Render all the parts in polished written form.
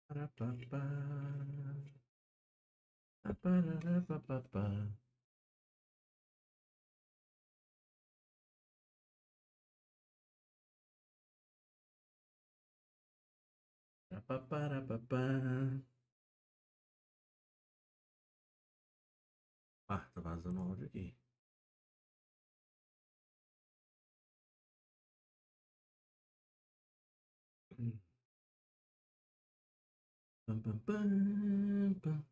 Parapapá, pararapapapá. Paparapapá. Ah, tá vazando o áudio aqui. Pam, pam, pam, pam.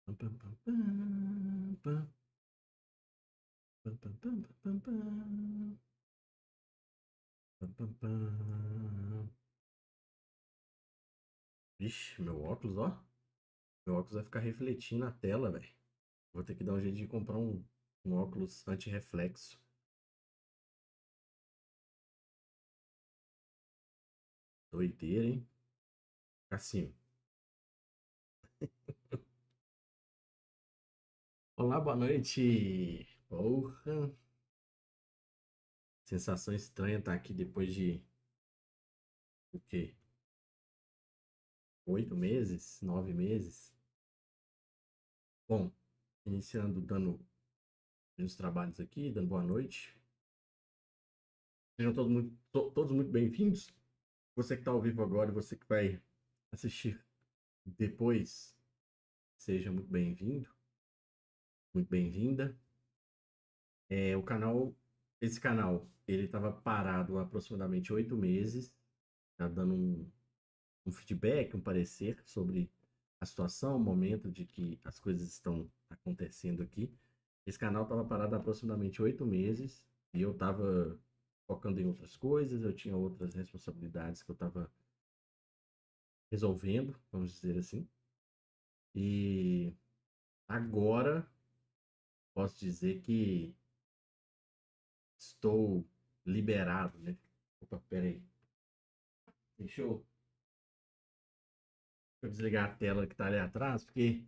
Pam, pam, pam, pam, pam. Pam, pam, pam, pam, pam. Pam, pam, pam. Vixe, meu óculos, ó. Meu óculos vai ficar refletindo na tela, velho. Vou ter que dar um jeito de comprar um óculos anti-reflexo. Doideira, hein? Assim. Olá, boa noite. Porra. Sensação estranha estar aqui depois de o quê? 8 meses? 9 meses? Bom, iniciando dando os trabalhos aqui, dando boa noite. Sejam todos muito bem-vindos. Você que está ao vivo agora e você que vai assistir depois, seja muito bem-vindo, muito bem-vinda. Esse canal, ele estava parado há aproximadamente 8 meses, tá dando um feedback, um parecer sobre a situação, o momento de que as coisas estão acontecendo aqui. Esse canal estava parado há aproximadamente 8 meses e eu estava focando em outras coisas, eu tinha outras responsabilidades que eu estava resolvendo, vamos dizer assim. E agora posso dizer que estou liberado, né? Opa, peraí. Deixa eu desligar a tela que tá ali atrás, porque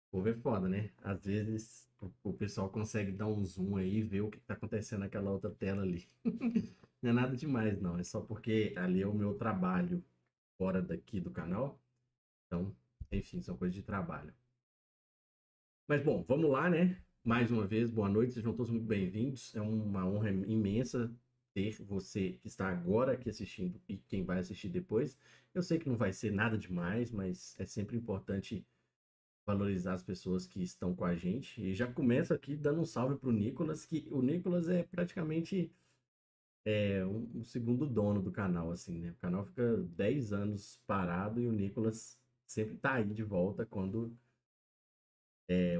o povo é foda, né? Às vezes o pessoal consegue dar um zoom aí e ver o que tá acontecendo naquela outra tela ali. Não é nada demais, não. É só porque ali é o meu trabalho fora daqui do canal. Então, enfim, são coisas de trabalho. Mas bom, vamos lá, né? Mais uma vez, boa noite, sejam todos muito bem-vindos. É uma honra imensa ter você que está agora aqui assistindo e quem vai assistir depois. Eu sei que não vai ser nada demais, mas é sempre importante valorizar as pessoas que estão com a gente. E já começo aqui dando um salve para o Nicolas, que o Nicolas é praticamente um segundo dono do canal, assim, né? O canal fica 10 anos parado e o Nicolas sempre tá aí de volta quando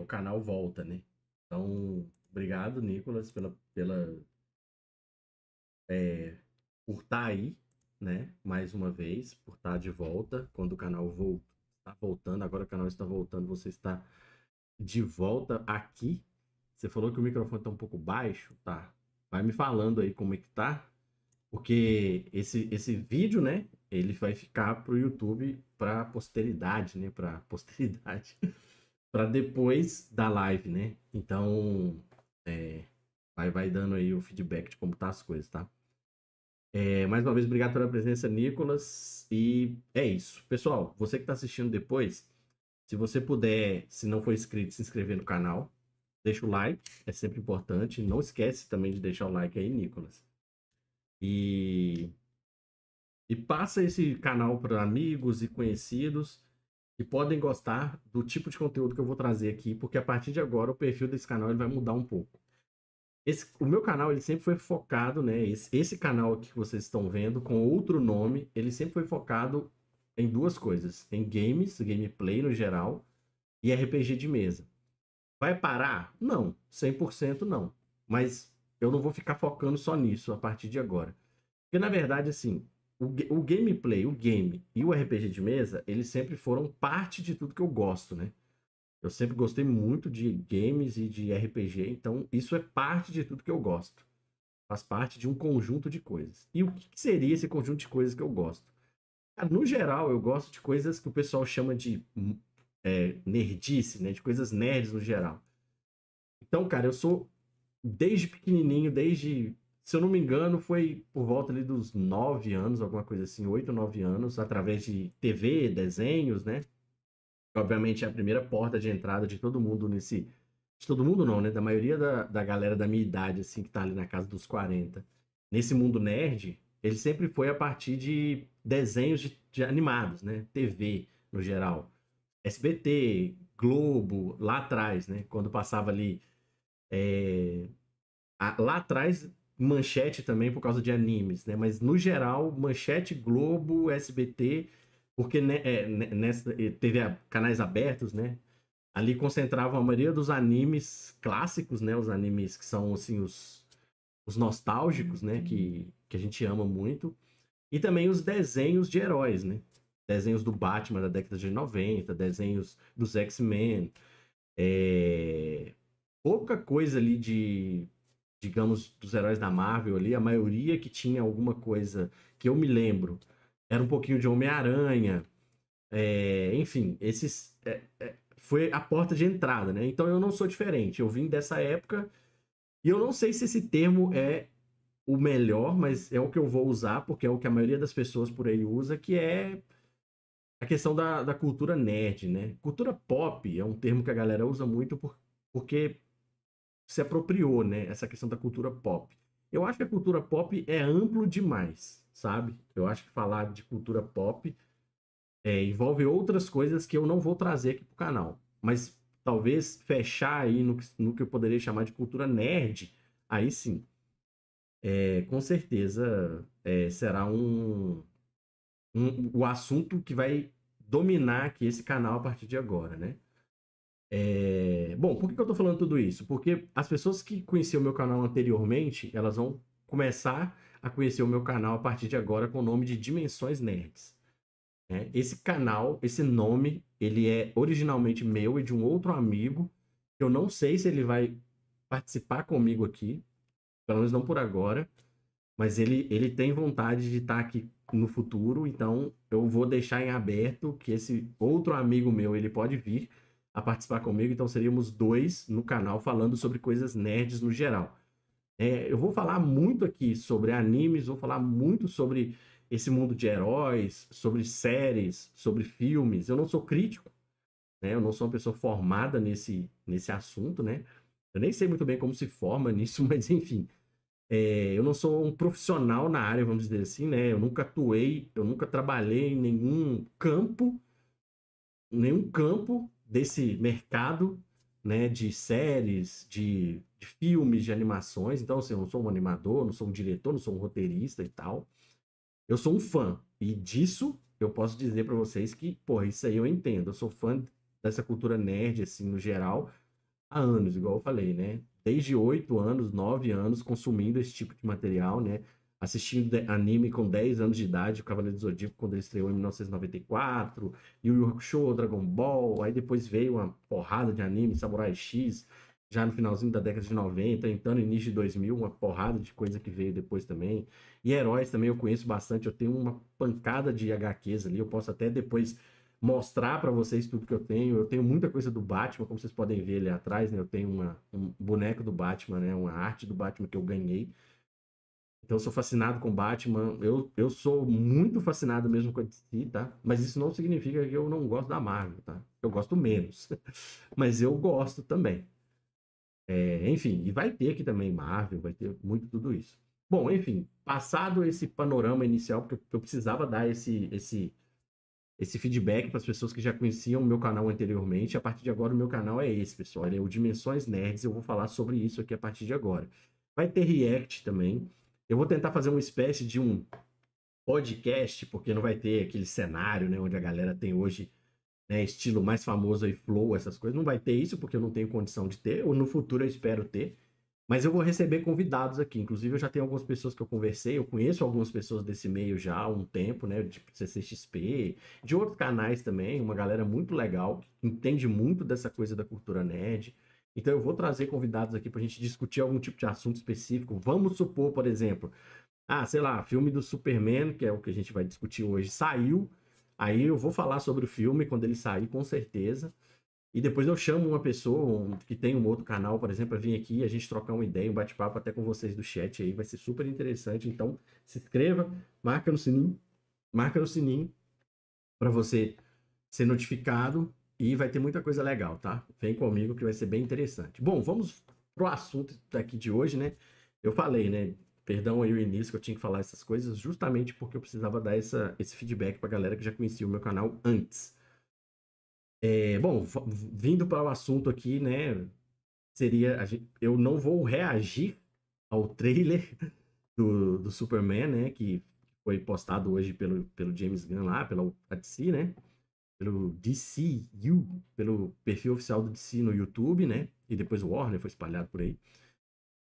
o canal volta, né? Então, obrigado, Nicolas, por estar aí, né? Mais uma vez, por estar de volta quando o canal está voltando. Agora o canal está voltando, você está de volta aqui. Você falou que o microfone está um pouco baixo, tá? Vai me falando aí como é que tá, porque esse vídeo, né? Ele vai ficar pro YouTube para posteridade, né? Para posteridade, para depois da live, né? Então, é, vai dando aí o feedback de como tá as coisas, tá? Mais uma vez, obrigado pela presença, Nicolas. E é isso. Pessoal, você que está assistindo depois, se você puder, se não for inscrito, se inscrever no canal, deixa o like, é sempre importante. Não esquece também de deixar o like aí, Nicolas. E, e passa esse canal para amigos e conhecidos que podem gostar do tipo de conteúdo que eu vou trazer aqui, porque a partir de agora o perfil desse canal ele vai mudar um pouco. O meu canal ele sempre foi focado, né? Esse canal aqui que vocês estão vendo, com outro nome, ele sempre foi focado em duas coisas: em games, gameplay no geral, e RPG de mesa. Vai parar? Não, 100% não. Mas eu não vou ficar focando só nisso a partir de agora. Porque, na verdade, assim, o gameplay, o game e o RPG de mesa, eles sempre foram parte de tudo que eu gosto, né? Eu sempre gostei muito de games e de RPG, então isso é parte de tudo que eu gosto. Faz parte de um conjunto de coisas. E o que seria esse conjunto de coisas que eu gosto? Cara, no geral, eu gosto de coisas que o pessoal chama de nerdice, né? De coisas nerds no geral. Então, cara, eu sou desde pequenininho, desde se eu não me engano, foi por volta ali dos 9 anos, alguma coisa assim, 8, 9 anos, através de TV, desenhos, né? Obviamente é a primeira porta de entrada de todo mundo nesse. De todo mundo não, né? Da maioria da galera da minha idade, assim, que tá ali na casa dos 40. Nesse mundo nerd, ele sempre foi a partir de desenhos de animados, né? TV, no geral. SBT, Globo, lá atrás, né? Quando passava ali. Lá atrás, Manchete também por causa de animes, né? Mas no geral, Manchete, Globo, SBT, porque né, nessa, teve canais abertos, né? Ali concentravam a maioria dos animes clássicos, né? Os animes que são, assim, os nostálgicos, né? Que a gente ama muito. E também os desenhos de heróis, né? Desenhos do Batman da década de 90, desenhos dos X-Men. Pouca coisa ali de, digamos, dos heróis da Marvel ali. A maioria que tinha alguma coisa que eu me lembro. Era um pouquinho de Homem-Aranha. Enfim, esses foi a porta de entrada, né? Então eu não sou diferente. Eu vim dessa época e eu não sei se esse termo é o melhor, mas é o que eu vou usar, porque é o que a maioria das pessoas por aí usa, que é a questão da cultura nerd, né? Cultura pop é um termo que a galera usa muito porque se apropriou, né? Essa questão da cultura pop. Eu acho que a cultura pop é amplo demais, sabe? Eu acho que falar de cultura pop envolve outras coisas que eu não vou trazer aqui pro canal. Mas talvez fechar aí no que eu poderia chamar de cultura nerd, aí sim. Com certeza será o assunto que vai dominar aqui esse canal a partir de agora, né? Bom, por que eu tô falando tudo isso? Porque as pessoas que conheciam o meu canal anteriormente, elas vão começar a conhecer o meu canal a partir de agora com o nome de Dimensões Nerds, né? Esse canal, esse nome, ele é originalmente meu e de um outro amigo. Eu não sei se ele vai participar comigo aqui, pelo menos não por agora, mas ele tem vontade de estar aqui no futuro, então eu vou deixar em aberto que esse outro amigo meu, ele pode vir a participar comigo, então seríamos dois no canal falando sobre coisas nerds no geral. Eu vou falar muito aqui sobre animes, vou falar muito sobre esse mundo de heróis, sobre séries, sobre filmes. Eu não sou crítico, né? Eu não sou uma pessoa formada nesse assunto, né? Eu nem sei muito bem como se forma nisso, mas enfim. Eu não sou um profissional na área, vamos dizer assim, né? Eu nunca atuei, eu nunca trabalhei em nenhum campo desse mercado, né? De séries, de filmes, de animações. Então, assim, eu não sou um animador, não sou um diretor, não sou um roteirista e tal. Eu sou um fã. E disso eu posso dizer para vocês que, porra, isso aí eu entendo. Eu sou fã dessa cultura nerd, assim, no geral, há anos, igual eu falei, né? Desde 8 anos, 9 anos consumindo esse tipo de material, né? Assistindo anime com 10 anos de idade, o Cavaleiro do Zodíaco, quando ele estreou em 1994, Yu Yu Hakusho, Dragon Ball, aí depois veio uma porrada de anime, Samurai X, já no finalzinho da década de 90, entrando no início de 2000, uma porrada de coisa que veio depois também. E heróis também eu conheço bastante, eu tenho uma pancada de HQs ali, eu posso até depois mostrar para vocês tudo que eu tenho. Eu tenho muita coisa do Batman, como vocês podem ver ali atrás, né? Eu tenho um boneco do Batman, né? Uma arte do Batman que eu ganhei. Então eu sou fascinado com Batman. Eu sou muito fascinado mesmo com a DC, tá? Mas isso não significa que eu não gosto da Marvel, tá? Eu gosto menos. Mas eu gosto também. Enfim, e vai ter aqui também Marvel, vai ter muito tudo isso. Bom, enfim, passado esse panorama inicial, porque eu precisava dar esse feedback para as pessoas que já conheciam o meu canal anteriormente. A partir de agora, o meu canal é esse, pessoal. Ele é o Dimensões Nerds. Eu vou falar sobre isso aqui a partir de agora. Vai ter react também. Eu vou tentar fazer uma espécie de um podcast, porque não vai ter aquele cenário, né, onde a galera tem hoje, né, estilo mais famoso aí, Flow, essas coisas. Não vai ter isso, porque eu não tenho condição de ter, ou no futuro eu espero ter. Mas eu vou receber convidados aqui. Inclusive, eu já tenho algumas pessoas que eu conversei. Eu conheço algumas pessoas desse meio já há um tempo, né? De CCXP, de outros canais também. Uma galera muito legal, que entende muito dessa coisa da cultura nerd. Então, eu vou trazer convidados aqui para a gente discutir algum tipo de assunto específico. Vamos supor, por exemplo, sei lá, filme do Superman, que é o que a gente vai discutir hoje, saiu. Aí eu vou falar sobre o filme quando ele sair, com certeza. E depois eu chamo uma pessoa que tem um outro canal, por exemplo, para vir aqui, a gente trocar uma ideia, um bate-papo até com vocês do chat aí, vai ser super interessante. Então, se inscreva, marca no sininho para você ser notificado e vai ter muita coisa legal, tá? Vem comigo que vai ser bem interessante. Bom, vamos pro assunto daqui de hoje, né? Eu falei, né? Perdão aí o início que eu tinha que falar essas coisas, justamente porque eu precisava dar esse feedback pra galera que já conhecia o meu canal antes. Bom, vindo para o assunto aqui, né? Eu não vou reagir ao trailer do Superman, né? Que foi postado hoje pelo James Gunn lá, pela DC, né? Pelo DCU, pelo perfil oficial do DC no YouTube, né? E depois o Warner foi espalhado por aí.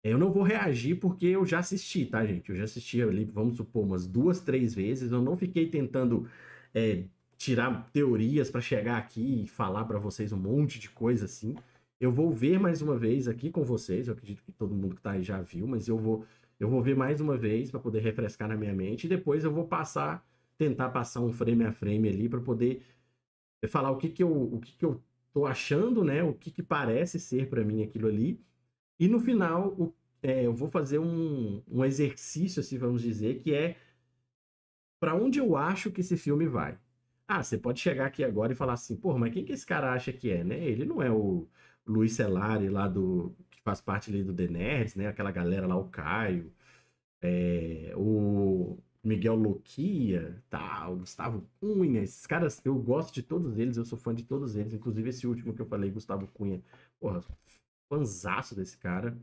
Eu não vou reagir porque eu já assisti, tá, gente? Eu já assisti ali, vamos supor, umas 2, 3 vezes. Eu não fiquei tentando é, tirar teorias para chegar aqui e falar para vocês um monte de coisa assim. Eu vou ver mais uma vez aqui com vocês. Eu acredito que todo mundo que tá aí já viu, mas eu vou ver mais uma vez para poder refrescar na minha mente. E depois eu vou tentar passar um frame a frame ali para poder falar o que que eu tô achando, né? O que que parece ser para mim aquilo ali. E no final, eu vou fazer um exercício, assim, vamos dizer, que é para onde eu acho que esse filme vai. Ah, você pode chegar aqui agora e falar assim, pô, mas quem que esse cara acha que é, né? Ele não é o Luiz Celari lá que faz parte ali do The Nerds, né? Aquela galera lá, o Caio, o Miguel Loquia, tá, o Gustavo Cunha, esses caras, eu gosto de todos eles, eu sou fã de todos eles, inclusive esse último que eu falei, Gustavo Cunha, porra, fãzaço desse cara,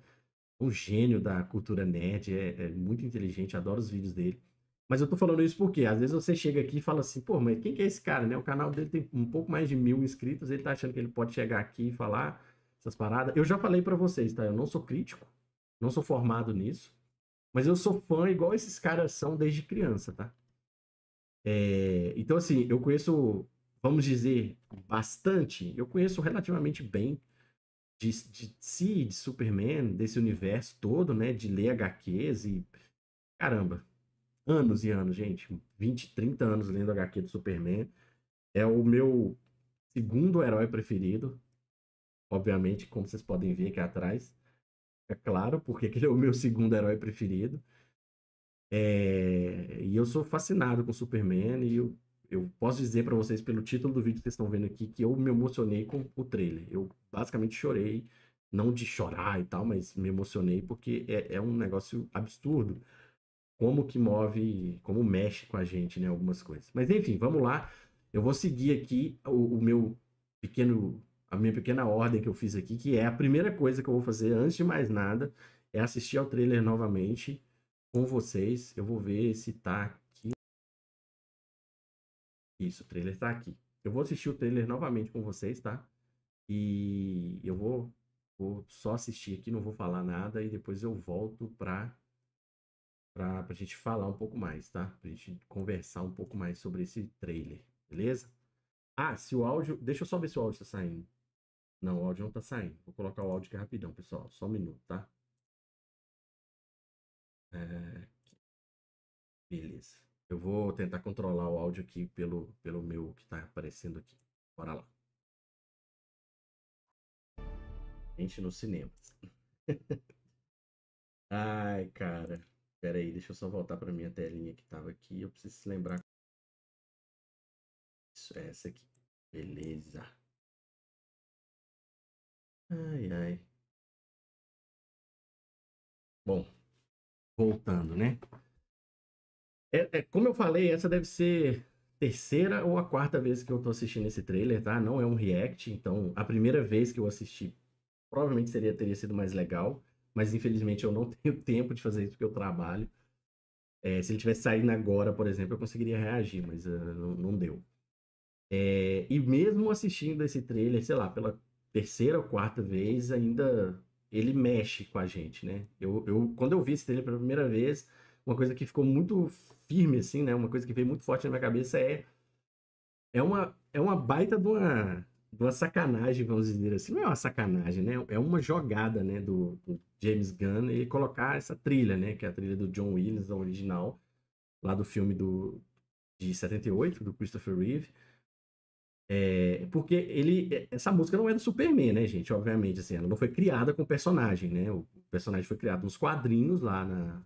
um gênio da cultura nerd, é muito inteligente, adoro os vídeos dele. Mas eu tô falando isso porque às vezes você chega aqui e fala assim, pô, mas quem que é esse cara, né? O canal dele tem um pouco mais de 1.000 inscritos, ele tá achando que ele pode chegar aqui e falar essas paradas. Eu já falei pra vocês, tá? Eu não sou crítico, não sou formado nisso, mas eu sou fã igual esses caras são desde criança, tá? Então, assim, eu conheço, vamos dizer, bastante, eu conheço relativamente bem de si, de Superman, desse universo todo, né? De ler HQs e. Caramba, anos e anos, gente. 20, 30 anos lendo HQ do Superman. É o meu segundo herói preferido. Obviamente, como vocês podem ver aqui atrás. É claro, porque ele é o meu segundo herói preferido. E eu sou fascinado com Superman e eu posso dizer para vocês, pelo título do vídeo que vocês estão vendo aqui, que eu me emocionei com o trailer. Eu basicamente chorei, não de chorar e tal, mas me emocionei porque é um negócio absurdo como que move, como mexe com a gente, né, algumas coisas. Mas enfim, vamos lá. Eu vou seguir aqui a minha pequena ordem que eu fiz aqui, que é a primeira coisa que eu vou fazer antes de mais nada, é assistir ao trailer novamente com vocês. Eu vou ver se tá aqui. Isso, o trailer tá aqui. Eu vou assistir o trailer novamente com vocês, tá? E eu vou só assistir aqui, não vou falar nada e depois eu volto pra gente falar um pouco mais, tá? Pra gente conversar um pouco mais sobre esse trailer, beleza? Ah, se o áudio. Deixa eu só ver se o áudio tá saindo. Não, o áudio não tá saindo. Vou colocar o áudio aqui rapidão, pessoal. Só um minuto, tá? É, beleza. Eu vou tentar controlar o áudio aqui pelo meu que tá aparecendo aqui. Bora lá. Gente no cinema. Ai, cara. Pera aí, deixa eu só voltar pra minha telinha que tava aqui. Eu preciso se lembrar. Isso, é essa aqui. Beleza. Ai, ai. Bom, voltando, né? Como eu falei, essa deve ser terceira ou a quarta vez que eu tô assistindo esse trailer, tá? Não é um react, então a primeira vez que eu assisti provavelmente teria sido mais legal, mas infelizmente eu não tenho tempo de fazer isso porque eu trabalho. Se ele tivesse saído agora, por exemplo, eu conseguiria reagir, mas não deu. E mesmo assistindo esse trailer, sei lá, pela terceira ou quarta vez, ainda ele mexe com a gente, né? Quando eu vi esse trailer pela primeira vez, uma coisa que ficou muito firme, assim, né? Uma coisa que veio muito forte na minha cabeça é uma baita de uma sacanagem, vamos dizer assim. Não é uma sacanagem, né? É uma jogada, né, do James Gunn e colocar essa trilha, né? Que é a trilha do John Williams, a original, lá do filme de 78, do Christopher Reeve. Porque essa música não é do Superman, né, gente? Obviamente, assim, ela não foi criada com o personagem, né? O personagem foi criado nos quadrinhos lá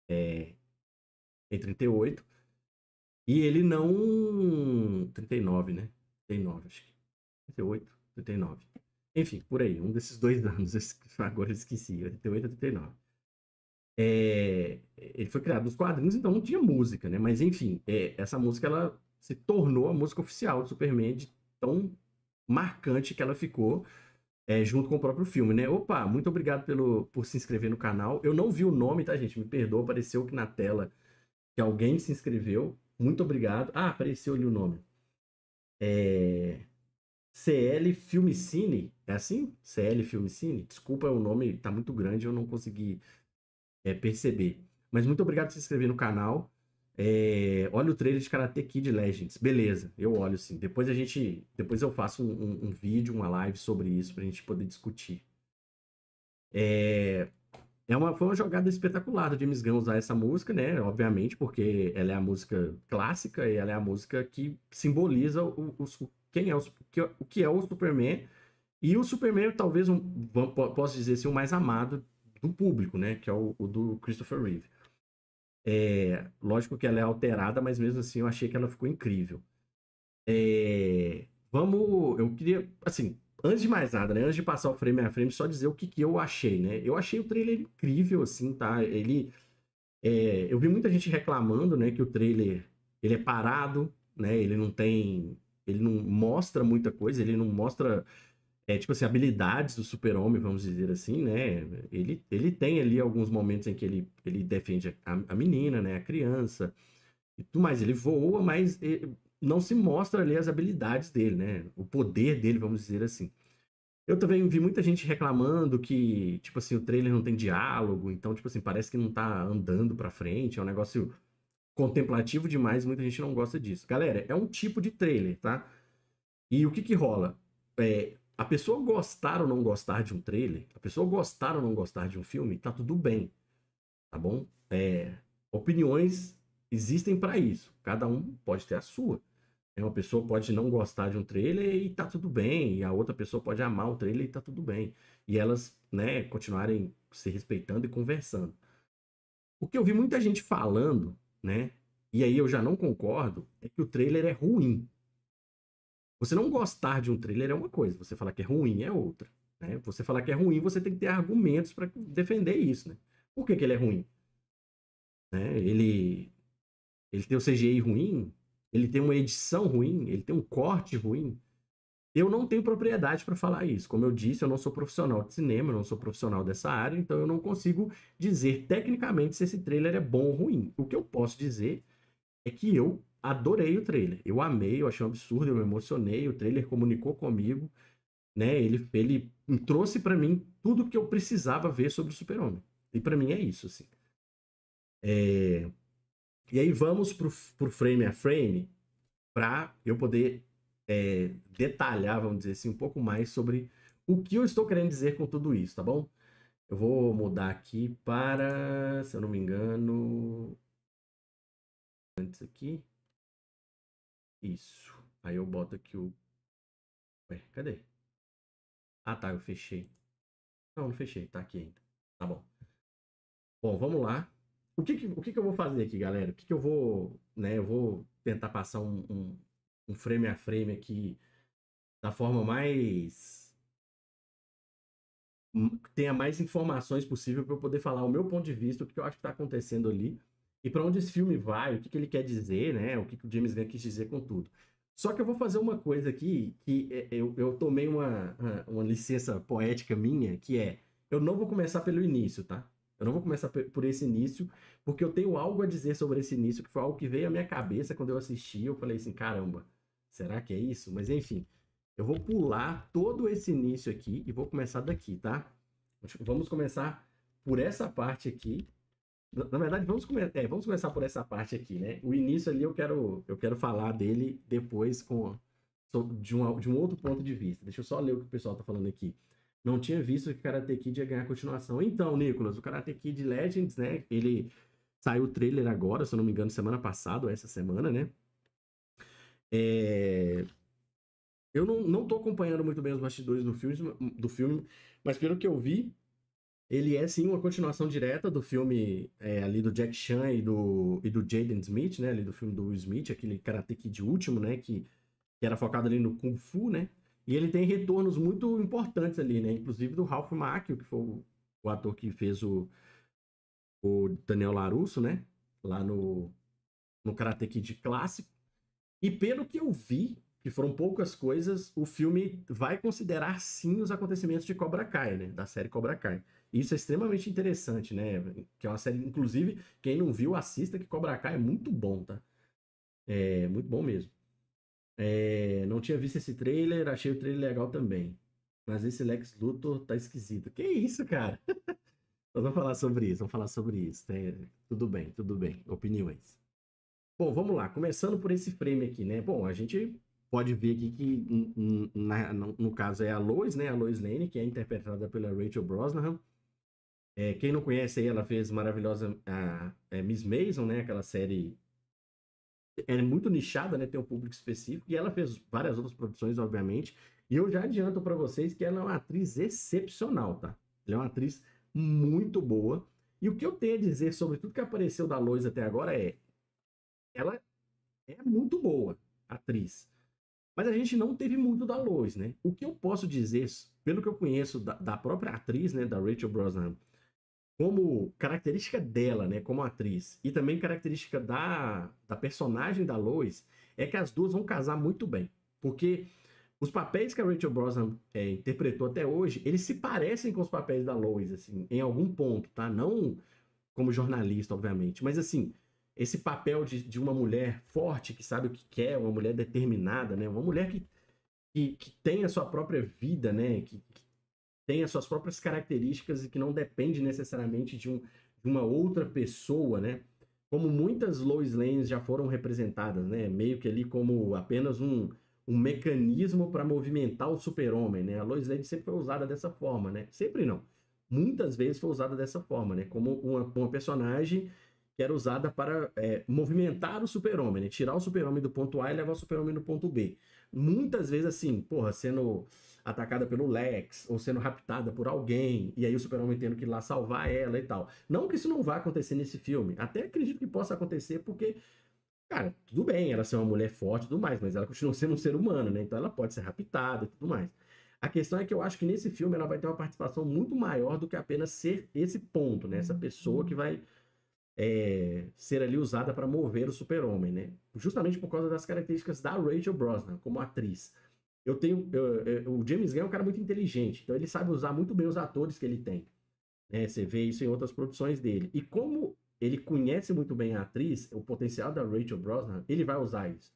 em 38. E ele não. 39, né? 39, acho que. 38, 39. Enfim, por aí, um desses dois anos. Agora eu esqueci, 88 ou 39. Ele foi criado nos quadrinhos, então não tinha música, né? Mas enfim, essa música ela se tornou a música oficial do Superman, de tão marcante que ela ficou, junto com o próprio filme, né? Opa, muito obrigado por se inscrever no canal. Eu não vi o nome, tá, gente? Me perdoa, apareceu aqui na tela que alguém se inscreveu. Muito obrigado. Ah, apareceu ali o nome. CL Filmicine, é assim? CL Filmicine? Desculpa, o nome tá muito grande, eu não consegui perceber. Mas muito obrigado por se inscrever no canal. Olha o trailer de Karate Kid Legends. Beleza, eu olho sim. Depois eu faço um vídeo, uma live sobre isso pra gente poder discutir. Foi uma jogada espetacular do James Gunn usar essa música, né? Obviamente, porque ela é a música clássica e ela é a música que simboliza quem é o que é o Superman. E o Superman, talvez, posso dizer assim, o mais amado do público, né? Que é o do Christopher Reeve. Lógico que ela é alterada, mas mesmo assim eu achei que ela ficou incrível. Eu queria, assim, antes de mais nada, né? Antes de passar o frame a frame, só dizer o que eu achei, né? Eu achei o trailer incrível, assim, tá? Eu vi muita gente reclamando, né, que o trailer, ele é parado, né? Ele não mostra muita coisa, ele não mostra, tipo assim, habilidades do super-homem, vamos dizer assim, né? Ele tem ali alguns momentos em que ele defende a menina, né, a criança, e tudo mais. Ele voa, mas não se mostra ali as habilidades dele, né? O poder dele, vamos dizer assim. Eu também vi muita gente reclamando que, tipo assim, o trailer não tem diálogo, então, tipo assim, parece que não tá andando pra frente, é um negócio contemplativo demais, muita gente não gosta disso. Galera, é um tipo de trailer, tá? E o que que rola? A pessoa gostar ou não gostar de um trailer, a pessoa gostar ou não gostar de um filme, tá tudo bem, tá bom? Opiniões existem para isso. Cada um pode ter a sua. Uma pessoa pode não gostar de um trailer e tá tudo bem, e a outra pessoa pode amar o trailer e tá tudo bem. E elas, né, continuarem se respeitando e conversando. O que eu vi muita gente falando, né, e aí eu já não concordo, é que o trailer é ruim. Você não gostar de um trailer é uma coisa, você falar que é ruim é outra. Né? Você falar que é ruim, você tem que ter argumentos para defender isso. Né? Por que ele é ruim? Né? Ele tem o CGI ruim, ele tem uma edição ruim, ele tem um corte ruim. Eu não tenho propriedade para falar isso. Como eu disse, eu não sou profissional de cinema, eu não sou profissional dessa área, então eu não consigo dizer tecnicamente se esse trailer é bom ou ruim. O que eu posso dizer é que eu adorei o trailer. Eu amei, eu achei um absurdo, eu me emocionei, o trailer comunicou comigo, né? Ele trouxe para mim tudo que eu precisava ver sobre o Super-Homem. E para mim é isso, assim. E aí vamos pro frame a frame para eu poder detalhar, vamos dizer assim, um pouco mais sobre o que eu estou querendo dizer com tudo isso, tá bom? Eu vou mudar aqui para, se eu não me engano, antes aqui, isso. Aí eu boto aqui o... Ué, cadê? Ah, tá, eu fechei. Não, não fechei, tá aqui ainda. Tá bom. Bom, vamos lá. O que que eu vou fazer aqui, galera? O que que eu vou, né? Eu vou tentar passar um frame a frame aqui da forma mais tenha mais informações possível para eu poder falar o meu ponto de vista, o que eu acho que está acontecendo ali e para onde esse filme vai, o que que ele quer dizer, né? O que que o James Gunn quis dizer com tudo. Só que eu vou fazer uma coisa aqui que eu tomei uma licença poética minha, que é eu não vou começar pelo início, tá? Eu não vou começar por esse início, porque eu tenho algo a dizer sobre esse início, que foi algo que veio à minha cabeça quando eu assisti. Eu falei assim, caramba, será que é isso? Mas enfim, eu vou pular todo esse início aqui e vou começar daqui, tá? Vamos começar por essa parte aqui. Na verdade, vamos começar por essa parte aqui, né? O início ali eu quero falar dele depois de um outro ponto de vista. Deixa eu só ler o que o pessoal tá falando aqui. Não tinha visto que o Karate Kid ia ganhar continuação. Então, Nicolas, o Karate Kid Legends, né? Ele saiu o trailer agora, se eu não me engano, semana passada ou essa semana, né? Eu não tô acompanhando muito bem os bastidores do filme, mas pelo que eu vi, ele é sim uma continuação direta do filme ali do Jack Chan e do Jaden Smith, né? Ali do filme do Will Smith, aquele Karate Kid último, né? Que era focado ali no Kung Fu, né? E ele tem retornos muito importantes ali, né? Inclusive do Ralph Macchio, que foi o ator que fez o Daniel LaRusso, né? Lá no Karate Kid clássico. E pelo que eu vi, que foram poucas coisas, o filme vai considerar sim os acontecimentos de Cobra Kai, né? Da série Cobra Kai. Isso é extremamente interessante, né? Que é uma série, inclusive, quem não viu, assista, que Cobra Kai é muito bom, tá? É muito bom mesmo. Não tinha visto esse trailer, achei o trailer legal também. Mas esse Lex Luthor tá esquisito. Que isso, cara? Nós vamos falar sobre isso, vamos falar sobre isso. Tudo bem, tudo bem. Opiniões. Bom, vamos lá. Começando por esse frame aqui, né? Bom, a gente pode ver aqui que, no caso, é a Lois, né? A Lois Lane, que é interpretada pela Rachel Brosnahan. Quem não conhece aí, ela fez maravilhosa Miss Maisel, né? Aquela série é muito nichada, né? Tem um público específico. E ela fez várias outras produções, obviamente. E eu já adianto para vocês que ela é uma atriz excepcional, tá? Ela é uma atriz muito boa. E o que eu tenho a dizer sobre tudo que apareceu da Lois até agora ela é muito boa atriz. Mas a gente não teve muito da Lois, né? O que eu posso dizer, pelo que eu conheço da própria atriz, né, da Rachel Brosnahan, como característica dela, né, como atriz, e também característica da personagem da Lois, é que as duas vão casar muito bem. Porque os papéis que a Rachel Brosnahan interpretou até hoje, eles se parecem com os papéis da Lois, assim, em algum ponto, tá? Não como jornalista, obviamente, mas assim, esse papel de uma mulher forte, que sabe o que quer, uma mulher determinada, né? Uma mulher que tem a sua própria vida, né? Que tem as suas próprias características e que não depende necessariamente de uma outra pessoa, né? Como muitas Lois Lanes já foram representadas, né? Meio que ali como apenas um mecanismo para movimentar o super-homem, né? A Lois Lane sempre foi usada dessa forma, né? Sempre não. Muitas vezes foi usada dessa forma, né? Como uma personagem que era usada para movimentar o super-homem, né? Tirar o super-homem do ponto A e levar o super-homem no ponto B. Muitas vezes assim, porra, sendo atacada pelo Lex, ou sendo raptada por alguém, e aí o super-homem tendo que ir lá salvar ela e tal. Não que isso não vá acontecer nesse filme, até acredito que possa acontecer, porque, cara, tudo bem ela ser uma mulher forte e tudo mais, mas ela continua sendo um ser humano, né? Então ela pode ser raptada e tudo mais. A questão é que eu acho que nesse filme ela vai ter uma participação muito maior do que apenas ser esse ponto, né? Essa pessoa que vai ser ali usada para mover o super-homem, né? Justamente por causa das características da Rachel Brosnahan como atriz. O James Gunn é um cara muito inteligente, então ele sabe usar muito bem os atores que ele tem, né? Você vê isso em outras produções dele. E como ele conhece muito bem a atriz, o potencial da Rachel Brosnahan, ele vai usar isso.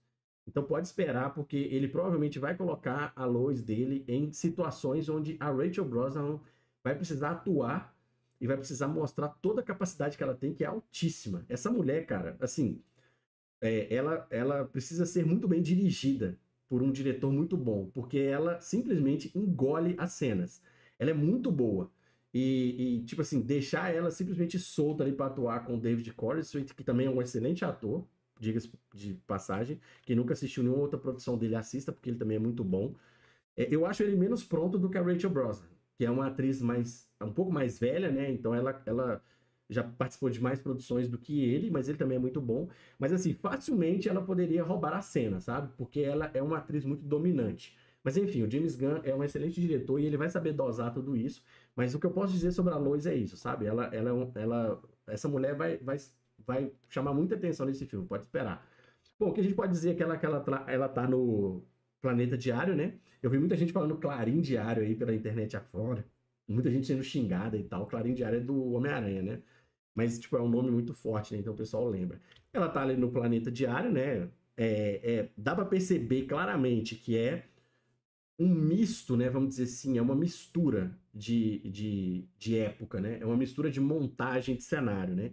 Então pode esperar, porque ele provavelmente vai colocar a Lois dele em situações onde a Rachel Brosnahan vai precisar atuar e vai precisar mostrar toda a capacidade que ela tem, que é altíssima. Essa mulher, cara, assim, ela precisa ser muito bem dirigida por um diretor muito bom, porque ela simplesmente engole as cenas. Ela é muito boa. Tipo assim, deixar ela simplesmente solta ali para atuar com o David Corenswet, que também é um excelente ator, diga-se de passagem. Quem nunca assistiu nenhuma outra produção dele, assista, porque ele também é muito bom. Eu acho ele menos pronto do que a Rachel Brosnahan, que é uma atriz um pouco mais velha, né? Então ela já participou de mais produções do que ele, mas ele também é muito bom. Mas assim, facilmente ela poderia roubar a cena, sabe? Porque ela é uma atriz muito dominante. Mas enfim, o James Gunn é um excelente diretor e ele vai saber dosar tudo isso. Mas o que eu posso dizer sobre a Lois é isso, sabe? Essa mulher vai chamar muita atenção nesse filme, pode esperar. Bom, o que a gente pode dizer é que ela tá no Planeta Diário, né? Eu vi muita gente falando Clarim Diário aí pela internet afora. Muita gente sendo xingada e tal. Clarim Diário é do Homem-Aranha, né? Mas, tipo, é um nome muito forte, né? Então o pessoal lembra. Ela tá ali no Planeta Diário, né? Dá pra perceber claramente que é um misto, né? Vamos dizer assim, é uma mistura de época, né? É uma mistura de montagem de cenário, né?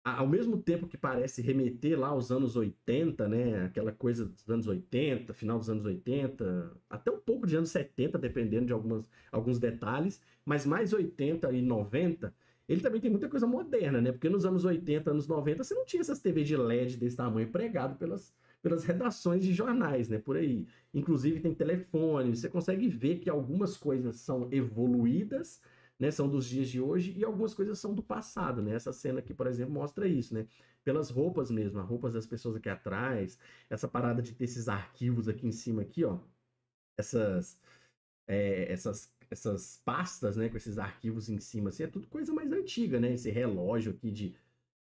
Ao mesmo tempo que parece remeter lá aos anos 80, né? Aquela coisa dos anos 80, final dos anos 80, até um pouco de anos 70, dependendo de alguns detalhes, mas mais 80 e 90, ele também tem muita coisa moderna, né? Porque nos anos 80, anos 90, você não tinha essas TV de LED desse tamanho pregado pelas redações de jornais, né, por aí. Inclusive tem telefone, você consegue ver que algumas coisas são evoluídas, né, são dos dias de hoje, e algumas coisas são do passado, né? Essa cena aqui, por exemplo, mostra isso, né? Pelas roupas mesmo, as roupas das pessoas aqui atrás, essa parada de ter esses arquivos aqui em cima aqui, ó, essas essas pastas, né, com esses arquivos em cima, assim, é tudo coisa mais antiga, né? Esse relógio aqui de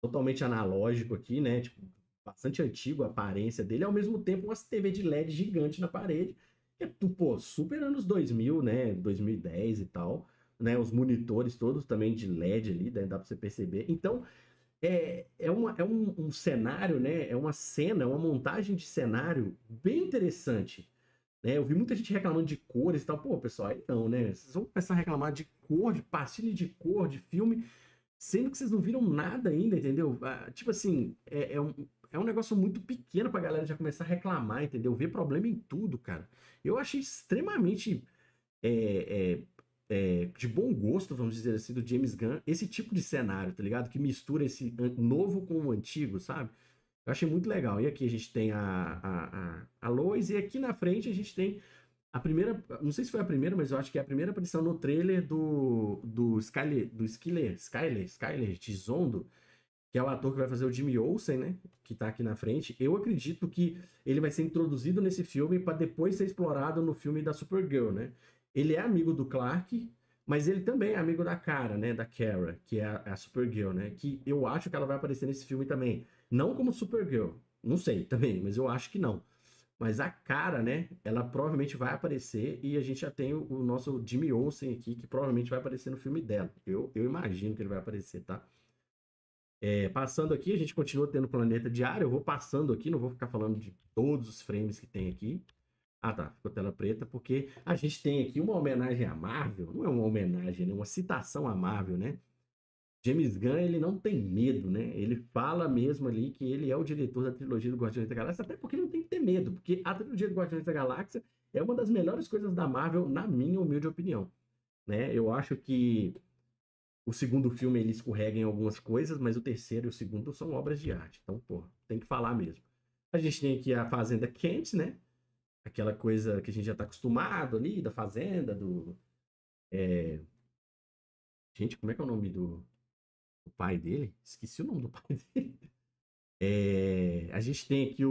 totalmente analógico aqui, né? Tipo, bastante antigo a aparência dele, ao mesmo tempo uma TV de LED gigante na parede, que é, pô, super anos 2000, né? 2010 e tal, né? Os monitores todos também de LED ali, né? Dá pra você perceber. Então, um cenário, né? É uma cena, uma montagem de cenário bem interessante, né? Eu vi muita gente reclamando de cores e tal. Pô, pessoal, aí não, né? Vocês vão começar a reclamar de cor, de pastilha de cor, de filme, sendo que vocês não viram nada ainda, entendeu? Tipo assim, é um negócio muito pequeno pra galera já começar a reclamar, entendeu? Ver problema em tudo, cara. Eu achei extremamente é, de bom gosto, vamos dizer assim, do James Gunn, esse tipo de cenário, tá ligado? Que mistura esse novo com o antigo, sabe? Eu achei muito legal. E aqui a gente tem a Lois, e aqui na frente a gente tem a primeira. Não sei se foi a primeira, mas eu acho que é a primeira aparição no trailer do Skyler Tizondo, que é o ator que vai fazer o Jimmy Olsen, né? Que tá aqui na frente. Eu acredito que ele vai ser introduzido nesse filme para depois ser explorado no filme da Supergirl, né? Ele é amigo do Clark, mas ele também é amigo da Kara, né? Da Kara, que é a Supergirl, né? Que eu acho que ela vai aparecer nesse filme também. Não como Supergirl, não sei também, mas eu acho que não. Mas a Kara, né? Ela provavelmente vai aparecer e a gente já tem o nosso Jimmy Olsen aqui, que provavelmente vai aparecer no filme dela. Eu imagino que ele vai aparecer, tá? Passando aqui, a gente continua tendo planeta diário. Eu vou passando aqui, não vou ficar falando de todos os frames que tem aqui. Ah, tá, ficou tela preta, porque a gente tem aqui uma homenagem à Marvel, não é uma homenagem, né? Uma citação à Marvel, né? James Gunn, ele não tem medo, né? Ele fala mesmo ali que ele é o diretor da trilogia do Guardiões da Galáxia, até porque ele não tem que ter medo, porque a trilogia do Guardiões da Galáxia é uma das melhores coisas da Marvel, na minha humilde opinião, né? Eu acho que o segundo filme ele escorrega em algumas coisas, mas o terceiro e o segundo são obras de arte. Então, pô, tem que falar mesmo. A gente tem aqui a Fazenda Kent, né? Aquela coisa que a gente já tá acostumado ali, da Fazenda, do. Gente, como é que é o nome do pai dele? Esqueci o nome do pai dele. A gente tem aqui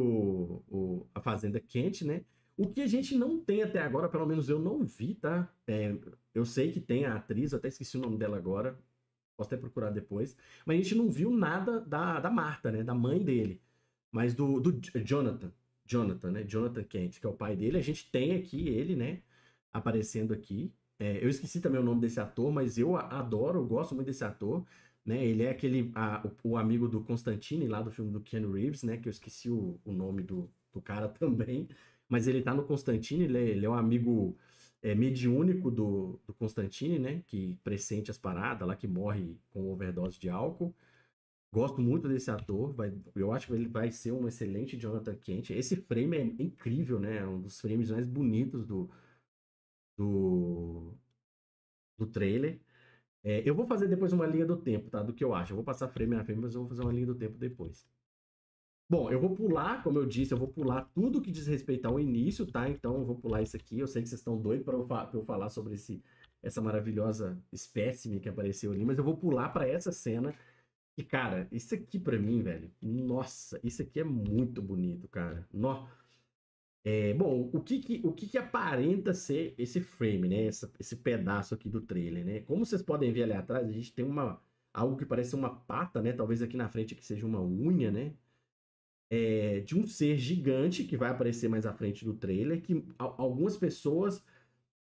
a Fazenda Kent, né? O que a gente não tem até agora, pelo menos eu não vi, tá? Eu sei que tem a atriz, eu até esqueci o nome dela agora, posso até procurar depois, mas a gente não viu nada da Marta, né? Da mãe dele, mas do Jonathan, né? Jonathan Kent, que é o pai dele. A gente tem aqui ele, né? Aparecendo aqui. Eu esqueci também o nome desse ator, mas eu adoro, eu gosto muito desse ator, né? Ele é o amigo do Constantine, lá do filme do Keanu Reeves, né? Que eu esqueci o nome do cara também, mas ele tá no Constantine, ele é um amigo mediúnico do Constantine, né? Que pressente as paradas lá, que morre com overdose de álcool. Gosto muito desse ator, eu acho que ele vai ser um excelente Jonathan Kent. Esse frame é incrível, né? É um dos frames mais bonitos do, do trailer. Eu vou fazer depois uma linha do tempo, tá? Do que eu acho. Eu vou passar frame a frame, mas eu vou fazer uma linha do tempo depois. Bom, eu vou pular, como eu disse, eu vou pular tudo que diz respeito ao início, tá? Então eu vou pular isso aqui. Eu sei que vocês estão doidos para eu falar sobre essa maravilhosa espécime que apareceu ali, mas eu vou pular para essa cena. E, cara, isso aqui pra mim, velho, nossa, isso aqui é muito bonito, cara. Bom, o que aparenta ser esse frame, né? Esse pedaço aqui do trailer, né? Como vocês podem ver ali atrás, a gente tem algo que parece uma pata, né? Talvez aqui na frente que seja uma unha, né? De um ser gigante que vai aparecer mais à frente do trailer, que algumas pessoas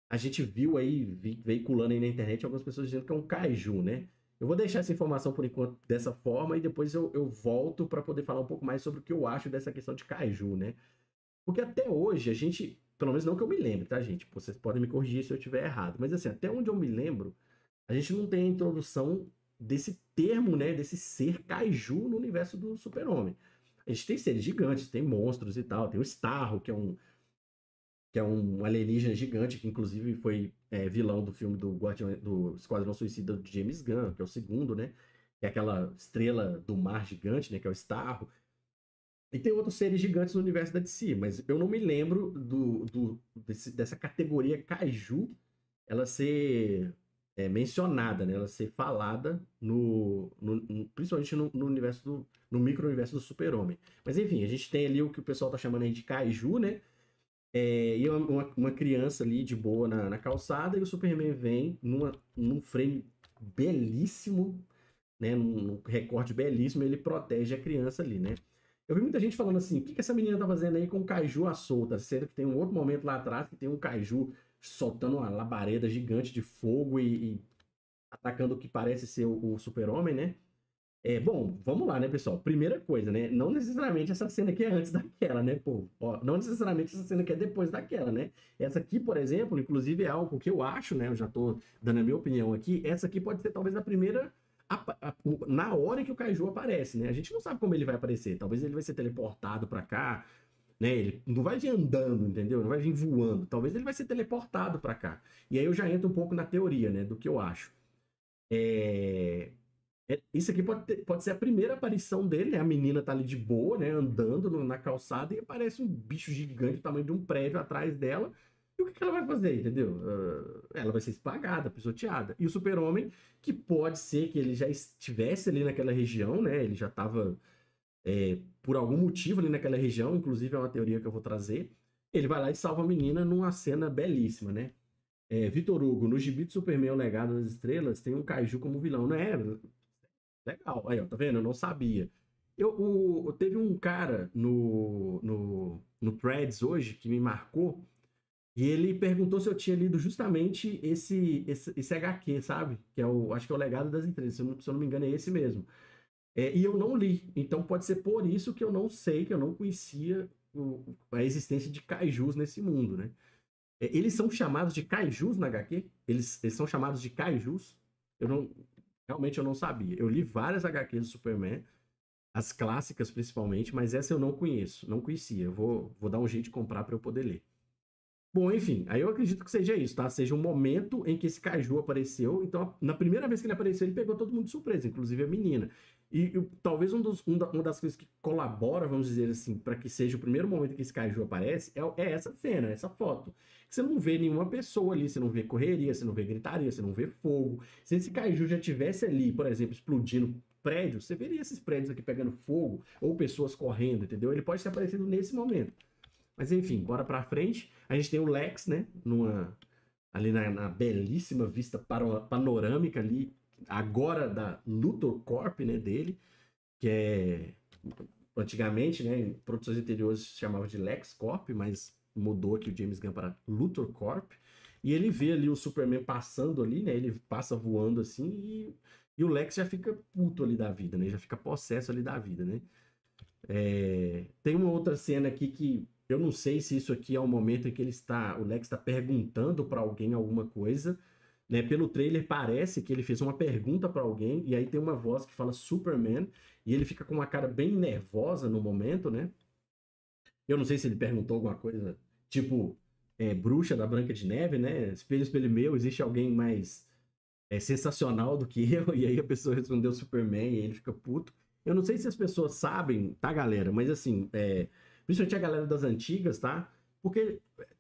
a gente viu aí veiculando aí na internet algumas pessoas dizendo que é um kaiju, né? Eu vou deixar essa informação por enquanto dessa forma e depois eu volto para poder falar um pouco mais sobre o que eu acho dessa questão de kaiju, né? Porque até hoje a gente, pelo menos não que eu me lembre, tá, gente? Vocês podem me corrigir se eu estiver errado, mas assim, até onde eu me lembro, a gente não tem a introdução desse termo, né? Desse ser kaiju no universo do Super-Homem. A gente tem seres gigantes, tem monstros e tal, tem o Starro, que é um alienígena gigante, que inclusive foi vilão do filme do Esquadrão Suicida de James Gunn, que é o segundo, né? Que é aquela estrela do mar gigante, né? Que é o Starro. E tem outros seres gigantes no universo da DC, mas eu não me lembro dessa categoria Kaiju ela ser mencionada, né? Ela ser falada principalmente no universo no micro-universo do Super-Homem. Mas enfim, a gente tem ali o que o pessoal tá chamando aí de Kaiju, né? E uma criança ali de boa na calçada, e o Superman vem num frame belíssimo, né? Num recorte belíssimo, ele protege a criança ali, né? Eu vi muita gente falando assim, o que essa menina tá fazendo aí com o Kaiju à solta? Sendo que tem um outro momento lá atrás que tem um Kaiju soltando uma labareda gigante de fogo e atacando o que parece ser o Super-Homem, né? Bom, vamos lá, né, pessoal? Primeira coisa, né? Não necessariamente essa cena aqui é antes daquela, né, pô? Ó, não necessariamente essa cena aqui é depois daquela, né? Essa aqui, por exemplo, inclusive é algo que eu acho, né? Eu já tô dando a minha opinião aqui. Essa aqui pode ser talvez a primeira na hora que o Kaiju aparece, né? A gente não sabe como ele vai aparecer. Talvez ele vai ser teleportado para cá, né? Ele não vai vir andando, entendeu? Não vai vir voando. Talvez ele vai ser teleportado para cá. E aí eu já entro um pouco na teoria, né? Do que eu acho. Isso aqui pode ser a primeira aparição dele, né? A menina tá ali de boa, né? Andando na calçada e aparece um bicho gigante do tamanho de um prédio atrás dela. E o que ela vai fazer, entendeu? Ela vai ser espagada, pisoteada. E o Super-Homem, que pode ser que ele já estivesse ali naquela região, né? Ele já estava por algum motivo ali naquela região, inclusive é uma teoria que eu vou trazer. Ele vai lá e salva a menina numa cena belíssima, né? Vitor Hugo, no gibi do Superman, O Legado das Estrelas, tem um Kaiju como vilão, não é? Legal. Aí, ó, tá vendo? Eu não sabia. Teve um cara no Threads hoje que me marcou e ele perguntou se eu tinha lido justamente esse HQ, sabe? Que acho que é o Legado das Estrelas, se eu não me engano é esse mesmo. E eu não li, então pode ser por isso que eu não sei, que eu não conhecia a existência de kaijus nesse mundo, né? Eles são chamados de kaijus na HQ? Eles são chamados de kaijus? Realmente eu não sabia. Eu li várias HQs do Superman, as clássicas principalmente, mas essa eu não conheço, não conhecia. Eu vou dar um jeito de comprar para eu poder ler. Bom, enfim, aí eu acredito que seja isso, tá? Seja um momento em que esse Kaiju apareceu. Então, na primeira vez que ele apareceu, ele pegou todo mundo de surpresa, inclusive a menina. E talvez uma das coisas que colabora, vamos dizer assim, para que seja o primeiro momento que esse Kaiju aparece, é essa cena, essa foto. Você não vê nenhuma pessoa ali, você não vê correria, você não vê gritaria, você não vê fogo. Se esse Kaiju já tivesse ali, por exemplo, explodindo prédios, você veria esses prédios aqui pegando fogo, ou pessoas correndo, entendeu? Ele pode ter aparecido nesse momento. Mas enfim, bora pra frente. A gente tem o Lex, né? Ali na belíssima vista panorâmica ali, agora da Luthor Corp, né? Dele, que é antigamente, né? Em produções anteriores se chamava de Lex Corp, mas mudou aqui o James Gunn para Luthor Corp. E ele vê ali o Superman passando ali, né? Ele passa voando assim e o Lex já fica puto ali da vida, né? Já fica possesso ali da vida, né? Tem uma outra cena aqui que eu não sei se isso aqui é o momento em que o Lex está perguntando para alguém alguma coisa, né? Pelo trailer parece que ele fez uma pergunta para alguém e aí tem uma voz que fala Superman e ele fica com uma cara bem nervosa no momento, né? Eu não sei se ele perguntou alguma coisa, tipo, bruxa da Branca de Neve, né? Espelho, espelho meu, existe alguém mais sensacional do que eu? E aí a pessoa respondeu Superman e ele fica puto. Eu não sei se as pessoas sabem, tá, galera? Mas assim, principalmente a galera das antigas, tá? Porque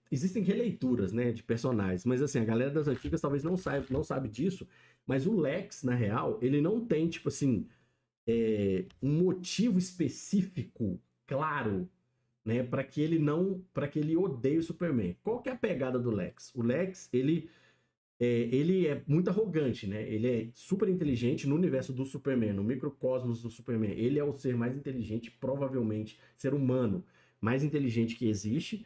existem releituras, né, de personagens. Mas assim, a galera das antigas talvez não sabe disso. Mas o Lex, na real, ele não tem, tipo assim, um motivo específico, claro, né, para que ele odeie o Superman. Qual que é a pegada do Lex? O Lex, ele é muito arrogante, né? Ele é super inteligente no universo do Superman, no microcosmos do Superman. Ele é o ser mais inteligente, provavelmente, ser humano mais inteligente que existe.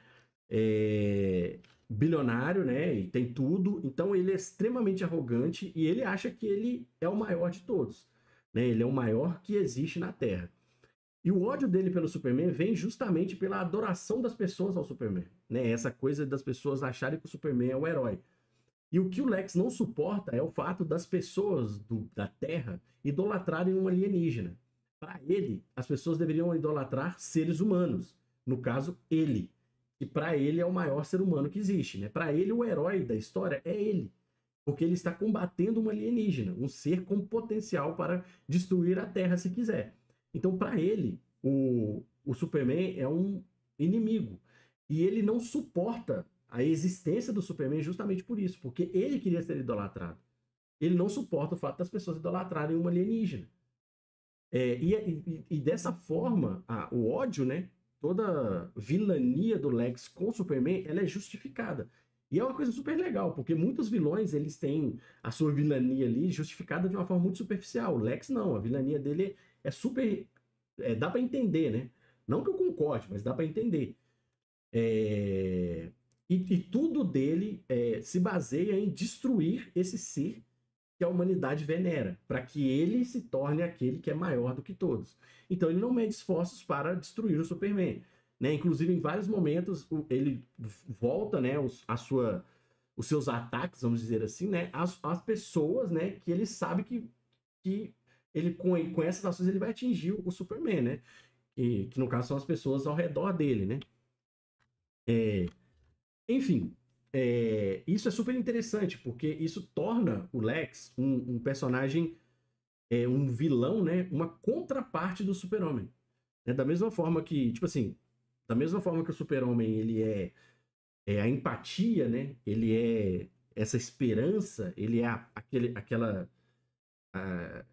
Bilionário, né? E tem tudo. Então ele é extremamente arrogante e ele acha que ele é o maior de todos, né? Ele é o maior que existe na Terra. E o ódio dele pelo Superman vem justamente pela adoração das pessoas ao Superman, né? Essa coisa das pessoas acharem que o Superman é o herói. E o que o Lex não suporta é o fato das pessoas da Terra idolatrarem um alienígena. Para ele, as pessoas deveriam idolatrar seres humanos. No caso, ele. E para ele é o maior ser humano que existe, né? Para ele, o herói da história é ele. Porque ele está combatendo um alienígena, um ser com potencial para destruir a Terra se quiser. Então, para ele, o Superman é um inimigo. E ele não suporta a existência do Superman justamente por isso, porque ele queria ser idolatrado. Ele não suporta o fato das pessoas idolatrarem um alienígena. E dessa forma, o ódio, né? Toda vilania do Lex com o Superman, ela é justificada. E é uma coisa super legal, porque muitos vilões, eles têm a sua vilania ali justificada de uma forma muito superficial. O Lex não, a vilania dele é super... dá para entender, né? Não que eu concorde, mas dá para entender. E tudo dele se baseia em destruir esse ser que a humanidade venera, para que ele se torne aquele que é maior do que todos. Então ele não mede esforços para destruir o Superman. Né? Inclusive, em vários momentos, ele volta, né, os seus ataques, vamos dizer assim, né, às pessoas, né, que ele sabe que ele, com essas ações ele vai atingir o Superman, né? Que no caso são as pessoas ao redor dele, né? Enfim, isso é super interessante, porque isso torna o Lex um personagem, um vilão, né? Uma contraparte do Super-Homem. Da mesma forma que, tipo assim, da mesma forma que o Super-Homem ele é a empatia, né? Ele é essa esperança, ele é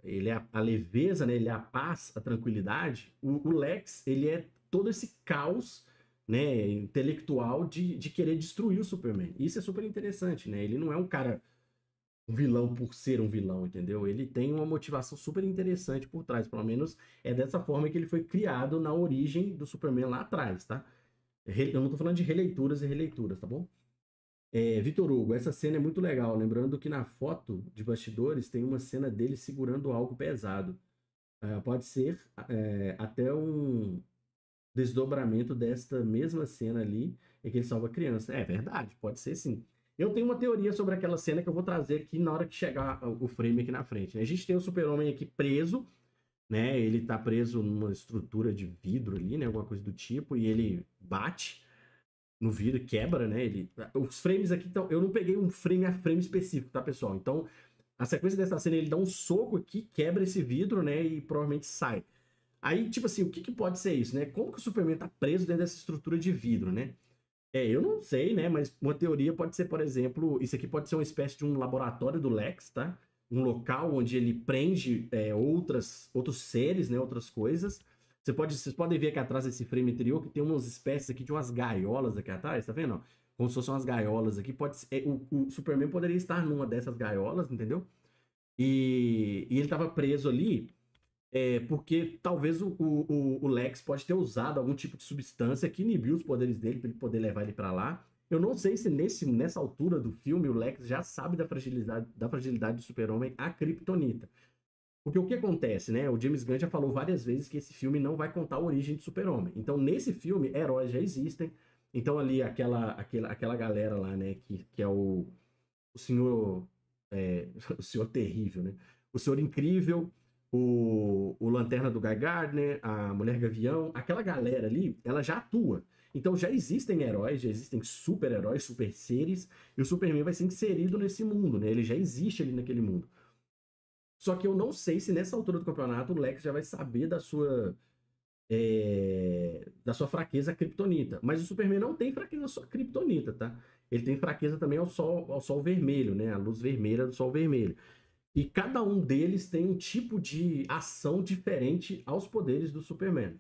ele é a leveza, né? Ele é a paz, a tranquilidade. O Lex, ele é todo esse caos, né, intelectual de querer destruir o Superman. Isso é super interessante, né? Ele não é um cara, um vilão por ser um vilão, entendeu? Ele tem uma motivação super interessante por trás, pelo menos é dessa forma que ele foi criado na origem do Superman lá atrás, tá? Eu não tô falando de releituras e releituras, tá bom? Vitor Hugo, essa cena é muito legal. Lembrando que na foto de bastidores tem uma cena dele segurando algo pesado. Pode ser até um desdobramento desta mesma cena ali, em que ele salva a criança. É verdade, pode ser sim. Eu tenho uma teoria sobre aquela cena que eu vou trazer aqui na hora que chegar o frame aqui na frente. A gente tem o Super-Homem aqui preso, né? Ele tá preso numa estrutura de vidro ali, né? Alguma coisa do tipo, e ele bate no vidro, quebra, né? Os frames aqui estão. Eu não peguei um frame a frame específico, tá, pessoal? Então, a sequência dessa cena, ele dá um soco aqui, quebra esse vidro, né? E provavelmente sai. Aí, tipo assim, o que pode ser isso, né? Como que o Superman tá preso dentro dessa estrutura de vidro, né? Eu não sei, né? Mas uma teoria pode ser, por exemplo, isso aqui pode ser uma espécie de um laboratório do Lex, tá? Um local onde ele prende outros seres, né? Outras coisas. Vocês podem ver aqui atrás desse frame anterior que tem umas espécies aqui de umas gaiolas aqui atrás, tá vendo? Como se fossem umas gaiolas aqui. O Superman poderia estar numa dessas gaiolas, entendeu? E ele estava preso ali porque talvez o Lex pode ter usado algum tipo de substância que inibiu os poderes dele para ele poder levar ele para lá. Eu não sei se nessa altura do filme o Lex já sabe da fragilidade do Super-Homem a Kryptonita. Porque o que acontece, né? O James Gunn já falou várias vezes que esse filme não vai contar a origem do Super-Homem. Então, nesse filme, heróis já existem. Então, ali, aquela galera lá, né? Que é o senhor... o senhor terrível, né? O senhor incrível, o Lanterna do Guy Gardner, a Mulher Gavião, aquela galera ali, ela já atua. Então já existem heróis, já existem super-heróis, super seres, e o Superman vai ser inserido nesse mundo, né? Ele já existe ali naquele mundo. Só que eu não sei se nessa altura do campeonato o Lex já vai saber da sua fraqueza kryptonita. Mas o Superman não tem fraqueza só kryptonita, tá? Ele tem fraqueza também ao sol vermelho, né? A luz vermelha do sol vermelho. E cada um deles tem um tipo de ação diferente aos poderes do Superman.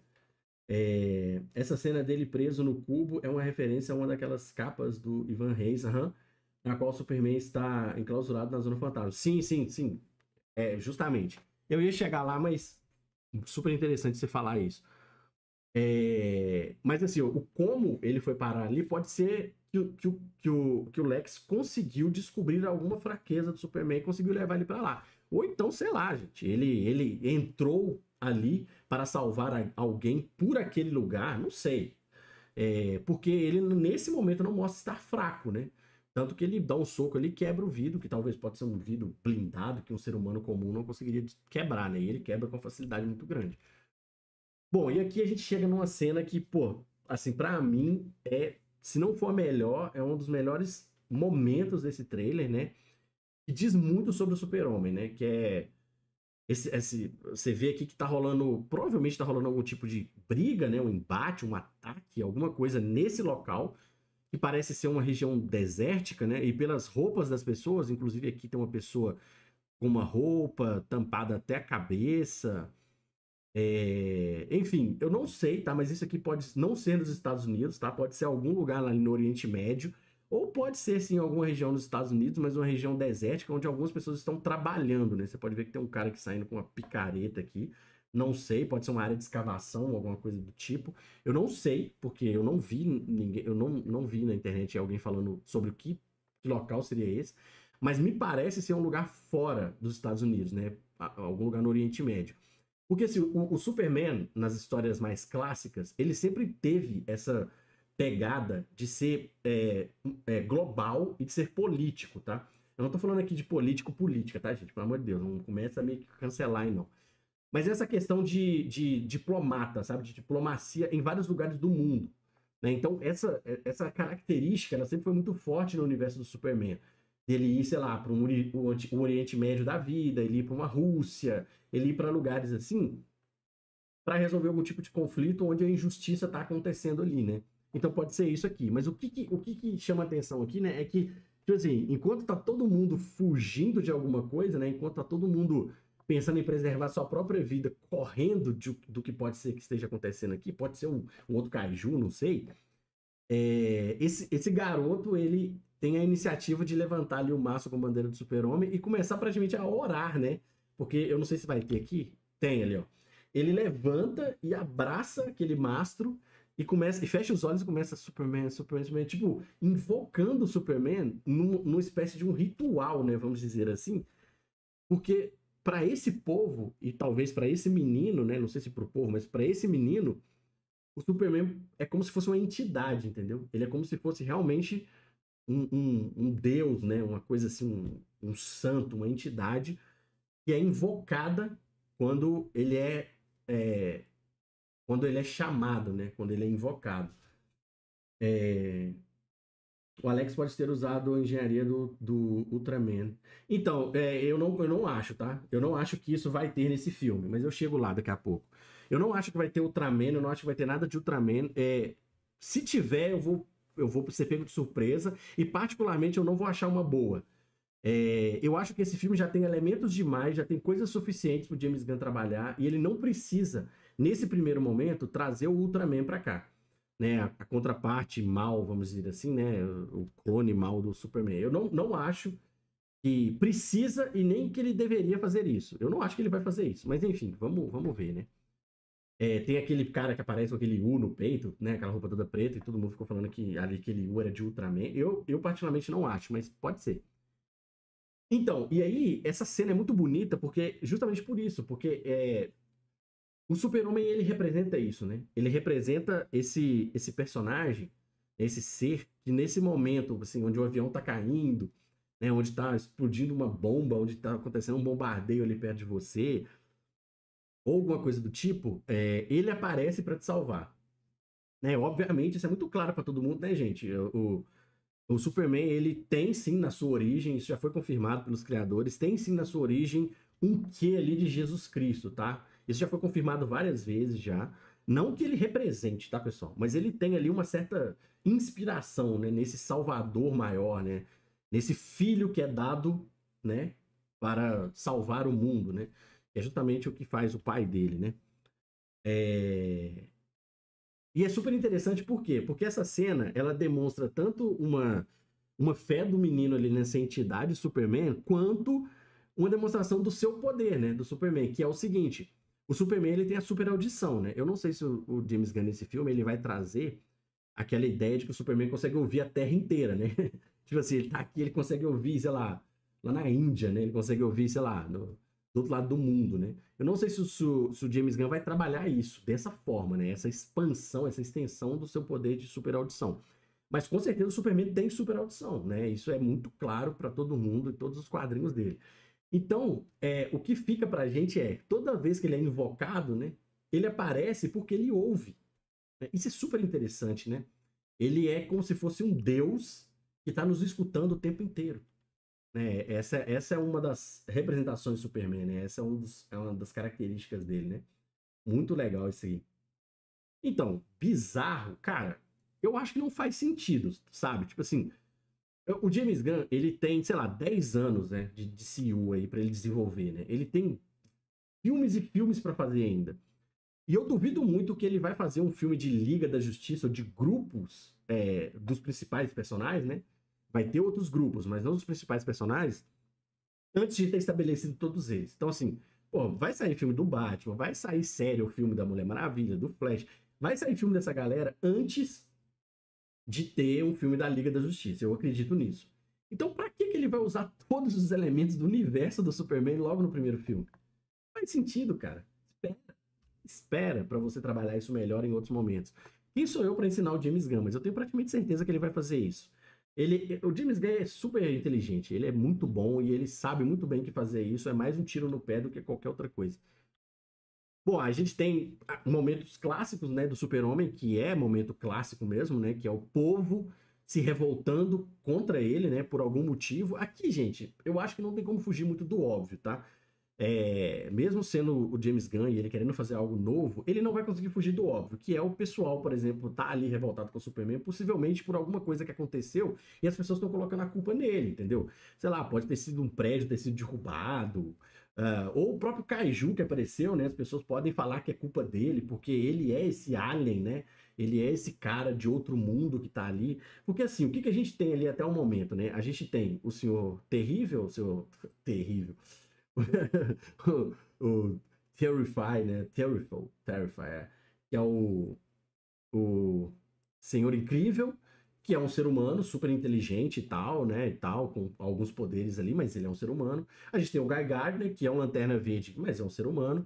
Essa cena dele preso no cubo é uma referência a uma daquelas capas do Ivan Reis, na qual o Superman está enclausurado na Zona Fantasma. Sim, sim, sim. Justamente. Eu ia chegar lá, mas super interessante você falar isso. Mas assim, o como ele foi parar ali pode ser que o Lex conseguiu descobrir alguma fraqueza do Superman e conseguiu levar ele para lá. Ou então, sei lá, gente, ele entrou ali para salvar alguém por aquele lugar, não sei. Porque ele, nesse momento, não mostra estar fraco, né? Tanto que ele dá um soco ali, quebra o vidro, que talvez pode ser um vidro blindado, que um ser humano comum não conseguiria quebrar, né? E ele quebra com facilidade muito grande. Bom, e aqui a gente chega numa cena que, pô, assim, pra mim, se não for a melhor, é um dos melhores momentos desse trailer, né? E diz muito sobre o Super-Homem, né? Que é você vê aqui que tá rolando, provavelmente tá rolando algum tipo de briga, né, um embate, um ataque, alguma coisa nesse local, que parece ser uma região desértica, né? E pelas roupas das pessoas, inclusive aqui tem uma pessoa com uma roupa tampada até a cabeça. Enfim, eu não sei, tá? Mas isso aqui pode não ser nos Estados Unidos, tá? Pode ser algum lugar lá no Oriente Médio, ou pode ser, sim, alguma região dos Estados Unidos, mas uma região desértica onde algumas pessoas estão trabalhando, né? Você pode ver que tem um cara que saindo com uma picareta aqui. Não sei, pode ser uma área de escavação, alguma coisa do tipo. Eu não sei, porque eu não vi ninguém, eu não vi na internet alguém falando sobre que local seria esse, mas me parece ser um lugar fora dos Estados Unidos, né? Algum lugar no Oriente Médio. Porque assim, o Superman, nas histórias mais clássicas, ele sempre teve essa pegada de ser global e de ser político, tá? Eu não tô falando aqui de política, tá, gente? Pelo amor de Deus, não começa a me cancelar aí, não. Mas essa questão de diplomata, sabe? De diplomacia em vários lugares do mundo. Né? Então, essa característica, ela sempre foi muito forte no universo do Superman. Ele ir, sei lá, para o Oriente Médio da vida, ele ir para uma Rússia, ele ir para lugares assim, para resolver algum tipo de conflito onde a injustiça está acontecendo ali, né? Então pode ser isso aqui. Mas o que chama atenção aqui, né, é que, tipo assim, enquanto tá todo mundo fugindo de alguma coisa, né, enquanto tá todo mundo pensando em preservar sua própria vida, correndo do que pode ser que esteja acontecendo aqui, pode ser um outro kaiju, não sei. Esse garoto, ele tem a iniciativa de levantar ali o maço com a bandeira do Super-Homem e começar praticamente a orar, né? Porque eu não sei se vai ter aqui. Tem ali, ó. Ele levanta e abraça aquele mastro e começa e fecha os olhos e começa Superman, Superman, Superman, tipo, invocando o Superman numa espécie de um ritual, né? Vamos dizer assim. Porque para esse povo, e talvez para esse menino, né? Não sei se pro povo, mas para esse menino, o Superman é como se fosse uma entidade, entendeu? Ele é como se fosse realmente um deus, né? Uma coisa assim, um santo, uma entidade que é invocada quando é, quando ele é chamado, né? Quando ele é invocado. O Alex pode ter usado a engenharia do Ultraman. Então, eu não acho, tá? Eu não acho que isso vai ter nesse filme, mas eu chego lá daqui a pouco. Eu não acho que vai ter Ultraman, eu não acho que vai ter nada de Ultraman. Se tiver, eu vou ser pego de surpresa e, particularmente, eu não vou achar uma boa. Eu acho que esse filme já tem elementos demais, já tem coisas suficientes para o James Gunn trabalhar e ele não precisa, nesse primeiro momento, trazer o Ultraman para cá. Né, a contraparte mal, vamos dizer assim, né, o clone mal do Superman. Eu não acho que precisa e nem que ele deveria fazer isso. Eu não acho que ele vai fazer isso, mas enfim, vamos ver, né? Tem aquele cara que aparece com aquele U no peito, né, aquela roupa toda preta e todo mundo ficou falando que ali aquele U era de Ultraman. Eu particularmente não acho, mas pode ser. Então, e aí, essa cena é muito bonita porque justamente por isso, porque o Super-Homem, ele representa isso, né? Ele representa esse personagem, esse ser que nesse momento, assim, onde o avião tá caindo, né, onde tá explodindo uma bomba, onde tá acontecendo um bombardeio ali perto de você, ou alguma coisa do tipo, ele aparece para te salvar. Né? Obviamente, isso é muito claro para todo mundo, né, gente? O Superman, ele tem sim na sua origem, isso já foi confirmado pelos criadores, tem sim na sua origem um quê ali de Jesus Cristo, tá? Isso já foi confirmado várias vezes já. Não que ele represente, tá, pessoal? Mas ele tem ali uma certa inspiração, né? Nesse salvador maior, né? Nesse filho que é dado, né? Para salvar o mundo, né? Que é justamente o que faz o pai dele, né? E é super interessante por quê? Porque essa cena, ela demonstra tanto uma fé do menino ali nessa entidade Superman, quanto uma demonstração do seu poder, né, do Superman, que é o seguinte, o Superman, ele tem a super audição, né? Eu não sei se o James Gunn nesse filme, ele vai trazer aquela ideia de que o Superman consegue ouvir a Terra inteira, né? Tipo assim, ele tá aqui, ele consegue ouvir, sei lá na Índia, né? Ele consegue ouvir, sei lá, do outro lado do mundo, né? Eu não sei se o James Gunn vai trabalhar isso dessa forma, né? Essa expansão, essa extensão do seu poder de super audição. Mas com certeza o Superman tem super audição, né? Isso é muito claro para todo mundo e todos os quadrinhos dele. Então, o que fica pra gente toda vez que ele é invocado, né? Ele aparece porque ele ouve. Né? Isso é super interessante, né? Ele é como se fosse um deus que está nos escutando o tempo inteiro. Né? Essa é uma das representações do Superman, né? Essa é uma das características dele, né? Muito legal isso aí. Então, bizarro, cara, eu acho que não faz sentido, sabe? Tipo assim, o James Gunn, ele tem, sei lá, 10 anos, né, de CU aí pra ele desenvolver, né? Ele tem filmes e filmes pra fazer ainda. E eu duvido muito que ele vai fazer um filme de Liga da Justiça ou de grupos dos principais personagens, né? Vai ter outros grupos, mas não dos principais personagens, antes de ter estabelecido todos eles. Então, assim, pô, vai sair filme do Batman, vai sair série o filme da Mulher Maravilha, do Flash, vai sair filme dessa galera antes de ter um filme da Liga da Justiça. Eu acredito nisso. Então, pra que ele vai usar todos os elementos do universo do Superman logo no primeiro filme? Não faz sentido, cara. Espera para você trabalhar isso melhor em outros momentos. Quem sou eu para ensinar o James Gunn? Mas eu tenho praticamente certeza que ele vai fazer isso. O James Gunn é super inteligente, ele é muito bom e ele sabe muito bem que fazer isso é mais um tiro no pé do que qualquer outra coisa. Bom, a gente tem momentos clássicos, né, do Super-Homem, que é momento clássico mesmo, né, que é o povo se revoltando contra ele, né, por algum motivo. Aqui, gente, eu acho que não tem como fugir muito do óbvio, tá? Mesmo sendo o James Gunn e ele querendo fazer algo novo, ele não vai conseguir fugir do óbvio, que é o pessoal, por exemplo, tá ali revoltado com o Superman, possivelmente por alguma coisa que aconteceu e as pessoas estão colocando a culpa nele, entendeu? Sei lá, pode ter sido um prédio ter sido derrubado, ou o próprio Kaiju que apareceu, né? As pessoas podem falar que é culpa dele, porque ele é esse alien, né? Ele é esse cara de outro mundo que tá ali. Porque assim, o que que a gente tem ali até o momento, né? A gente tem o senhor terrível, o senhor terrível, o Terrify, né? Terrify, que é o Senhor Incrível, que é um ser humano super inteligente e tal, né? E tal, com alguns poderes ali, mas ele é um ser humano. A gente tem o Guy Gardner, que é um Lanterna Verde, mas é um ser humano.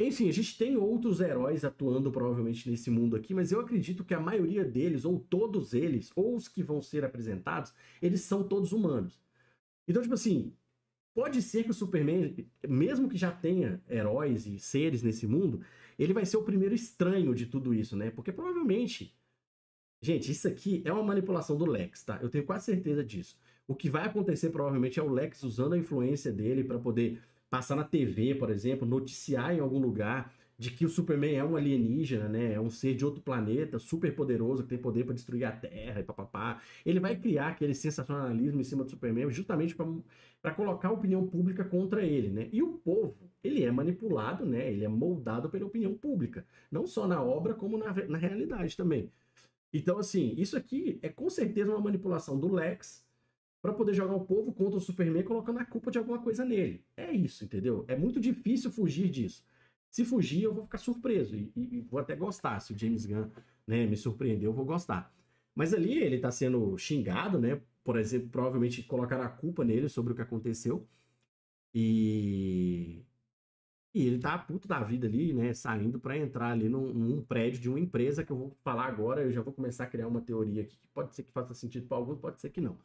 Enfim, a gente tem outros heróis atuando provavelmente nesse mundo aqui, mas eu acredito que a maioria deles, ou todos eles, ou os que vão ser apresentados, eles são todos humanos. Então, tipo assim, pode ser que o Superman, mesmo que já tenha heróis e seres nesse mundo, ele vai ser o primeiro estranho de tudo isso, né? Porque provavelmente, gente, isso aqui é uma manipulação do Lex, tá? Eu tenho quase certeza disso. O que vai acontecer provavelmente é o Lex usando a influência dele para poder passar na TV, por exemplo, noticiar em algum lugar de que o Superman é um alienígena, né? É um ser de outro planeta, super poderoso, que tem poder para destruir a Terra e papapá. Ele vai criar aquele sensacionalismo em cima do Superman justamente para colocar a opinião pública contra ele, né? E o povo, ele é manipulado, né? Ele é moldado pela opinião pública, não só na obra como na realidade também. Então, assim, isso aqui é com certeza uma manipulação do Lex para poder jogar o povo contra o Superman colocando a culpa de alguma coisa nele. É isso, entendeu? É muito difícil fugir disso. Se fugir, eu vou ficar surpreso e vou até gostar. Se o James Gunn, né, me surpreender, eu vou gostar. Mas ali ele tá sendo xingado, né? Por exemplo, provavelmente colocaram a culpa nele sobre o que aconteceu. E e ele tá puto da vida ali, né? Saindo para entrar ali num prédio de uma empresa que eu vou falar agora. Eu já vou começar a criar uma teoria aqui que pode ser que faça sentido para alguns, pode ser que não.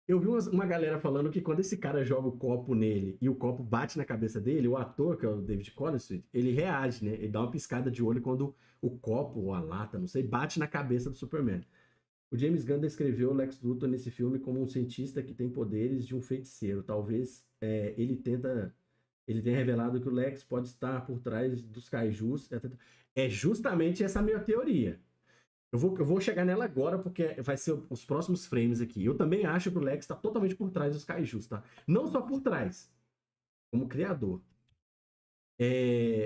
Eu vi uma galera falando que quando esse cara joga o copo nele e o copo bate na cabeça dele, o ator, que é o David Copperfield, ele reage, né? Ele dá uma piscada de olho quando o copo ou a lata, não sei, bate na cabeça do Superman. O James Gunn descreveu o Lex Luthor nesse filme como um cientista que tem poderes de um feiticeiro. Talvez ele tenha revelado que o Lex pode estar por trás dos kaijus. É justamente essa a minha teoria. Eu vou chegar nela agora porque vai ser os próximos frames aqui. Eu também acho que o Lex está totalmente por trás dos kaijus, tá? Não só por trás, como criador.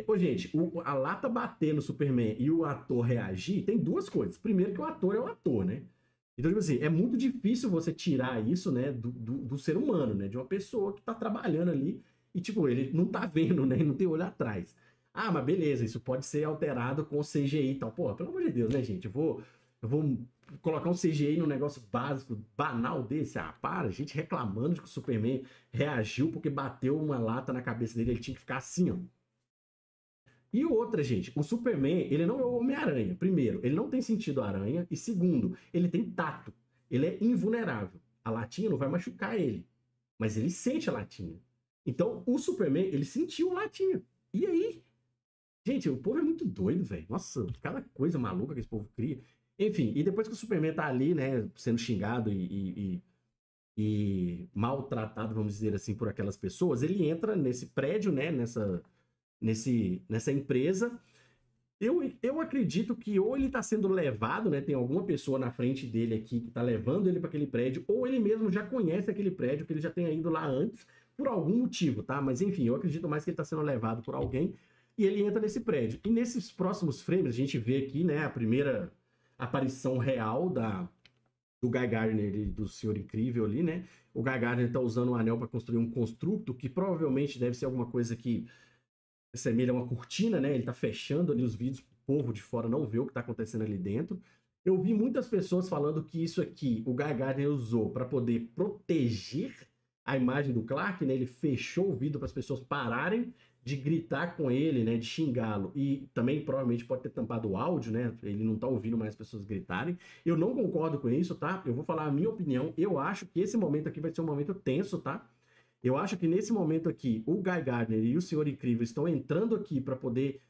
Ô, gente, a lata bater no Superman e o ator reagir, tem duas coisas. Primeiro que o ator é o ator, né? Então, tipo assim, é muito difícil você tirar isso, né, do ser humano, né? De uma pessoa que tá trabalhando ali e, tipo, ele não tá vendo, né? Não tem olho atrás. Ah, mas beleza, isso pode ser alterado com CGI e tal. Porra, pelo amor de Deus, né, gente? Eu vou colocar um CGI num negócio básico, banal desse. Ah, para, gente reclamando de que o Superman reagiu porque bateu uma lata na cabeça dele, ele tinha que ficar assim, ó. E outra, gente, o Superman, ele não é o Homem-Aranha. Primeiro, ele não tem sentido aranha. E segundo, ele tem tato. Ele é invulnerável. A latinha não vai machucar ele. Mas ele sente a latinha. Então, o Superman, ele sentiu a latinha. E aí? Gente, o povo é muito doido, velho. Nossa, cada coisa maluca que esse povo cria. Enfim, e depois que o Superman tá ali, né, sendo xingado e maltratado, vamos dizer assim, por aquelas pessoas, ele entra nesse prédio, né, nessa empresa Eu acredito que ou ele está sendo levado, né? Tem alguma pessoa na frente dele aqui que está levando ele para aquele prédio, ou ele mesmo já conhece aquele prédio, que ele já tenha ido lá antes, por algum motivo, tá? Mas enfim, eu acredito mais que ele está sendo levado por alguém e ele entra nesse prédio. E nesses próximos frames, a gente vê aqui, né, a primeira aparição real do Guy Gardner e do Senhor Incrível ali, né? O Guy Gardner está usando um anel para construir um construto que provavelmente deve ser alguma coisa que assemelha uma cortina, né? Ele tá fechando ali os vidros pro povo de fora não ver o que tá acontecendo ali dentro. Eu vi muitas pessoas falando que isso aqui o Guy Gardner usou para poder proteger a imagem do Clark, né? Ele fechou o vidro para as pessoas pararem de gritar com ele, né? De xingá-lo. E também provavelmente pode ter tampado o áudio, né? Ele não tá ouvindo mais as pessoas gritarem. Eu não concordo com isso, tá? Eu vou falar a minha opinião. Eu acho que esse momento aqui vai ser um momento tenso, tá? Eu acho que nesse momento aqui, o Guy Gardner e o Senhor Incrível estão entrando aqui para poder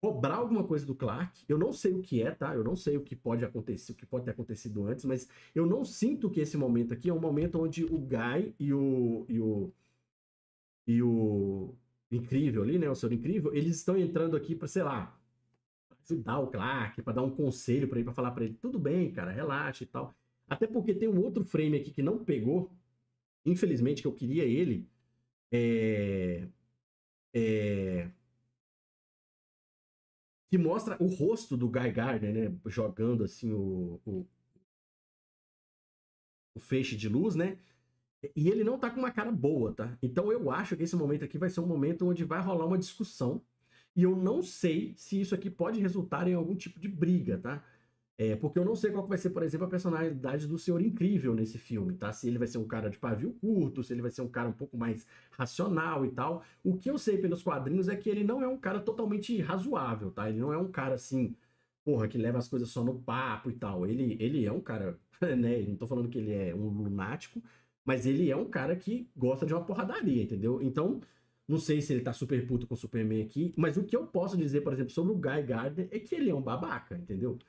cobrar alguma coisa do Clark. Eu não sei o que é, tá? Eu não sei o que pode acontecer, o que pode ter acontecido antes, mas eu não sinto que esse momento aqui é um momento onde o Guy e o Incrível ali, né? O Senhor Incrível, eles estão entrando aqui para, sei lá, ajudar o Clark, para dar um conselho para ele, para falar para ele, tudo bem, cara, relaxa e tal. Até porque tem um outro frame aqui que não pegou, infelizmente, que eu queria ele, é, é, que mostra o rosto do Guy Gardner, né? Jogando assim o feixe de luz, né? E ele não tá com uma cara boa, tá? Então eu acho que esse momento aqui vai ser um momento onde vai rolar uma discussão. E eu não sei se isso aqui pode resultar em algum tipo de briga, tá? Porque eu não sei qual que vai ser, por exemplo, a personalidade do Senhor Incrível nesse filme, tá? Se ele vai ser um cara de pavio curto, se ele vai ser um cara um pouco mais racional e tal. O que eu sei pelos quadrinhos é que ele não é um cara totalmente razoável, tá? Ele não é um cara assim, porra, que leva as coisas só no papo e tal. Ele é um cara, né? Não tô falando que ele é um lunático, mas ele é um cara que gosta de uma porradaria, entendeu? Então, não sei se ele tá super puto com o Superman aqui, mas o que eu posso dizer, por exemplo, sobre o Guy Gardner é que ele é um babaca, entendeu?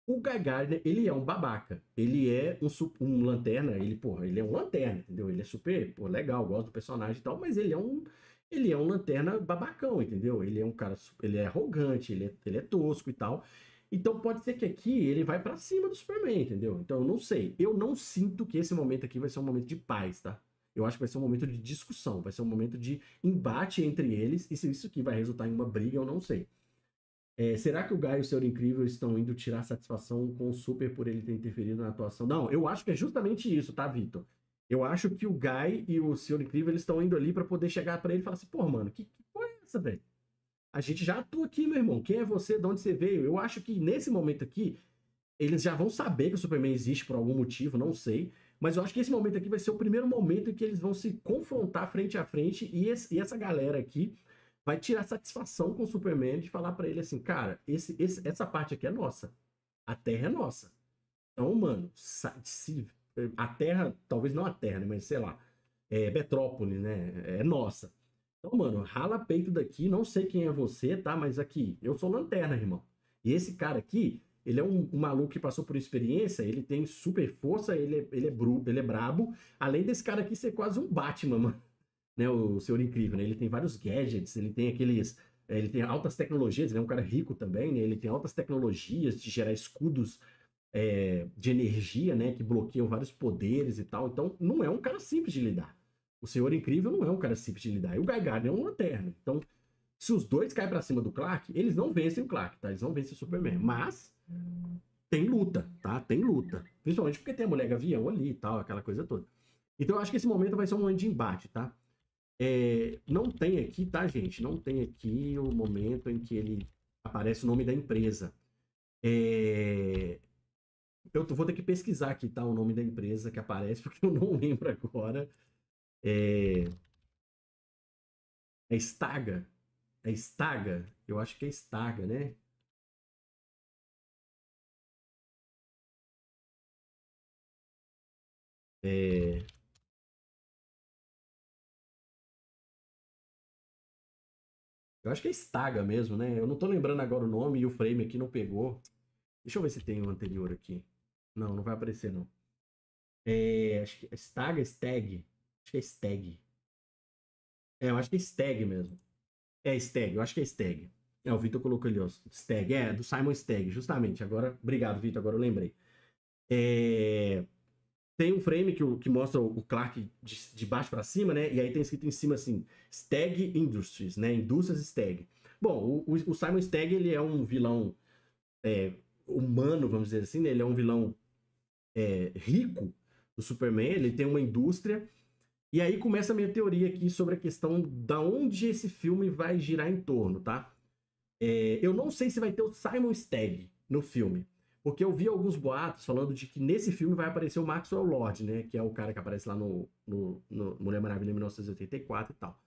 O Guy Gardner, ele é um babaca. Ele é um lanterna, porra, ele é um lanterna, entendeu? Ele é super, pô, legal, gosto do personagem e tal, mas ele é um lanterna babacão, entendeu? Ele é um cara, ele é arrogante, ele é tosco e tal. Então pode ser que aqui ele vai pra cima do Superman, entendeu? Então eu não sei. Eu não sinto que esse momento aqui vai ser um momento de paz, tá? Eu acho que vai ser um momento de discussão, vai ser um momento de embate entre eles, e se isso aqui vai resultar em uma briga, eu não sei. Será que o Guy e o Senhor Incrível estão indo tirar satisfação com o Super por ele ter interferido na atuação? Não, eu acho que é justamente isso, tá, Vitor? Eu acho que o Guy e o Senhor Incrível eles estão indo ali para poder chegar para ele e falar assim: pô, mano, que porra é essa, velho? A gente já atua aqui, meu irmão. Quem é você? De onde você veio? Eu acho que nesse momento aqui, eles já vão saber que o Superman existe por algum motivo, não sei. Mas eu acho que esse momento aqui vai ser o primeiro momento em que eles vão se confrontar frente a frente e essa galera aqui vai tirar satisfação com o Superman de falar pra ele assim, cara, essa parte aqui é nossa. A Terra é nossa. Então, mano, se a Terra, talvez não a Terra, né, mas sei lá, Metrópole, né, é nossa. Então, mano, rala peito daqui, não sei quem é você, tá? Mas aqui, eu sou lanterna, irmão. E esse cara aqui, ele é um maluco que passou por experiência, ele tem super força, ele é brabo. Além desse cara aqui ser quase um Batman, mano, né, o Senhor Incrível, né? Ele tem vários gadgets, ele tem aqueles. Ele tem altas tecnologias, ele é um cara rico também, né? Ele tem altas tecnologias de gerar escudos de energia, né? Que bloqueiam vários poderes e tal. Então, não é um cara simples de lidar. O Senhor Incrível não é um cara simples de lidar. E o Guy Gardner é um lanterna. Então, se os dois caem pra cima do Clark, eles não vencem o Clark, tá? Eles não vencem o Superman. Mas tem luta, tá? Tem luta. Principalmente porque tem a mulher gavião ali e tal, aquela coisa toda. Então, eu acho que esse momento vai ser um momento de embate, tá? Não tem aqui, tá, gente? Não tem aqui o momento em que ele aparece o nome da empresa. Eu vou ter que pesquisar aqui, tá? O nome da empresa que aparece, porque eu não lembro agora. É, é Staga. É Staga? Eu acho que é Staga, né? É, eu acho que é Staga mesmo, né? Eu não tô lembrando agora o nome e o frame aqui não pegou. Deixa eu ver se tem o anterior aqui. Não, não vai aparecer, não. Acho que é Staga, Stag. Acho que é Stag. Eu acho que é Stag mesmo. É Stag, eu acho que é Stag. O Vitor colocou ali, ó, Stagg, do Simon Stagg, justamente. Agora, obrigado, Vitor, agora eu lembrei. Tem um frame que mostra o Clark de baixo para cima, né? E aí tem escrito em cima assim, Stagg Industries, né? Indústrias Stagg. Bom, o Simon Stagg, ele é um vilão humano, vamos dizer assim, né? Ele é um vilão rico do Superman, ele tem uma indústria. E aí começa a minha teoria aqui sobre a questão da onde esse filme vai girar em torno, tá? Eu não sei se vai ter o Simon Stagg no filme, porque eu vi alguns boatos falando de que nesse filme vai aparecer o Maxwell Lord, né? Que é o cara que aparece lá no Mulher Maravilha em 1984 e tal.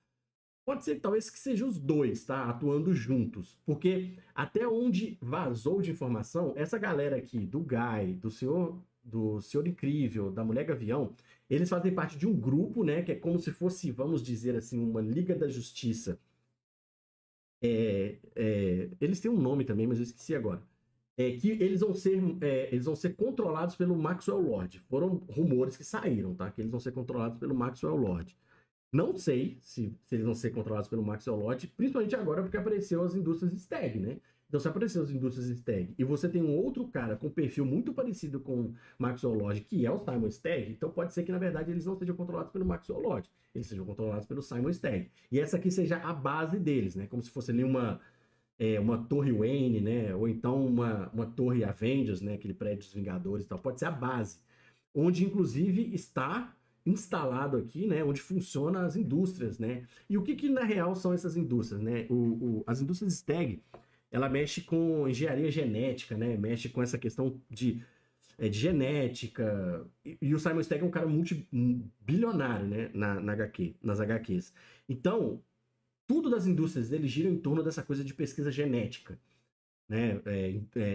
Pode ser que talvez que sejam os dois, tá? Atuando juntos. Porque até onde vazou de informação, essa galera aqui, do Guy, do Senhor Incrível, da Mulher Gavião, eles fazem parte de um grupo, né? Que é como se fosse, vamos dizer assim, uma Liga da Justiça. Eles têm um nome também, mas eu esqueci agora. Que eles vão ser controlados pelo Maxwell Lord. Foram rumores que saíram, tá? Que eles vão ser controlados pelo Maxwell Lord. Não sei se eles vão ser controlados pelo Maxwell Lord, principalmente agora porque apareceu as indústrias Stagg, né? Então, se apareceu as indústrias Stagg e você tem um outro cara com um perfil muito parecido com Maxwell Lord, que é o Simon Stagg, então pode ser que, na verdade, eles não sejam controlados pelo Maxwell Lord, eles sejam controlados pelo Simon Stagg. E essa aqui seja a base deles, né? Como se fosse ali uma torre Wayne, né? Ou então uma torre Avengers, né? Aquele prédio dos Vingadores e tal. Pode ser a base. Onde, inclusive, está instalado aqui, né? Onde funcionam as indústrias, né? E o que na real são essas indústrias, né? As indústrias Stagg, ela mexe com engenharia genética, né? Mexe com essa questão de genética. E o Simon Stagg é um cara multibilionário, né? Nas HQs. Então, tudo das indústrias dele gira em torno dessa coisa de pesquisa genética, né?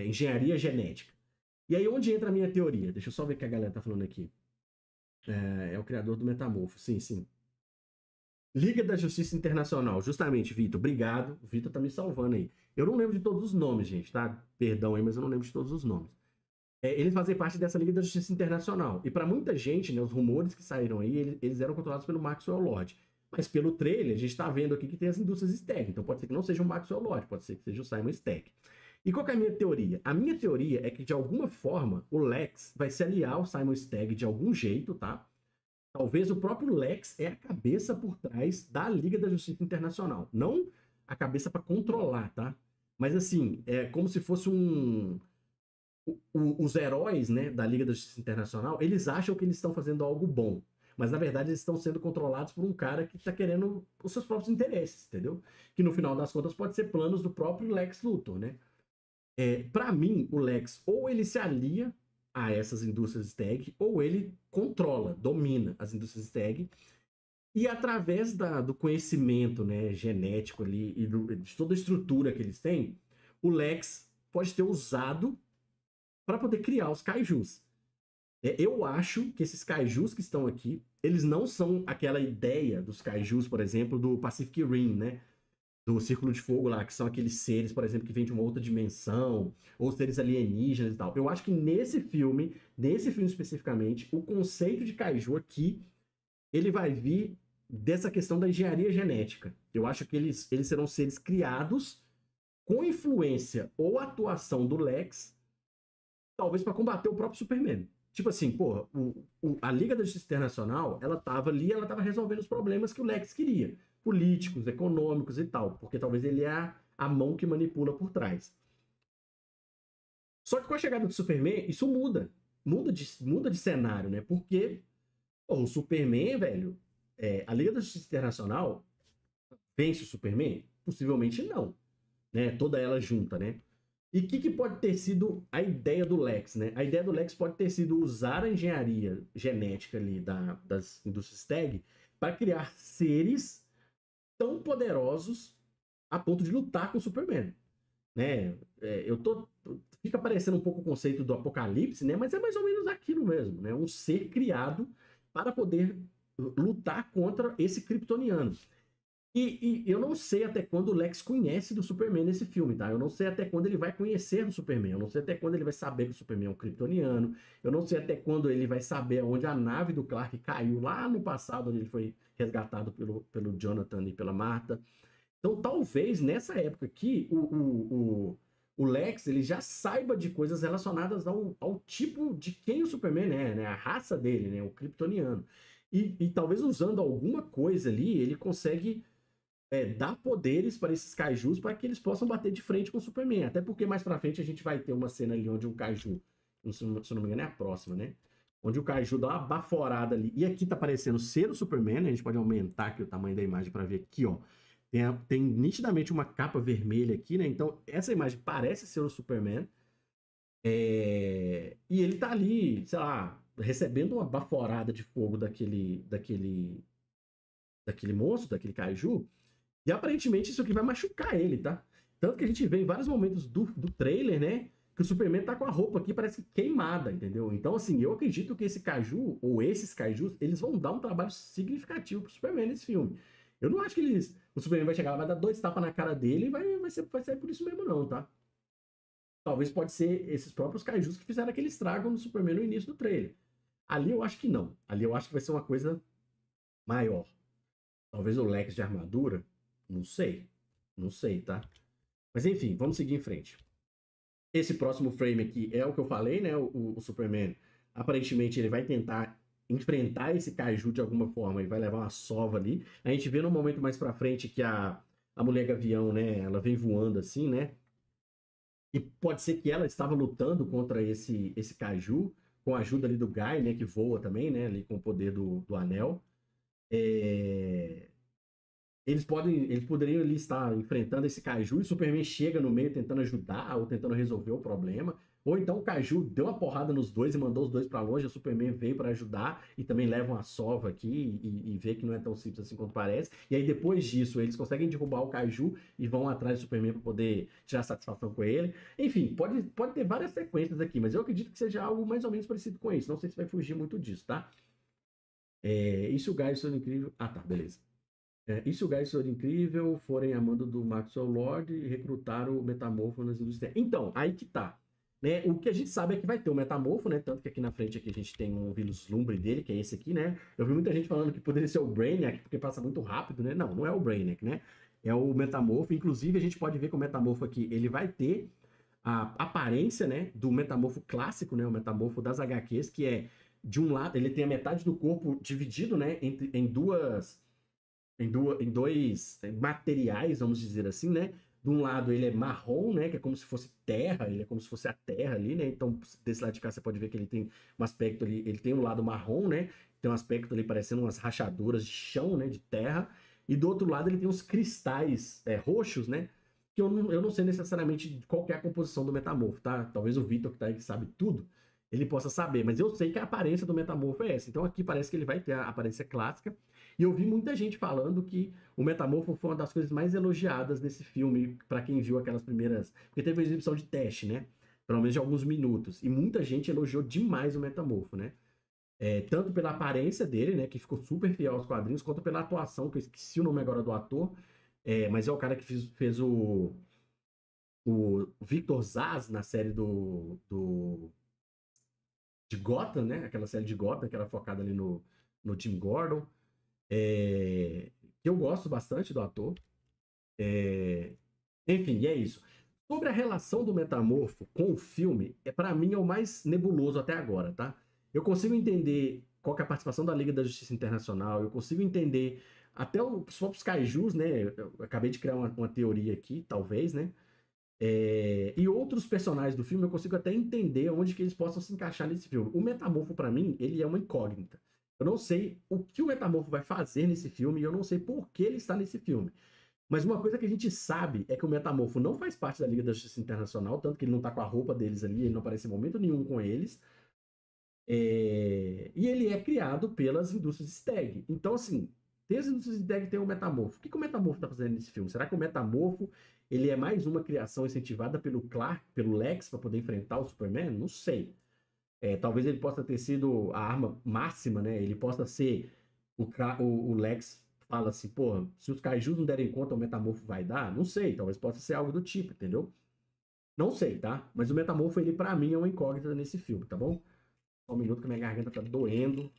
Engenharia genética. E aí, onde entra a minha teoria? Deixa eu só ver o que a galera tá falando aqui. É o criador do Metamorfo, sim. Liga da Justiça Internacional, justamente, Vitor. Obrigado. O Vitor tá me salvando aí. Eu não lembro de todos os nomes, gente, tá? Perdão aí, mas eu não lembro de todos os nomes. Eles fazem parte dessa Liga da Justiça Internacional. E para muita gente, né, os rumores que saíram aí, eles eram controlados pelo Maxwell Lord. Mas pelo trailer, a gente tá vendo aqui que tem as indústrias Stagg. Então pode ser que não seja o Maxwell Lord, pode ser que seja o Simon Stagg. E qual que é a minha teoria? A minha teoria é que, de alguma forma, o Lex vai se aliar ao Simon Stagg de algum jeito, tá? Talvez o próprio Lex é a cabeça por trás da Liga da Justiça Internacional. Não a cabeça para controlar, tá? Mas assim, é como se fosse os heróis, né, da Liga da Justiça Internacional, eles acham que eles estão fazendo algo bom. Mas na verdade eles estão sendo controlados por um cara que está querendo os seus próprios interesses, entendeu? Que no final das contas pode ser planos do próprio Lex Luthor, né? Para mim, o Lex ou ele se alia a essas indústrias Stagg, ou ele controla, domina as indústrias Stagg, e através do conhecimento, né, genético ali e de toda a estrutura que eles têm, o Lex pode ter usado para poder criar os kaijus. Eu acho que esses kaijus que estão aqui, eles não são aquela ideia dos kaijus, por exemplo, do Pacific Rim, né? Do Círculo de Fogo lá, que são aqueles seres, por exemplo, que vêm de uma outra dimensão, ou seres alienígenas e tal. Eu acho que nesse filme especificamente, o conceito de kaiju aqui, ele vai vir dessa questão da engenharia genética. Eu acho que eles serão seres criados com influência ou atuação do Lex, talvez para combater o próprio Superman. Tipo assim, porra, a Liga da Justiça Internacional, ela tava ali, ela tava resolvendo os problemas que o Lex queria. Políticos, econômicos e tal. Porque talvez ele é a mão que manipula por trás. Só que com a chegada do Superman, isso muda. Muda de cenário, né? Porque o Superman, velho, a Liga da Justiça Internacional vence o Superman? Possivelmente não. Né? Toda ela junta, né? E o que pode ter sido a ideia do Lex, né? A ideia do Lex pode ter sido usar a engenharia genética ali das indústrias Stagg para criar seres tão poderosos a ponto de lutar com o Superman, né? Fica parecendo um pouco o conceito do apocalipse, né? Mas é mais ou menos aquilo mesmo, né? Um ser criado para poder lutar contra esse kryptoniano. E eu não sei até quando o Lex conhece do Superman nesse filme, tá? Eu não sei até quando ele vai conhecer do Superman. Eu não sei até quando ele vai saber que o Superman é um kryptoniano. Eu não sei até quando ele vai saber onde a nave do Clark caiu lá no passado, onde ele foi resgatado pelo Jonathan e pela Martha. Então, talvez, nessa época aqui, o Lex ele já saiba de coisas relacionadas ao tipo de quem o Superman é, né? A raça dele, né? O kryptoniano. E talvez usando alguma coisa ali, ele consegue dar poderes para esses kaijus para que eles possam bater de frente com o Superman. Até porque mais pra frente a gente vai ter uma cena ali onde um kaiju, se eu não me engano é a próxima, né? Onde o kaiju dá uma baforada ali. E aqui tá parecendo ser o Superman, né? A gente pode aumentar aqui o tamanho da imagem para ver aqui, ó. Tem nitidamente uma capa vermelha aqui, né? Então essa imagem parece ser o Superman. E ele tá ali, sei lá, recebendo uma baforada de fogo daquele monstro, daquele kaiju. E aparentemente isso aqui vai machucar ele, tá? Tanto que a gente vê em vários momentos do trailer, né? Que o Superman tá com a roupa aqui, parece que queimada, entendeu? Então, assim, eu acredito que esse kaiju, ou esses kaijus, eles vão dar um trabalho significativo pro Superman nesse filme. Eu não acho que o Superman vai chegar lá, vai dar 2 tapas na cara dele e vai ser por isso mesmo, não, tá? Talvez pode ser esses próprios kaijus que fizeram aquele estrago no Superman no início do trailer. Ali eu acho que não. Ali eu acho que vai ser uma coisa maior. Talvez o Lex de armadura, não sei. Não sei, tá? Mas enfim, vamos seguir em frente. Esse próximo frame aqui é o que eu falei, né? O Superman, aparentemente, ele vai tentar enfrentar esse kaiju de alguma forma e vai levar uma sova ali. A gente vê no momento mais pra frente que a mulher gavião, né? Ela vem voando assim, né? E pode ser que ela estava lutando contra esse kaiju, com a ajuda ali do Guy, né? Que voa também, né? Ali com o poder do anel. É... Eles poderiam ali estar enfrentando esse Kaiju e o Superman chega no meio tentando ajudar ou tentando resolver o problema. Ou então o Kaiju deu uma porrada nos dois e mandou os dois para longe, o Superman veio para ajudar e também leva uma sova aqui e vê que não é tão simples assim quanto parece. E aí depois disso eles conseguem derrubar o Kaiju e vão atrás do Superman para poder tirar satisfação com ele. Enfim, pode ter várias sequências aqui, mas eu acredito que seja algo mais ou menos parecido com isso. Não sei se vai fugir muito disso, tá? E se o Gaio for incrível... Ah, tá, beleza. E se o Gás for incrível, forem a mando do Maxwell Lord e recrutar o Metamorfo nas indústrias. Então, aí que tá. Né? O que a gente sabe é que vai ter o Metamorfo, né? Tanto que aqui na frente aqui a gente tem um vislumbre dele, que é esse aqui, né? Eu vi muita gente falando que poderia ser o Brainiac, porque passa muito rápido, né? Não, não é o Brainiac, né? É o Metamorfo. Inclusive, a gente pode ver que o Metamorfo aqui, ele vai ter a aparência, né? Do Metamorfo clássico, né? O Metamorfo das HQs, que é, de um lado, ele tem a metade do corpo dividido, né? Em dois materiais, vamos dizer assim, né? De um lado ele é marrom, né? Que é como se fosse terra, ele é como se fosse a terra ali, né? Então, desse lado de cá você pode ver que ele tem um aspecto ali, ele tem um lado marrom, né? Tem um aspecto ali parecendo umas rachaduras de chão, né? De terra. E do outro lado ele tem uns cristais roxos, né? Que eu não sei necessariamente qual que é a composição do metamorfo, tá? Talvez o Vitor, que tá aí, que sabe tudo, ele possa saber, mas eu sei que a aparência do metamorfo é essa. Então aqui parece que ele vai ter a aparência clássica. E eu vi muita gente falando que o Metamorfo foi uma das coisas mais elogiadas nesse filme, para quem viu aquelas primeiras. Porque teve uma exibição de teste, né? Pelo menos de alguns minutos. E muita gente elogiou demais o Metamorfo, né? Tanto pela aparência dele, né? Que ficou super fiel aos quadrinhos, quanto pela atuação, que eu esqueci o nome agora do ator. Mas é o cara que fez o Victor Zsasz na série de Gotham, né? Aquela série de Gotham que era focada ali no Jim Gordon. Que eu gosto bastante do ator. Enfim, é isso. Sobre a relação do Metamorfo com o filme, para mim é o mais nebuloso até agora, tá? Eu consigo entender qual que é a participação da Liga da Justiça Internacional, eu consigo entender até os próprios kaijus, né? Eu acabei de criar uma teoria aqui, talvez, né? E outros personagens do filme eu consigo até entender onde que eles possam se encaixar nesse filme. O Metamorfo, para mim, ele é uma incógnita. Eu não sei o que o Metamorfo vai fazer nesse filme e eu não sei por que ele está nesse filme. Mas uma coisa que a gente sabe é que o Metamorfo não faz parte da Liga da Justiça Internacional, tanto que ele não tá com a roupa deles ali, ele não aparece em momento nenhum com eles. E ele é criado pelas indústrias Stag. Então, assim, tem as indústrias Stag e tem o Metamorfo. O que o Metamorfo tá fazendo nesse filme? Será que o Metamorfo ele é mais uma criação incentivada pelo Clark, pelo Lex, para poder enfrentar o Superman? Não sei. Talvez ele possa ter sido a arma máxima, né? Ele possa ser o Lex fala assim, pô, se os kaijus não derem conta, o Metamorfo vai dar? Não sei, talvez possa ser algo do tipo, entendeu? Não sei, tá? Mas o Metamorfo, ele pra mim é uma incógnita nesse filme, tá bom? Só um minuto que minha garganta tá doendo.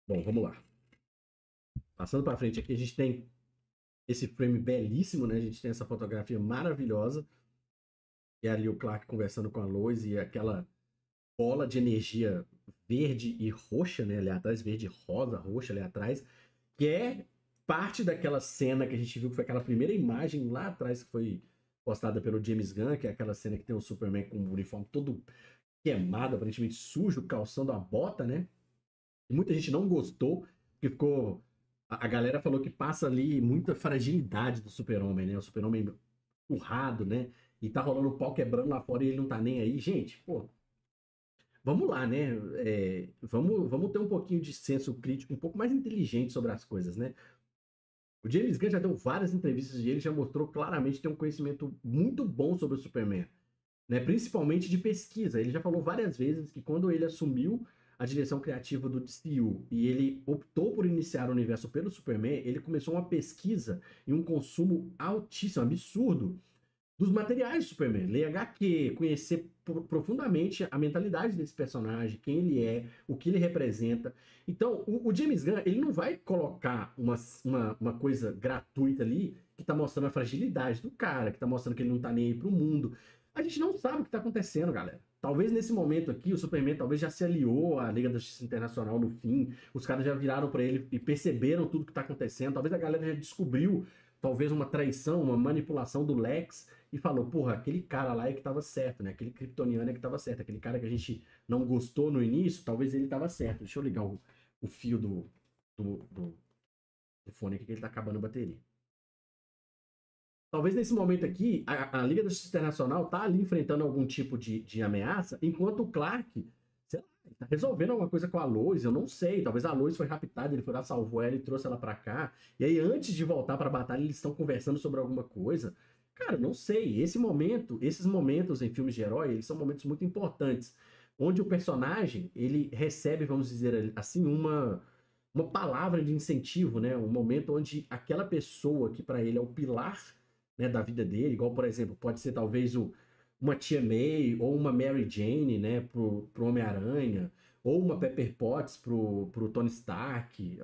Bom, vamos lá. Passando para frente aqui, a gente tem esse frame belíssimo, né? A gente tem essa fotografia maravilhosa. E ali o Clark conversando com a Lois e aquela bola de energia verde e roxa, né? Ali atrás, verde, rosa, roxa ali atrás, que é parte daquela cena que a gente viu que foi aquela primeira imagem lá atrás que foi postada pelo James Gunn, que é aquela cena que tem o Superman com o uniforme todo queimado, aparentemente sujo, calçando a bota, né? E muita gente não gostou, que ficou. A galera falou que passa ali muita fragilidade do Super-Homem, né? O Super-Homem urrado, né? E tá rolando o pau quebrando lá fora e ele não tá nem aí. Gente, pô, vamos lá, né? Vamos ter um pouquinho de senso crítico, um pouco mais inteligente sobre as coisas, né? O James Gunn já deu várias entrevistas e ele já mostrou claramente ter um conhecimento muito bom sobre o Superman, né? Principalmente de pesquisa. Ele já falou várias vezes que quando ele assumiu a direção criativa do DCU e ele optou por iniciar o universo pelo Superman, ele começou uma pesquisa e um consumo altíssimo, absurdo, dos materiais do Superman. Ler HQ, conhecer profundamente a mentalidade desse personagem, quem ele é, o que ele representa. Então, o James Gunn, ele não vai colocar uma coisa gratuita ali que tá mostrando a fragilidade do cara, que tá mostrando que ele não tá nem aí pro mundo. A gente não sabe o que tá acontecendo, galera. Talvez nesse momento aqui, o Superman talvez já se aliou à Liga da Justiça Internacional no fim, os caras já viraram para ele e perceberam tudo que tá acontecendo, talvez a galera já descobriu talvez uma traição, uma manipulação do Lex, e falou, porra, aquele cara lá é que tava certo, né? Aquele kryptoniano é que tava certo. Aquele cara que a gente não gostou no início, talvez ele tava certo. Deixa eu ligar o fio do fone aqui que ele tá acabando a bateria. Talvez nesse momento aqui, a Liga da Justiça Internacional tá ali enfrentando algum tipo de ameaça, enquanto o Clark, sei lá, ele tá resolvendo alguma coisa com a Lois, eu não sei. Talvez a Lois foi raptada, ele foi lá, salvou ela e trouxe ela pra cá. E aí, antes de voltar pra batalha, eles estão conversando sobre alguma coisa. Cara, não sei. Esses momentos em filmes de herói, eles são momentos muito importantes, onde o personagem, ele recebe, vamos dizer assim, uma palavra de incentivo, né? Um momento onde aquela pessoa que para ele é o pilar, né, da vida dele, igual, por exemplo, pode ser talvez uma Tia May ou uma Mary Jane, né, pro Homem-Aranha, ou uma Pepper Potts pro Tony Stark,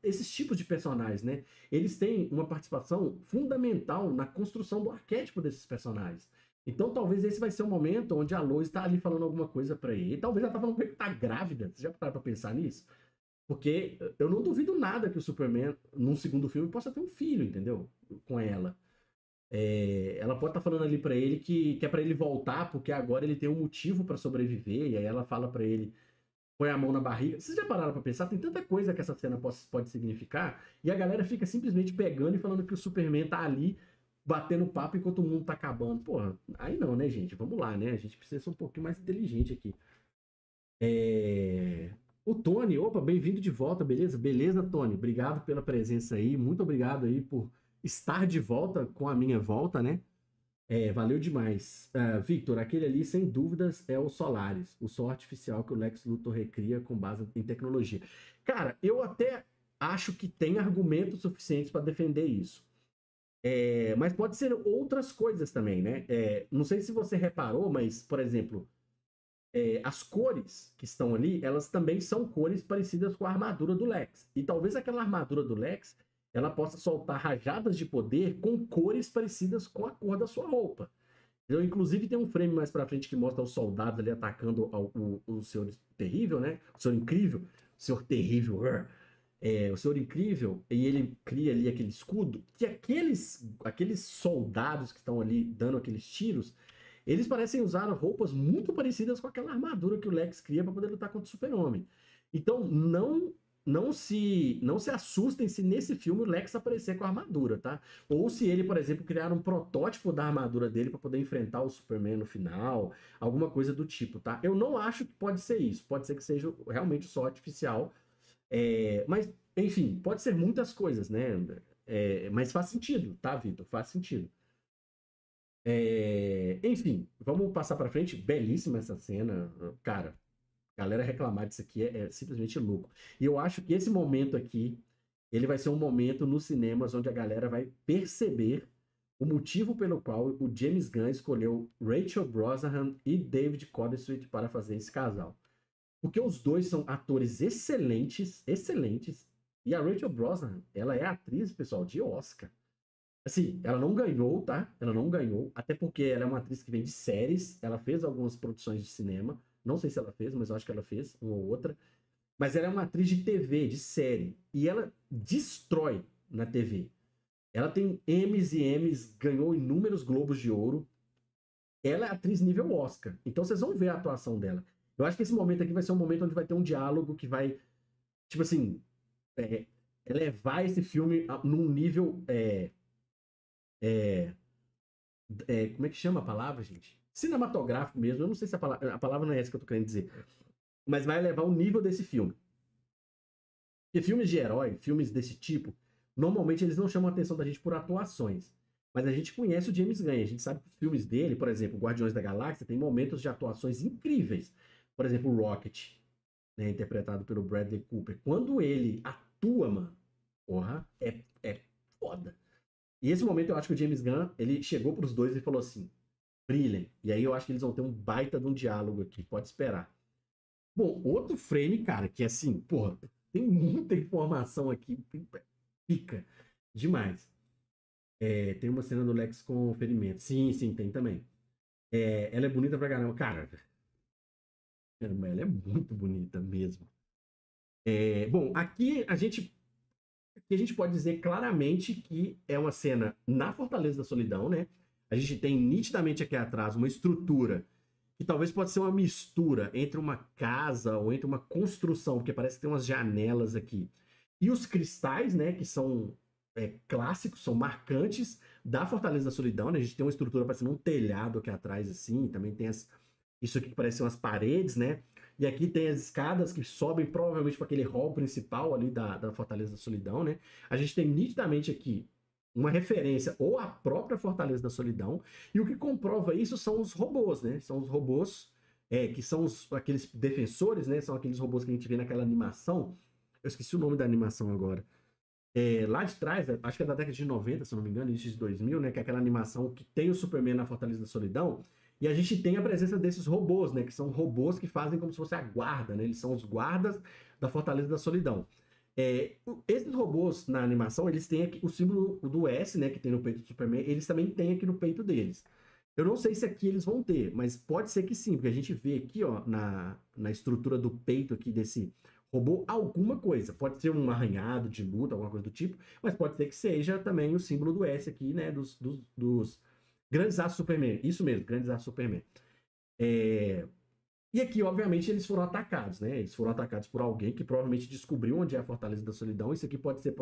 esses tipos de personagens, né? Eles têm uma participação fundamental na construção do arquétipo desses personagens. Então, talvez esse vai ser o momento onde a Lois está ali falando alguma coisa para ele. Talvez ela tá falando pra ele que tá grávida. Você já parou pra pensar nisso? Porque eu não duvido nada que o Superman, num segundo filme, possa ter um filho, entendeu? Com ela. Ela pode estar falando ali pra ele que é pra ele voltar, porque agora ele tem um motivo pra sobreviver, e aí ela fala pra ele, põe a mão na barriga. Vocês já pararam pra pensar? Tem tanta coisa que essa cena pode significar, e a galera fica simplesmente pegando e falando que o Superman tá ali batendo papo enquanto o mundo tá acabando. Porra, aí não, né, gente? Vamos lá, né? A gente precisa ser um pouquinho mais inteligente aqui. O Tony, opa, bem-vindo de volta, beleza? Beleza, Tony? Obrigado pela presença aí, muito obrigado aí por estar de volta com a minha volta, né? Valeu demais. Victor, aquele ali, sem dúvidas, é o Solaris, o sol artificial que o Lex Luthor recria com base em tecnologia. Cara, eu até acho que tem argumentos suficientes para defender isso. Mas pode ser outras coisas também, né? Não sei se você reparou, mas, por exemplo, as cores que estão ali, elas também são cores parecidas com a armadura do Lex. E talvez aquela armadura do Lex, ela possa soltar rajadas de poder com cores parecidas com a cor da sua roupa. Eu, inclusive, tem um frame mais pra frente que mostra os soldados ali atacando o Senhor Terrível, né? O Senhor Incrível. O Senhor Terrível. O Senhor Incrível. E ele cria ali aquele escudo. Que aqueles soldados que estão ali dando aqueles tiros, eles parecem usar roupas muito parecidas com aquela armadura que o Lex cria para poder lutar contra o Super-Homem. Então, não se assustem se nesse filme o Lex aparecer com a armadura, tá? Ou se ele, por exemplo, criar um protótipo da armadura dele para poder enfrentar o Superman no final, alguma coisa do tipo, tá? Eu não acho que pode ser isso. Pode ser que seja realmente só artificial. Mas, enfim, pode ser muitas coisas, né? Mas faz sentido, tá, Vitor? Faz sentido. Enfim, vamos passar para frente. Belíssima essa cena, cara. Galera reclamar disso aqui é simplesmente louco. E eu acho que esse momento aqui, ele vai ser um momento nos cinemas onde a galera vai perceber o motivo pelo qual o James Gunn escolheu Rachel Brosnahan e David Copperfield para fazer esse casal. Porque os dois são atores excelentes, excelentes. E a Rachel Brosnahan, ela é atriz, pessoal, de Oscar. Assim, ela não ganhou, tá? Ela não ganhou, até porque ela é uma atriz que vem de séries, ela fez algumas produções de cinema, não sei se ela fez, mas eu acho que ela fez, uma ou outra. Mas ela é uma atriz de TV, de série, e ela destrói na TV. Ela tem Emmys e Emmys, ganhou inúmeros Globos de Ouro. Ela é atriz nível Oscar, então vocês vão ver a atuação dela. Eu acho que esse momento aqui vai ser um momento onde vai ter um diálogo que vai, tipo assim, é, elevar esse filme num nível é, como é que chama a palavra, gente? Cinematográfico mesmo. Eu não sei se a palavra não é essa que eu tô querendo dizer. Mas vai elevar o nível desse filme. Porque filmes de herói, filmes desse tipo, normalmente eles não chamam a atenção da gente por atuações. Mas a gente conhece o James Gunn. A gente sabe que os filmes dele, por exemplo, Guardiões da Galáxia, tem momentos de atuações incríveis. Por exemplo, o Rocket, né, interpretado pelo Bradley Cooper. Quando ele atua, mano, porra, é foda. E esse momento eu acho que o James Gunn, ele chegou pros dois e falou assim, brilhem. E aí eu acho que eles vão ter um baita de um diálogo aqui, pode esperar. Bom, outro frame, cara, que assim, porra, tem muita informação aqui, pica demais. Tem uma cena do Lex com ferimento. Sim, sim, tem também. Ela é bonita pra caramba. Cara, ela é muito bonita mesmo. Bom, aqui a gente pode dizer claramente que é uma cena na Fortaleza da Solidão, né? A gente tem nitidamente aqui atrás uma estrutura que talvez pode ser uma mistura entre uma casa ou entre uma construção, porque parece que tem umas janelas aqui. E os cristais, né, que são clássicos, são marcantes da Fortaleza da Solidão, né? A gente tem uma estrutura parecendo um telhado aqui atrás, assim, também tem isso aqui que parece umas paredes, né? E aqui tem as escadas que sobem provavelmente para aquele hall principal ali da Fortaleza da Solidão, né? A gente tem nitidamente aqui uma referência ou à própria Fortaleza da Solidão, e o que comprova isso são os robôs, né? São os robôs que são aqueles defensores, né? São aqueles robôs que a gente vê naquela animação. Eu esqueci o nome da animação agora. Lá de trás, acho que é da década de 90, se não me engano, início de 2000, né? Que é aquela animação que tem o Superman na Fortaleza da Solidão. E a gente tem a presença desses robôs, né? Que são robôs que fazem como se fosse a guarda, né? Eles são os guardas da Fortaleza da Solidão. Esses robôs na animação, eles têm aqui o símbolo do S, né? Que tem no peito do Superman, eles também têm aqui no peito deles. Eu não sei se aqui eles vão ter, mas pode ser que sim, porque a gente vê aqui, ó, na estrutura do peito aqui desse robô alguma coisa. Pode ser um arranhado de luta, alguma coisa do tipo, mas pode ser que seja também o símbolo do S aqui, né? Dos grandes aços Superman. Isso mesmo, grandes aços Superman. E aqui, obviamente, eles foram atacados, né? Eles foram atacados por alguém que provavelmente descobriu onde é a Fortaleza da Solidão. Isso aqui pode ser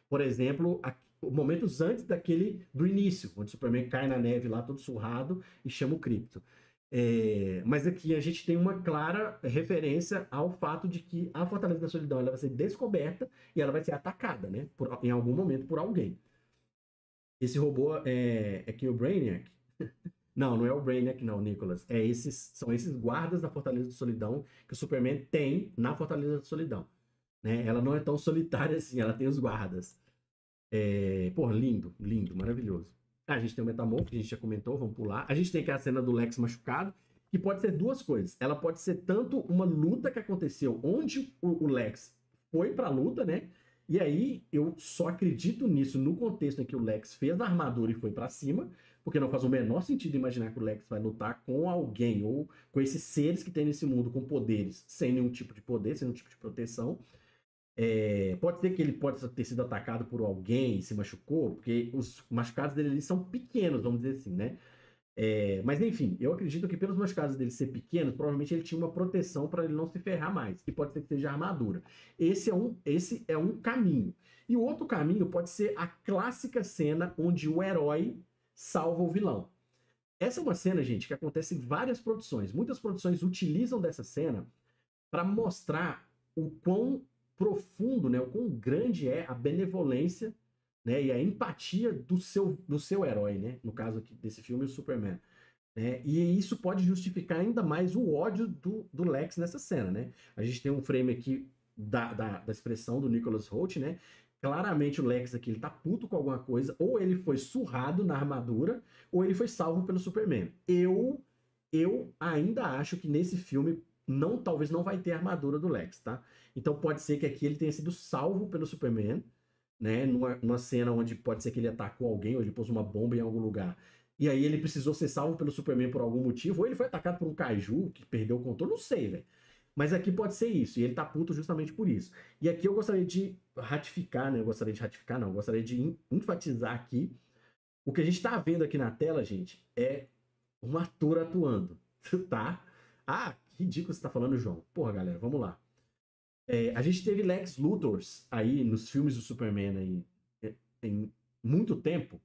por exemplo, momentos antes do início, onde o Superman cai na neve lá todo surrado e chama o Krypton. Mas aqui a gente tem uma clara referência ao fato de que a Fortaleza da Solidão ela vai ser descoberta e ela vai ser atacada, né? Em algum momento por alguém. Esse robô é aqui o Brainiac. Não, não é o Brainiac, não, Nicholas. São esses guardas da Fortaleza da Solidão que o Superman tem na Fortaleza da Solidão. Né? Ela não é tão solitária assim, ela tem os guardas. Pô, lindo, lindo, maravilhoso. A gente tem o Metamorfo, que a gente já comentou, vamos pular. A gente tem aqui a cena do Lex machucado, que pode ser duas coisas. Ela pode ser tanto uma luta que aconteceu onde o Lex foi pra luta, né? E aí eu só acredito nisso no contexto em que o Lex fez a armadura e foi pra cima, porque não faz o menor sentido imaginar que o Lex vai lutar com alguém ou com esses seres que tem nesse mundo com poderes, sem nenhum tipo de poder, sem nenhum tipo de proteção. Pode ser que ele pode ter sido atacado por alguém e se machucou, porque os machucados dele ali são pequenos, vamos dizer assim, né? Mas enfim, eu acredito que pelos machucados dele ser pequenos, provavelmente ele tinha uma proteção para ele não se ferrar mais, e pode ser que seja armadura. Esse é um caminho. E o outro caminho pode ser a clássica cena onde o herói salva o vilão. Essa é uma cena, gente, que acontece em várias produções. Muitas produções utilizam dessa cena para mostrar o quão profundo, né, o quão grande é a benevolência, né, e a empatia do seu herói, né, no caso aqui desse filme, o Superman. Né, e isso pode justificar ainda mais o ódio do Lex nessa cena. Né? A gente tem um frame aqui da expressão do Nicholas Hoult, né? Claramente o Lex aqui ele tá puto com alguma coisa, ou ele foi surrado na armadura, ou ele foi salvo pelo Superman. Eu ainda acho que nesse filme talvez não vai ter a armadura do Lex, tá? Então pode ser que aqui ele tenha sido salvo pelo Superman, né? Numa cena onde pode ser que ele atacou alguém, ou ele pôs uma bomba em algum lugar. E aí ele precisou ser salvo pelo Superman por algum motivo, ou ele foi atacado por um Kaiju que perdeu o controle, não sei, velho. Mas aqui pode ser isso, e ele tá puto justamente por isso. E aqui eu gostaria de ratificar, né? Eu gostaria de enfatizar aqui. O que a gente tá vendo aqui na tela, gente, é um ator atuando, tá? Ah, que ridículo você tá falando, João. Porra, galera, vamos lá. A gente teve Lex Luthors aí nos filmes do Superman aí em muito tempo,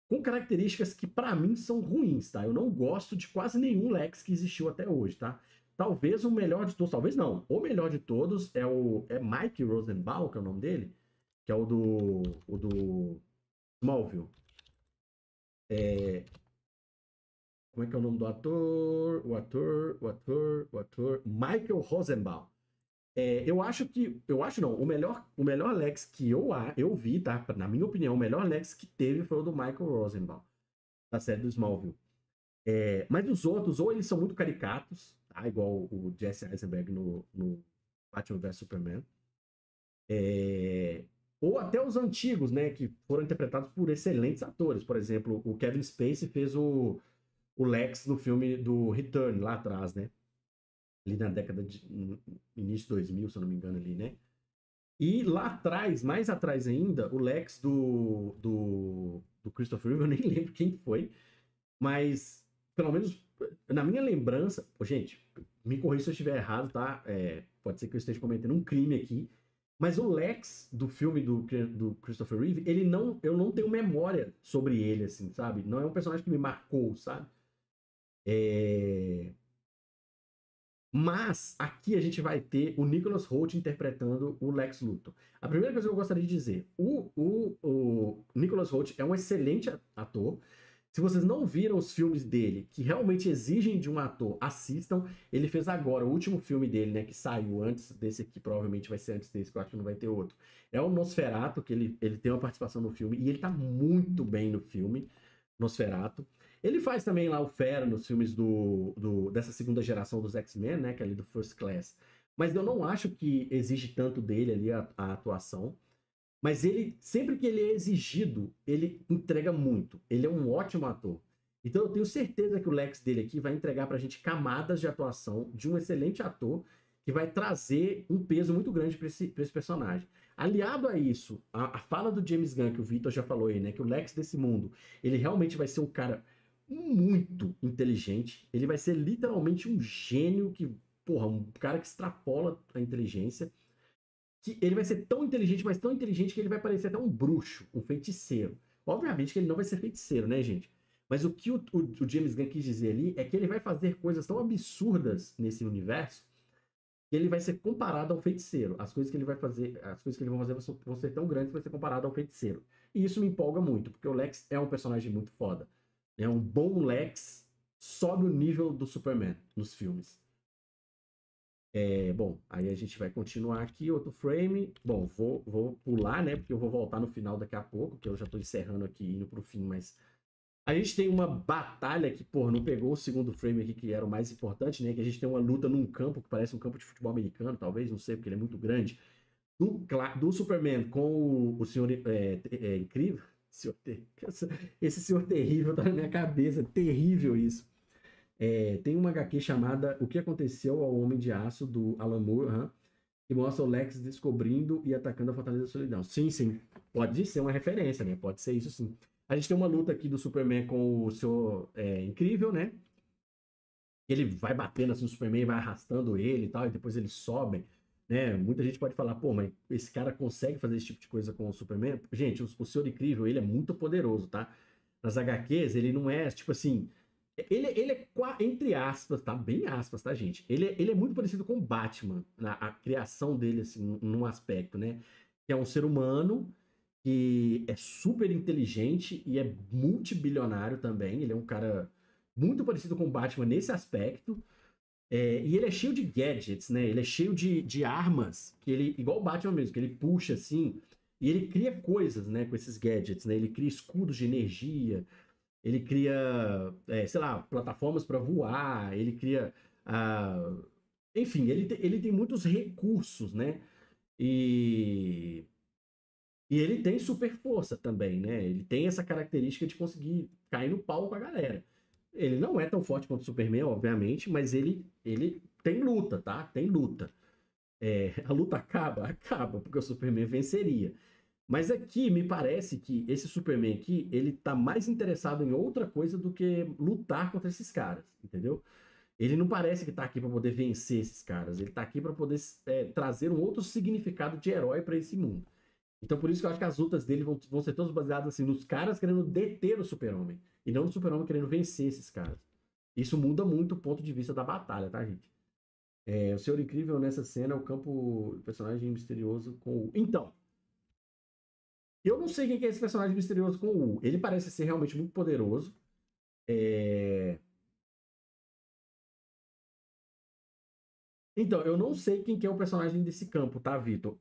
com características que pra mim são ruins, tá? Eu não gosto de quase nenhum Lex que existiu até hoje, tá? Talvez o melhor de todos, talvez não, o melhor de todos é Mike Rosenbaum, que é o nome dele, que é o do Smallville. Como é que é o nome do ator? O ator Michael Rosenbaum. Eu acho não, o melhor Lex que eu vi, tá? Na minha opinião, o melhor Lex que teve foi o do Michael Rosenbaum, da série do Smallville. Mas os outros, ou eles são muito caricatos, tá? Igual o Jesse Eisenberg no Batman vs Superman. Ou até os antigos, né? Que foram interpretados por excelentes atores. Por exemplo, o Kevin Spacey fez o Lex no filme do Return, lá atrás, né? Ali na década de início de 2000, se eu não me engano, ali, né? E lá atrás, mais atrás ainda, o Lex do Christopher Reeve, eu nem lembro quem foi, mas pelo menos na minha lembrança, gente, me corrija se eu estiver errado, tá? Pode ser que eu esteja cometendo um crime aqui, mas o Lex do filme do Christopher Reeve, eu não tenho memória sobre ele, assim, sabe? Não é um personagem que me marcou, sabe? Mas aqui a gente vai ter o Nicholas Hoult interpretando o Lex Luthor. A primeira coisa que eu gostaria de dizer, o Nicholas Hoult é um excelente ator. Se vocês não viram os filmes dele, que realmente exigem de um ator, assistam. Ele fez agora o último filme dele, né, que saiu antes desse aqui, provavelmente vai ser antes desse, que eu acho que não vai ter outro. É o Nosferatu, que ele tem uma participação no filme, e ele tá muito bem no filme, Nosferatu. Ele faz também lá o Fera nos filmes dessa segunda geração dos X-Men, né? Que é ali do First Class. Mas eu não acho que exige tanto dele ali a atuação. Mas ele, sempre que ele é exigido, ele entrega muito. Ele é um ótimo ator. Então eu tenho certeza que o Lex dele aqui vai entregar pra gente camadas de atuação de um excelente ator que vai trazer um peso muito grande para esse personagem. Aliado a isso, a fala do James Gunn, que o Victor já falou aí, né? Que o Lex desse mundo, ele realmente vai ser um cara muito inteligente. Ele vai ser literalmente um gênio que, porra, um cara que extrapola a inteligência. Que ele vai ser tão inteligente, mas tão inteligente que ele vai parecer até um bruxo, um feiticeiro. Obviamente que ele não vai ser feiticeiro, né, gente? Mas o que o James Gunn quis dizer ali é que ele vai fazer coisas tão absurdas nesse universo que ele vai ser comparado ao feiticeiro. As coisas que ele vai fazer, as coisas que ele vai fazer vão ser tão grandes que vai ser comparado ao feiticeiro. E isso me empolga muito, porque o Lex é um personagem muito foda. Um bom Lex sobe o nível do Superman nos filmes. Bom, aí a gente vai continuar aqui, outro frame. Bom, vou pular, né? Porque eu vou voltar no final daqui a pouco, que eu já tô encerrando aqui, indo pro fim, mas... A gente tem uma batalha que, porra, não pegou o segundo frame aqui, que era o mais importante, né? Que a gente tem uma luta num campo, que parece um campo de futebol americano, talvez, não sei, porque ele é muito grande. Do Superman com o Senhor Incrível. Esse Senhor Terrível tá na minha cabeça, terrível isso. Tem uma HQ chamada O que Aconteceu ao Homem de Aço, do Alan Moore, que mostra o Lex descobrindo e atacando a Fortaleza da Solidão. Sim, sim, pode ser uma referência, né? Pode ser isso, sim. A gente tem uma luta aqui do Superman com o Senhor Incrível, né? Ele vai batendo assim no Superman, vai arrastando ele e tal, e depois eles sobem, né? Muita gente pode falar, pô, mas esse cara consegue fazer esse tipo de coisa com o Superman? Gente, o Senhor Incrível, ele é muito poderoso, tá? Nas HQs, ele não é, tipo assim... Ele é, entre aspas, tá? Bem aspas, tá, gente? Ele é muito parecido com o Batman, a criação dele, assim, num aspecto, né? Que é um ser humano que é super inteligente e é multibilionário também. Ele é um cara muito parecido com o Batman nesse aspecto. E ele é cheio de gadgets, né? Ele é cheio de armas, que ele, igual o Batman mesmo, que ele puxa assim, e ele cria coisas, né, com esses gadgets, né? Ele cria escudos de energia, ele cria, sei lá, plataformas para voar, ele cria Ah, enfim, ele tem muitos recursos, né? E, e ele tem super força também, né? Ele tem essa característica de conseguir cair no pau com a galera. Ele não é tão forte quanto o Superman, obviamente, mas ele tem luta, tá? Tem luta. É, a luta acaba? Acaba, porque o Superman venceria. Mas aqui me parece que esse Superman aqui, ele tá mais interessado em outra coisa do que lutar contra esses caras, entendeu? Ele não parece que tá aqui para poder vencer esses caras, ele tá aqui para poder trazer um outro significado de herói para esse mundo. Então por isso que eu acho que as lutas dele vão ser todas baseadas assim, nos caras querendo deter o Super-Homem, e não no Super-Homem querendo vencer esses caras. Isso muda muito o ponto de vista da batalha, tá, gente? O Senhor Incrível nessa cena é o campo personagem misterioso com o. Então, eu não sei quem é esse personagem misterioso com o U. Ele parece ser realmente muito poderoso. É... Então, eu não sei quem que é o personagem desse campo, tá, Vitor?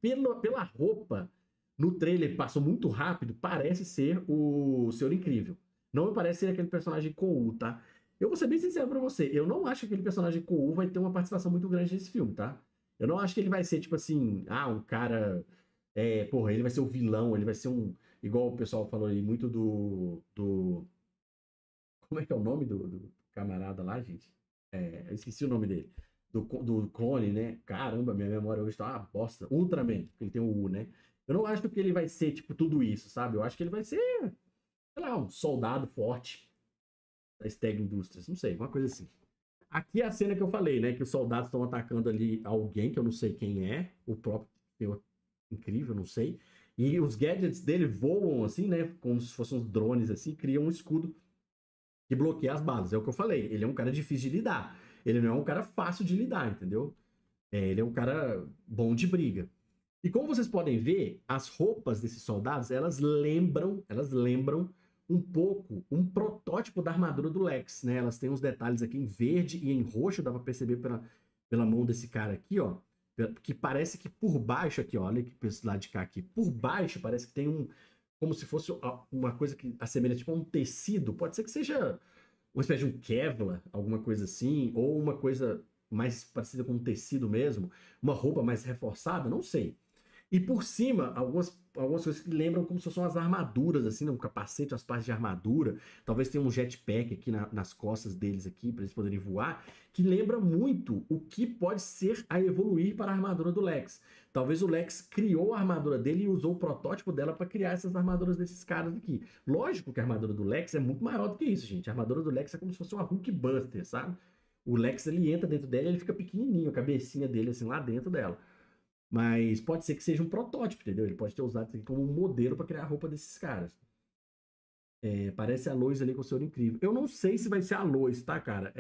Pela roupa, no trailer passou muito rápido, parece ser o Senhor Incrível. Não me parece ser aquele personagem com U, tá? Eu vou ser bem sincero pra você, eu não acho que aquele personagem com U vai ter uma participação muito grande nesse filme, tá? Eu não acho que ele vai ser, tipo assim, um cara. Porra, ele vai ser o vilão, ele vai ser um. Igual o pessoal falou aí, muito do. Como é que é o nome do camarada lá, gente? Eu esqueci o nome dele. Do clone, né? Caramba, minha memória hoje tá uma bosta. Ultraman, porque ele tem o U, né? Eu não acho que ele vai ser, tipo, tudo isso, sabe? Eu acho que ele vai ser, sei lá, um soldado forte da Steg Industries. Não sei, uma coisa assim. Aqui é a cena que eu falei, né? Que os soldados estão atacando ali alguém, que eu não sei quem é. O próprio Senhor Incrível, não sei. E os gadgets dele voam assim, né? Como se fossem uns drones assim, criam um escudo que bloqueia as balas. É o que eu falei. Ele é um cara difícil de lidar. Ele não é um cara fácil de lidar, entendeu? Ele é um cara bom de briga. E como vocês podem ver, as roupas desses soldados, elas lembram um pouco um protótipo da armadura do Lex, né? Elas têm uns detalhes aqui em verde e em roxo, dá pra perceber pela mão desse cara aqui, ó. Que parece que por baixo aqui, ó, olha aqui pra esse lado de cá aqui, por baixo parece que tem como se fosse uma coisa que assemelha tipo a um tecido, pode ser que seja uma espécie de um Kevlar, alguma coisa assim, ou uma coisa mais parecida com um tecido mesmo, uma roupa mais reforçada, não sei. E por cima, algumas coisas que lembram como se fossem umas armaduras, assim, né? Um capacete, umas partes de armadura. Talvez tenha um jetpack aqui nas costas deles aqui, para eles poderem voar, que lembra muito o que pode ser a evoluir para a armadura do Lex. Talvez o Lex criou a armadura dele e usou o protótipo dela para criar essas armaduras desses caras aqui. Lógico que a armadura do Lex é muito maior do que isso, gente. A armadura do Lex é como se fosse uma Hulkbuster, sabe? O Lex, ele entra dentro dela e ele fica pequenininho, a cabecinha dele, assim, lá dentro dela. Mas pode ser que seja um protótipo, entendeu? Ele pode ter usado isso aqui como um modelo para criar a roupa desses caras. Parece a Lois ali com o Senhor Incrível. Eu não sei se vai ser a Lois, tá, cara?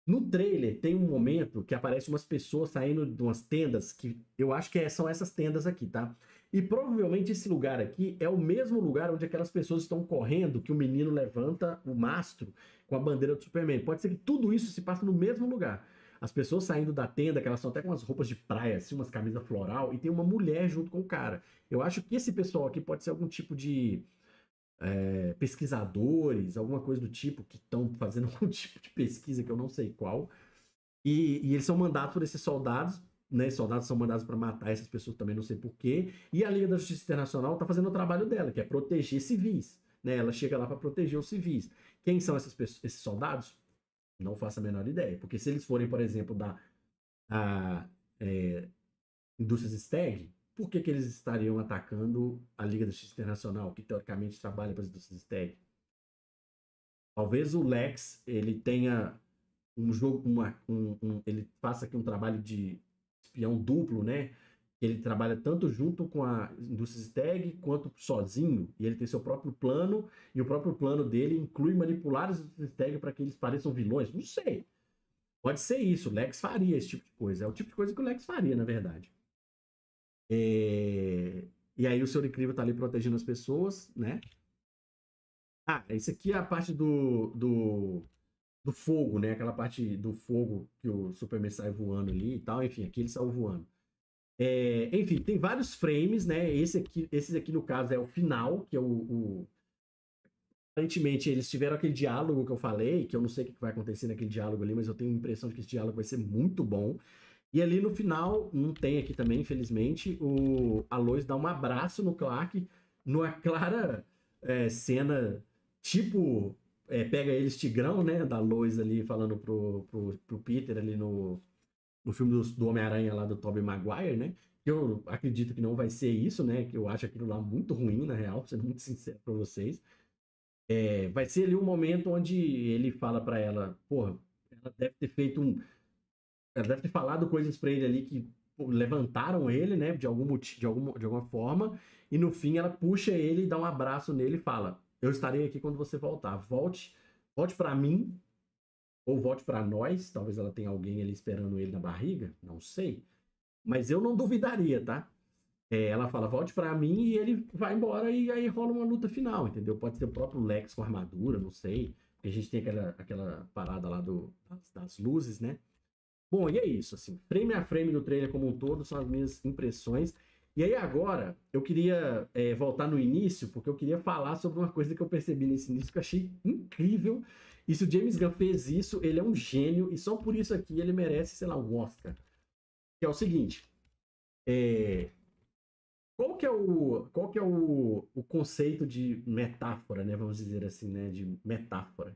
No trailer tem um momento que aparece umas pessoas saindo de umas tendas que eu acho que são essas tendas aqui, tá? E provavelmente esse lugar aqui é o mesmo lugar onde aquelas pessoas estão correndo, que o menino levanta o mastro com a bandeira do Superman. Pode ser que tudo isso se passe no mesmo lugar. As pessoas saindo da tenda, que elas estão até com umas roupas de praia, assim, umas camisas floral, e tem uma mulher junto com o cara. Eu acho que esse pessoal aqui pode ser algum tipo de pesquisadores, alguma coisa do tipo, que estão fazendo algum tipo de pesquisa que eu não sei qual. E eles são mandados por esses soldados, né? Soldados são mandados para matar essas pessoas também, não sei porquê. E a Liga da Justiça Internacional está fazendo o trabalho dela, que é proteger civis. Né? Ela chega lá para proteger os civis. Quem são esses soldados? Não faço a menor ideia. Porque se eles forem, por exemplo, da a, é, Indústrias Steg, por que eles estariam atacando a Liga da Justiça Internacional, que teoricamente trabalha para as Indústrias Steg? Talvez o Lex ele tenha um jogo, ele faça aqui um trabalho de espião duplo, né? Ele trabalha tanto junto com a indústria Steg quanto sozinho, e ele tem seu próprio plano, e o próprio plano dele inclui manipular as indústrias Steg para que eles pareçam vilões. Não sei. Pode ser isso, o Lex faria esse tipo de coisa. É o tipo de coisa que o Lex faria, na verdade. E aí o Senhor Incrível tá ali protegendo as pessoas, né? Isso aqui é a parte do fogo, né? Aquela parte do fogo que o Superman sai voando ali e tal. Enfim, aqui ele saiu voando. Enfim, tem vários frames, né? Esse aqui no caso é o final, que é Aparentemente, eles tiveram aquele diálogo que eu falei, que eu não sei o que vai acontecer naquele diálogo ali, mas eu tenho a impressão de que esse diálogo vai ser muito bom. E ali no final, não tem aqui também, infelizmente, a Lois dá um abraço no Clark, numa clara cena, tipo, pega eles Tigrão, né, da Lois ali falando pro Peter ali no filme do Homem-Aranha lá do Tobey Maguire, né, que eu acredito que não vai ser isso, né, que eu acho aquilo lá muito ruim, na real, sendo muito sincero pra vocês. Vai ser ali um momento onde ele fala pra ela, porra, ela deve ter feito ela deve ter falado coisas pra ele ali que pô, levantaram ele, né, de algum motivo, de alguma forma, e no fim ela puxa ele, dá um abraço nele e fala: "Eu estarei aqui quando você voltar. Volte para mim ou volte para nós". Talvez ela tenha alguém ali esperando ele na barriga, não sei, mas eu não duvidaria, tá? Ela fala: "Volte para mim", e ele vai embora e aí rola uma luta final, entendeu? Pode ser o próprio Lex com armadura, não sei, porque a gente tem aquela parada lá das luzes, né? Bom, e é isso, assim, frame a frame do trailer como um todo são as minhas impressões. E aí agora, eu queria voltar no início, porque eu queria falar sobre uma coisa que eu percebi nesse início que eu achei incrível. E se o James Gunn fez isso, ele é um gênio, e só por isso aqui ele merece, sei lá, um Oscar. Que é o seguinte, qual que é o conceito de metáfora, né? Vamos dizer assim, né? De metáfora.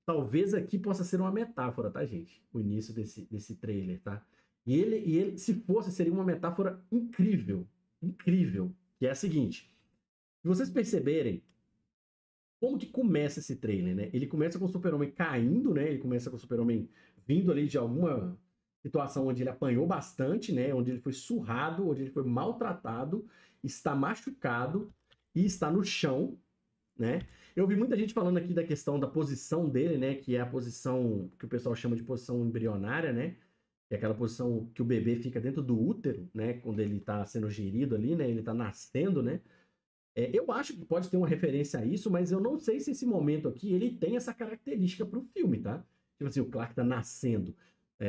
Talvez aqui possa ser uma metáfora, tá, gente? O início desse trailer, tá? E ele, se fosse, seria uma metáfora incrível. Incrível. Que é a seguinte. Se vocês perceberem, como que começa esse trailer, né? Ele começa com o Super-Homem caindo, né? Ele começa com o Super-Homem vindo ali de alguma situação onde ele apanhou bastante, né? Onde ele foi surrado, onde ele foi maltratado, está machucado e está no chão, né? Eu vi muita gente falando aqui da questão da posição dele, né? Que é a posição que o pessoal chama de posição embrionária, né? Que é aquela posição que o bebê fica dentro do útero, né? Quando ele está sendo gerido ali, né? Ele está nascendo, né? Eu acho que pode ter uma referência a isso, mas eu não sei se esse momento aqui ele tem essa característica para o filme, tá? Tipo assim, o Clark tá nascendo,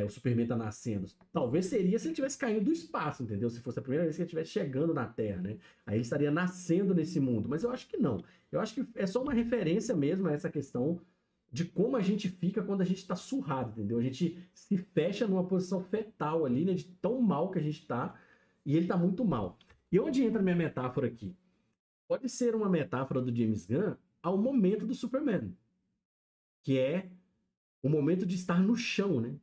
o Superman tá nascendo. Talvez seria se ele tivesse caindo do espaço, entendeu? Se fosse a primeira vez que ele estivesse chegando na Terra, né? Aí ele estaria nascendo nesse mundo. Mas eu acho que não. Eu acho que é só uma referência mesmo a essa questão de como a gente fica quando a gente tá surrado, entendeu? A gente se fecha numa posição fetal ali, né? De tão mal que a gente tá, e ele tá muito mal. E onde entra a minha metáfora aqui? Pode ser uma metáfora do James Gunn ao momento do Superman, que é o momento de estar no chão, né?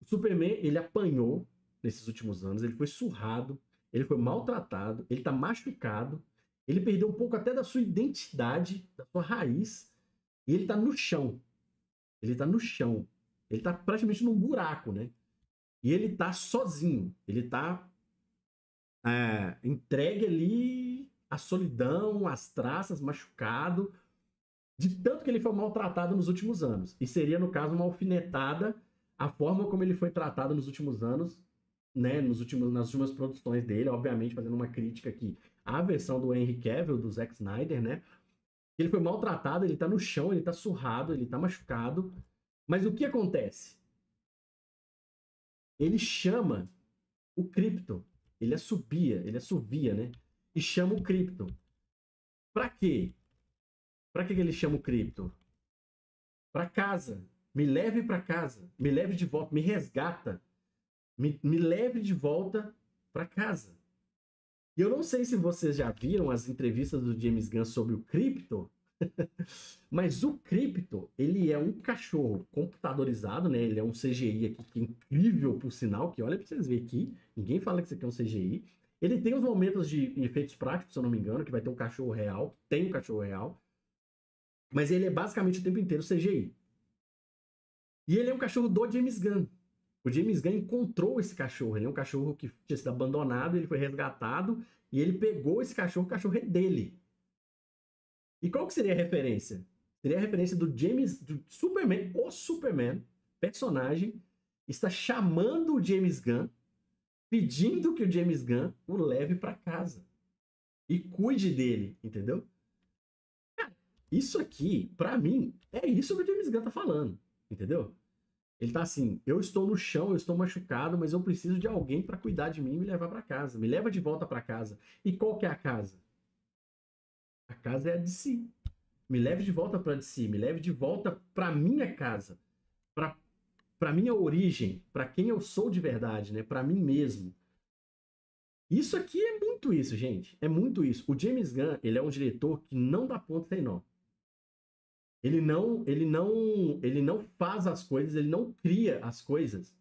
O Superman, ele apanhou nesses últimos anos, ele foi surrado, ele foi maltratado, ele tá machucado, ele perdeu um pouco até da sua identidade, da sua raiz, e ele tá no chão. Ele tá no chão. Ele tá praticamente num buraco, né? E ele tá sozinho. Ele tá entregue ali à solidão, às traças, machucado, de tanto que ele foi maltratado nos últimos anos. E seria, no caso, uma alfinetada a forma como ele foi tratado nos últimos anos, né, nas últimas produções dele, obviamente fazendo uma crítica aqui à versão do Henry Cavill, do Zack Snyder, né? Ele foi maltratado, ele tá no chão, ele tá surrado, ele tá machucado. Mas o que acontece? Ele chama o Krypton. Ele assovia, né? E chama o Krypton. Pra quê? Pra que ele chama o Krypton? Pra casa. Me leve pra casa. Me leve de volta. Me resgata. Me leve de volta pra casa. E eu não sei se vocês já viram as entrevistas do James Gunn sobre o Krypton, mas o Krypton, ele é um cachorro computadorizado, né? Ele é um CGI aqui, que é incrível, por sinal, que olha pra vocês verem aqui, ninguém fala que isso aqui é um CGI. Ele tem os momentos de efeitos práticos, se eu não me engano, que vai ter um cachorro real, tem um cachorro real, mas ele é basicamente o tempo inteiro CGI. E ele é um cachorro do James Gunn. O James Gunn encontrou esse cachorro, ele é um cachorro que tinha sido abandonado, ele foi resgatado, e ele pegou esse cachorro, o cachorro é dele. E qual que seria a referência? Seria a referência do Superman, o Superman, personagem, está chamando o James Gunn, pedindo que o James Gunn o leve para casa e cuide dele, entendeu? Cara, isso aqui, para mim, é isso que o James Gunn tá falando, entendeu? Ele tá assim, eu estou no chão, eu estou machucado, mas eu preciso de alguém para cuidar de mim e me levar para casa. Me leva de volta para casa. E qual que é a casa? A casa é a DC. Me leve de volta pra DC, me leve de volta pra minha casa, pra minha origem, pra quem eu sou de verdade, né? Pra mim mesmo. Isso aqui é muito isso, gente. É muito isso. O James Gunn, ele é um diretor que não dá ponto sem nó. Ele não faz as coisas, ele não cria as coisas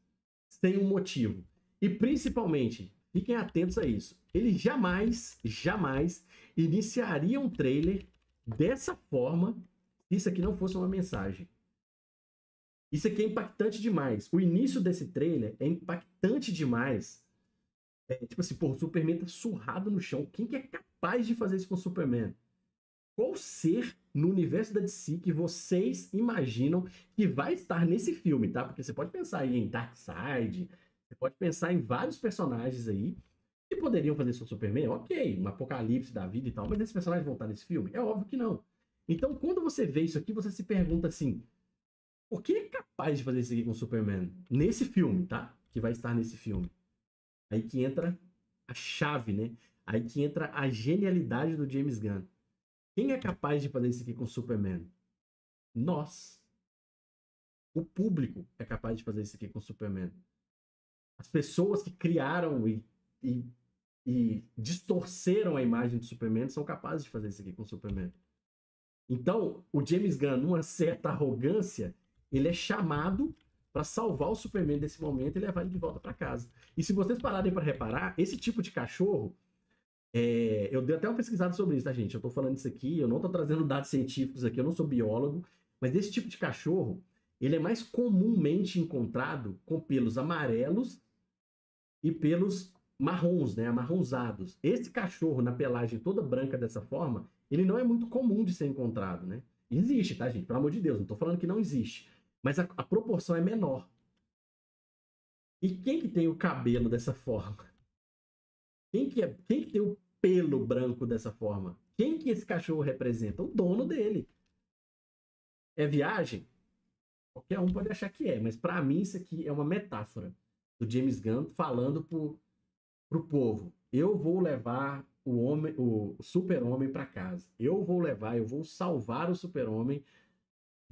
sem um motivo. E principalmente, fiquem atentos a isso. Ele jamais iniciaria um trailer dessa forma se isso aqui não fosse uma mensagem. Isso aqui é impactante demais. O início desse trailer é impactante demais. Tipo assim, pô, o Superman tá surrado no chão. Quem que é capaz de fazer isso com o Superman? Qual ser no universo da DC que vocês imaginam que vai estar nesse filme, tá? Porque você pode pensar aí em Darkseid, você pode pensar em vários personagens aí que poderiam fazer isso com o Superman, ok, um apocalipse da vida e tal, mas esses personagens vão estar nesse filme? É óbvio que não. Então, quando você vê isso aqui, você se pergunta assim, por que é capaz de fazer isso aqui com o Superman? Nesse filme, tá? Que vai estar nesse filme. Aí que entra a chave, né? Aí que entra a genialidade do James Gunn. Quem é capaz de fazer isso aqui com o Superman? Nós. O público é capaz de fazer isso aqui com o Superman. As pessoas que criaram e distorceram a imagem do Superman são capazes de fazer isso aqui com o Superman. Então, o James Gunn, numa certa arrogância, ele é chamado para salvar o Superman desse momento e levar ele de volta para casa. E se vocês pararem para reparar, esse tipo de cachorro, eu dei até uma pesquisada sobre isso, tá, gente? Eu tô falando isso aqui, eu não tô trazendo dados científicos aqui, eu não sou biólogo, mas esse tipo de cachorro, ele é mais comumente encontrado com pelos amarelos e pelos marrons, né? Amarronzados. Esse cachorro na pelagem toda branca dessa forma, ele não é muito comum de ser encontrado, né? Existe, tá, gente? Pelo amor de Deus, não tô falando que não existe. Mas a proporção é menor. E quem que tem o cabelo dessa forma? Quem que tem o pelo branco dessa forma? Quem que esse cachorro representa? O dono dele. É viagem? Qualquer um pode achar que é, mas para mim isso aqui é uma metáfora do James Gunn falando pro povo. Eu vou levar o super-homem para casa. Eu vou salvar o super-homem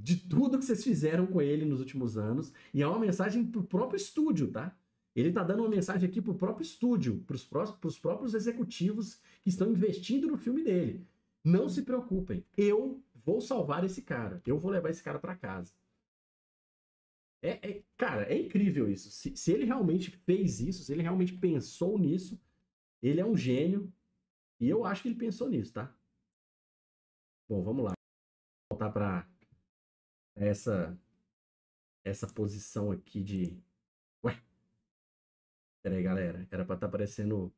de tudo que vocês fizeram com ele nos últimos anos. E é uma mensagem pro próprio estúdio, tá? Ele tá dando uma mensagem aqui pro próprio estúdio, pros próprios executivos que estão investindo no filme dele. Não se preocupem, eu vou salvar esse cara. Eu vou levar esse cara para casa. Cara, é incrível isso. Se ele realmente fez isso, se ele realmente pensou nisso, ele é um gênio. E eu acho que ele pensou nisso, tá? Bom, vamos lá. Vou voltar para essa posição aqui de... Ué, peraí, galera. Era para estar aparecendo...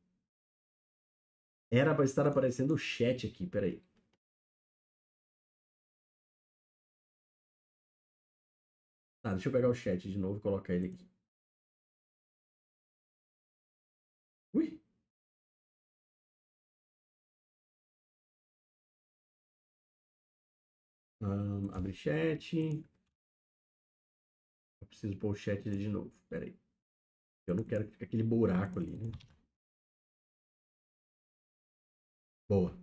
Era para estar aparecendo o chat aqui, peraí. Tá, deixa eu pegar o chat de novo e colocar ele aqui. Ui! Abre chat. Eu preciso pôr o chat de novo, peraí. Eu não quero que fique aquele buraco ali, né? Boa.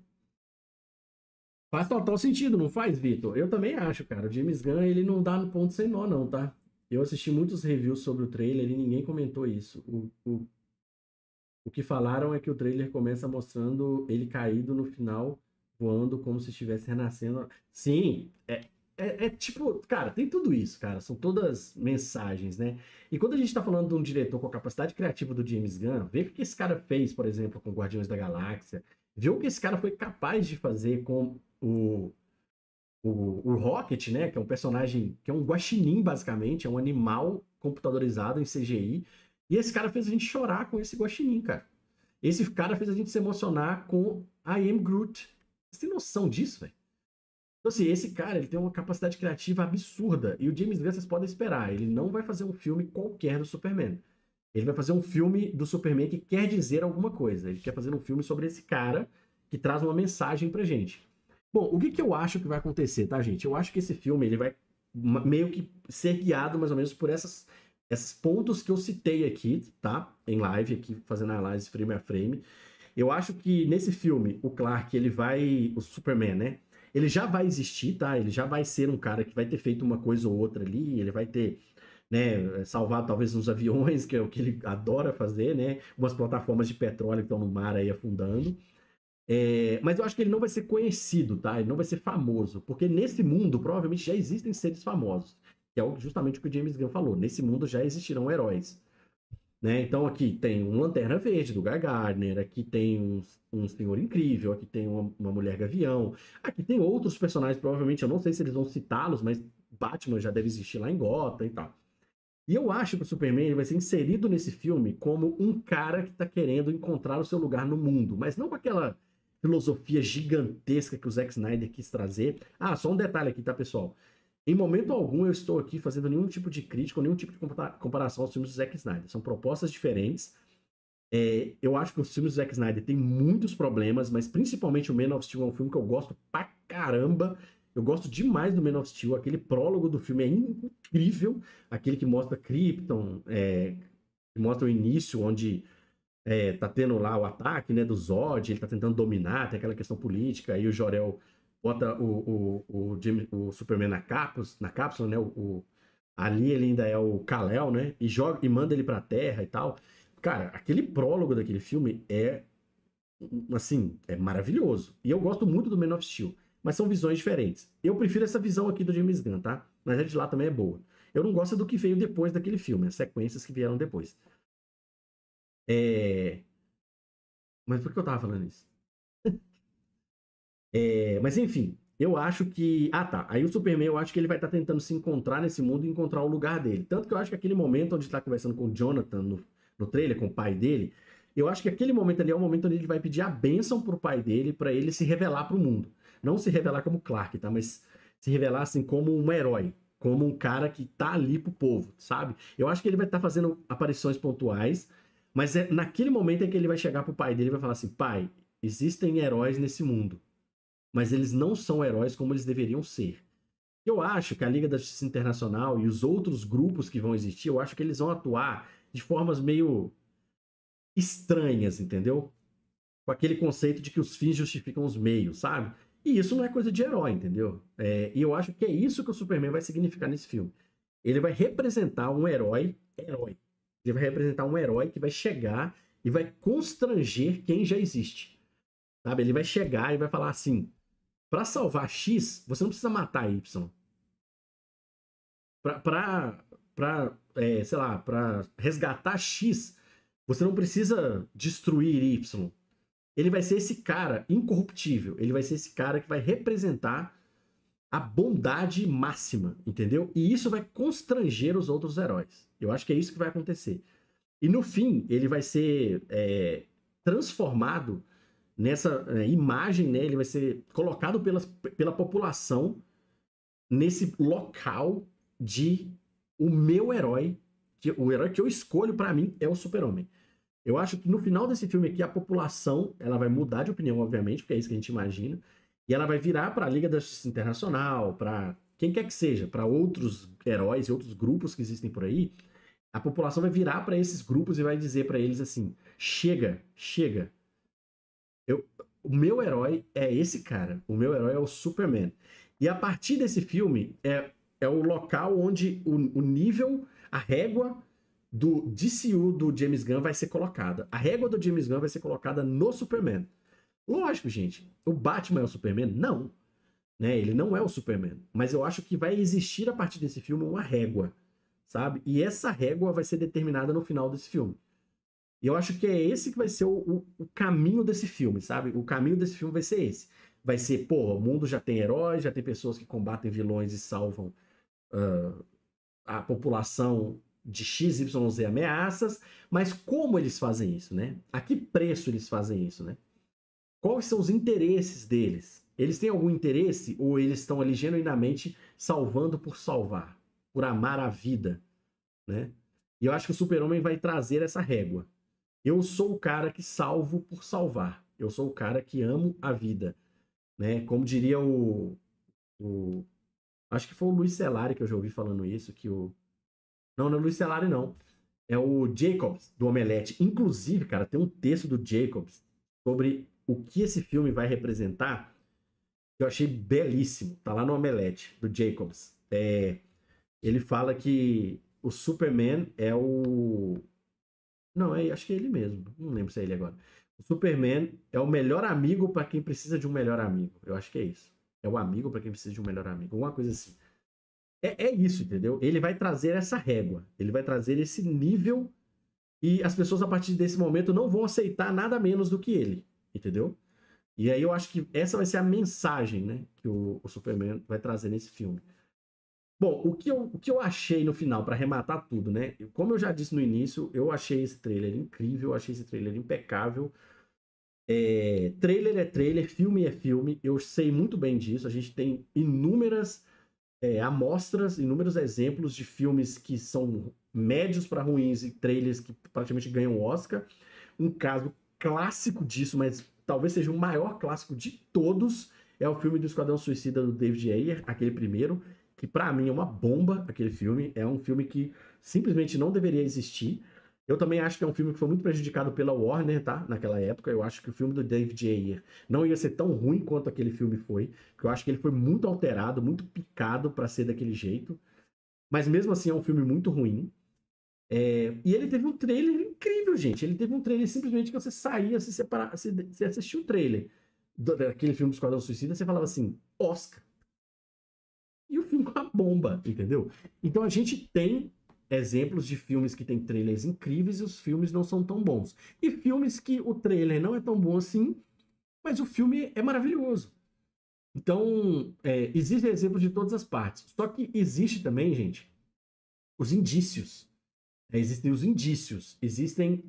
Faz total sentido, não faz, Vitor? Eu também acho, cara. O James Gunn, ele não dá no ponto sem nó, não, tá? Eu assisti muitos reviews sobre o trailer e ninguém comentou isso. O que falaram é que o trailer começa mostrando ele caído no final, voando como se estivesse renascendo. Sim, é tipo, cara, tem tudo isso, cara. São todas mensagens, né? E quando a gente tá falando de um diretor com a capacidade criativa do James Gunn, vê o que esse cara fez, por exemplo, com Guardiões da Galáxia, vê o que esse cara foi capaz de fazer com o Rocket, né? Que é um personagem, que é um guaxinim, basicamente, é um animal computadorizado em CGI. E esse cara fez a gente chorar com esse guaxinim, cara. Esse cara fez a gente se emocionar com I Am Groot. Você tem noção disso, velho? Então, assim, esse cara, ele tem uma capacidade criativa absurda. E o James Gunn, vocês podem esperar, ele não vai fazer um filme qualquer do Superman. Ele vai fazer um filme do Superman que quer dizer alguma coisa. Ele quer fazer um filme sobre esse cara que traz uma mensagem pra gente. Bom, o que eu acho que vai acontecer, tá, gente? Eu acho que esse filme, ele vai meio que ser guiado mais ou menos por esses pontos que eu citei aqui, tá? Em live, aqui, fazendo a análise frame a frame. Eu acho que nesse filme, o Clark, ele vai... O Superman, né? Ele já vai existir, tá? Ele já vai ser um cara que vai ter feito uma coisa ou outra ali, ele vai ter, né, salvado talvez uns aviões, que é o que ele adora fazer, né? Umas plataformas de petróleo que estão no mar aí afundando. Mas eu acho que ele não vai ser conhecido, tá? Ele não vai ser famoso, porque nesse mundo provavelmente já existem seres famosos, que é justamente o que o James Gunn falou. Nesse mundo já existirão heróis, né? Então aqui tem um Lanterna Verde do Guy Gardner, aqui tem um Senhor Incrível, aqui tem uma Mulher Gavião, aqui tem outros personagens, provavelmente eu não sei se eles vão citá-los, mas Batman já deve existir lá em Gotham e tal. E eu acho que o Superman ele vai ser inserido nesse filme como um cara que está querendo encontrar o seu lugar no mundo, mas não com aquela filosofia gigantesca que o Zack Snyder quis trazer. Ah, só um detalhe aqui, tá, pessoal? Em momento algum eu estou aqui fazendo nenhum tipo de crítica, nenhum tipo de comparação aos filmes do Zack Snyder. São propostas diferentes. Eu acho que os filmes do Zack Snyder têm muitos problemas, mas principalmente o Man of Steel é um filme que eu gosto pra caramba. Eu gosto demais do Man of Steel. Aquele prólogo do filme é incrível. Aquele que mostra Krypton, que mostra o início, onde tá tendo lá o ataque, né, do Zod, ele tá tentando dominar, tem aquela questão política, aí o Jor-El bota o Superman na cápsula, né, ali ele ainda é o Kal-El, né, e joga e manda ele pra Terra e tal. Cara, aquele prólogo daquele filme assim, é maravilhoso. E eu gosto muito do Man of Steel, mas são visões diferentes. Eu prefiro essa visão aqui do James Gunn, tá? Mas a de lá também é boa. Eu não gosto do que veio depois daquele filme, as sequências que vieram depois. É... Mas por que eu tava falando isso? Mas enfim, eu acho que. Ah, tá. Aí o Superman, eu acho que ele vai estar tentando se encontrar nesse mundo e encontrar o lugar dele. Tanto que eu acho que aquele momento onde ele tá conversando com o Jonathan no trailer, com o pai dele, eu acho que aquele momento ali é o momento onde ele vai pedir a bênção pro pai dele para ele se revelar pro mundo. Não se revelar como Clark, tá? Mas se revelar assim como um herói. Como um cara que tá ali pro povo, sabe? Eu acho que ele vai estar fazendo aparições pontuais, mas é naquele momento em que ele vai chegar pro pai dele e vai falar assim: pai, existem heróis nesse mundo, mas eles não são heróis como eles deveriam ser. Eu acho que a Liga da Justiça Internacional e os outros grupos que vão existir, eu acho que eles vão atuar de formas meio estranhas, entendeu? Com aquele conceito de que os fins justificam os meios, sabe? E isso não é coisa de herói, entendeu? E eu acho que é isso que o Superman vai significar nesse filme. Ele vai representar um herói. Ele vai representar um herói que vai chegar e vai constranger quem já existe. Sabe? Ele vai chegar e vai falar assim: para salvar X, você não precisa matar Y. Sei lá, para resgatar X, você não precisa destruir Y. Ele vai ser esse cara incorruptível. Ele vai ser esse cara que vai representar a bondade máxima, entendeu? E isso vai constranger os outros heróis. Eu acho que é isso que vai acontecer. E no fim, ele vai ser transformado nessa imagem, né? Ele vai ser colocado pela população nesse local de o meu herói, o herói que eu escolho para mim é o Super-Homem. Eu acho que no final desse filme aqui a população ela vai mudar de opinião, obviamente, porque é isso que a gente imagina, e ela vai virar para a Liga da Justiça Internacional, para quem quer que seja, para outros heróis e outros grupos que existem por aí. A população vai virar para esses grupos e vai dizer para eles assim: chega, chega. O meu herói é esse cara. O meu herói é o Superman. E a partir desse filme é o local onde o nível, a régua do DCU do James Gunn vai ser colocada. A régua do James Gunn vai ser colocada no Superman. Lógico, gente. O Batman é o Superman? Não. Né? Ele não é o Superman. Mas eu acho que vai existir a partir desse filme uma régua, sabe? E essa régua vai ser determinada no final desse filme. E eu acho que é esse que vai ser o caminho desse filme, sabe? O caminho desse filme vai ser esse. Vai ser, pô, o mundo já tem heróis, já tem pessoas que combatem vilões e salvam a população de XYZ ameaças, mas como eles fazem isso, né? A que preço eles fazem isso, né? Quais são os interesses deles? Eles têm algum interesse ou eles estão ali genuinamente salvando por salvar, por amar a vida, né? E eu acho que o Super-Homem vai trazer essa régua. Eu sou o cara que salvo por salvar. Eu sou o cara que amo a vida, né? Como diria acho que foi o Luiz Celari que eu já ouvi falando isso, que não é o Luiz Celari, não. É o Jacobs, do Omelete. Inclusive, cara, tem um texto do Jacobs sobre o que esse filme vai representar, que eu achei belíssimo. Tá lá no Omelete, do Jacobs. Ele fala que o Superman é o... Não, acho que é ele mesmo. Não lembro se é ele agora. O Superman é o melhor amigo para quem precisa de um melhor amigo. Eu acho que é isso. É o amigo para quem precisa de um melhor amigo. Alguma coisa assim. É isso, entendeu? Ele vai trazer essa régua. Ele vai trazer esse nível e as pessoas, a partir desse momento, não vão aceitar nada menos do que ele. Entendeu? E aí eu acho que essa vai ser a mensagem, né? Que o Superman vai trazer nesse filme. Bom, o que eu achei no final, para arrematar tudo, né? Como eu já disse no início, eu achei esse trailer incrível, achei esse trailer impecável. Trailer é trailer, filme é filme, eu sei muito bem disso. A gente tem inúmeras amostras, inúmeros exemplos de filmes que são médios para ruins e trailers que praticamente ganham Oscar. Um caso clássico disso, mas talvez seja o maior clássico de todos, é o filme do Esquadrão Suicida do David Ayer, aquele primeiro, que para mim é uma bomba, aquele filme. É um filme que simplesmente não deveria existir. Eu também acho que é um filme que foi muito prejudicado pela Warner, tá? Naquela época. Eu acho que o filme do David Ayer não ia ser tão ruim quanto aquele filme foi, porque eu acho que ele foi muito alterado, muito picado para ser daquele jeito. Mas mesmo assim é um filme muito ruim. E ele teve um trailer incrível, gente. Ele teve um trailer simplesmente que você saía, se separar, você assistia o trailer daquele filme do Esquadrão Suicida, você falava assim, Oscar. E o filme é uma bomba, entendeu? Então a gente tem exemplos de filmes que têm trailers incríveis e os filmes não são tão bons. E filmes que o trailer não é tão bom assim, mas o filme é maravilhoso. Então, existem exemplos de todas as partes. Só que existe também, gente, os indícios. Existem os indícios, existem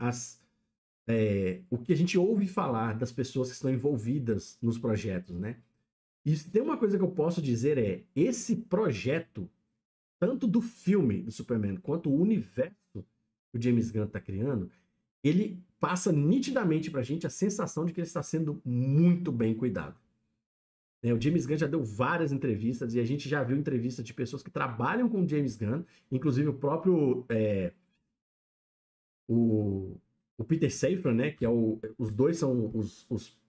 o que a gente ouve falar das pessoas que estão envolvidas nos projetos, né? E se tem uma coisa que eu posso dizer esse projeto, tanto do filme do Superman quanto o universo que o James Gunn está criando, ele passa nitidamente pra gente a sensação de que ele está sendo muito bem cuidado. O James Gunn já deu várias entrevistas e a gente já viu entrevistas de pessoas que trabalham com o James Gunn, inclusive o próprio o Peter Safran, né, que os dois são os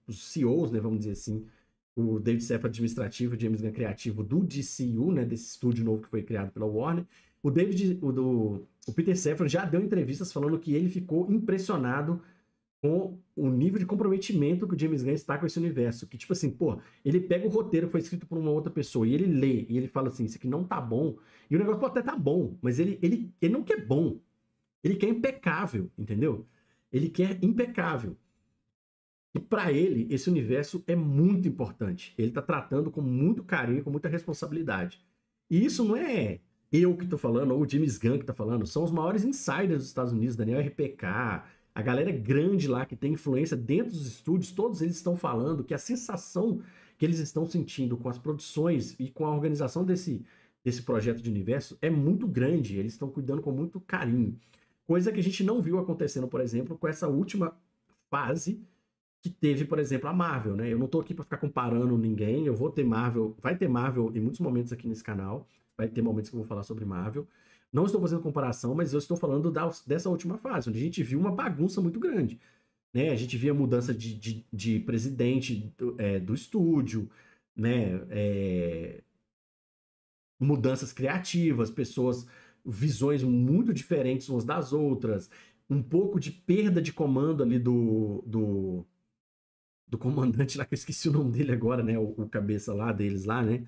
CEOs, né, vamos dizer assim, o David Safran administrativo, o James Gunn criativo do DCU, né, desse estúdio novo que foi criado pela Warner. O Peter Safran já deu entrevistas falando que ele ficou impressionado com o nível de comprometimento que o James Gunn está com esse universo. Que, tipo assim, pô, ele pega o roteiro que foi escrito por uma outra pessoa e ele lê, e ele fala assim, isso aqui não tá bom. E o negócio pode até tá bom, mas ele não quer bom. Ele quer impecável, entendeu? Ele quer impecável. E para ele, esse universo é muito importante. Ele está tratando com muito carinho, com muita responsabilidade. E isso não é eu que estou falando, ou o James Gunn que está falando, são os maiores insiders dos Estados Unidos, Daniel RPK, a galera grande lá que tem influência dentro dos estúdios, todos eles estão falando que a sensação que eles estão sentindo com as produções e com a organização desse projeto de universo é muito grande. Eles estão cuidando com muito carinho. Coisa que a gente não viu acontecendo, por exemplo, com essa última fase que teve, por exemplo, a Marvel, né? Eu não tô aqui para ficar comparando ninguém, eu vou ter Marvel, vai ter Marvel em muitos momentos aqui nesse canal, vai ter momentos que eu vou falar sobre Marvel. Não estou fazendo comparação, mas eu estou falando dessa última fase, onde a gente viu uma bagunça muito grande, né? A gente via mudança de presidente do estúdio, né? Mudanças criativas, pessoas, visões muito diferentes umas das outras, um pouco de perda de comando ali do comandante lá, que eu esqueci o nome dele agora, né? O cabeça lá deles lá, né?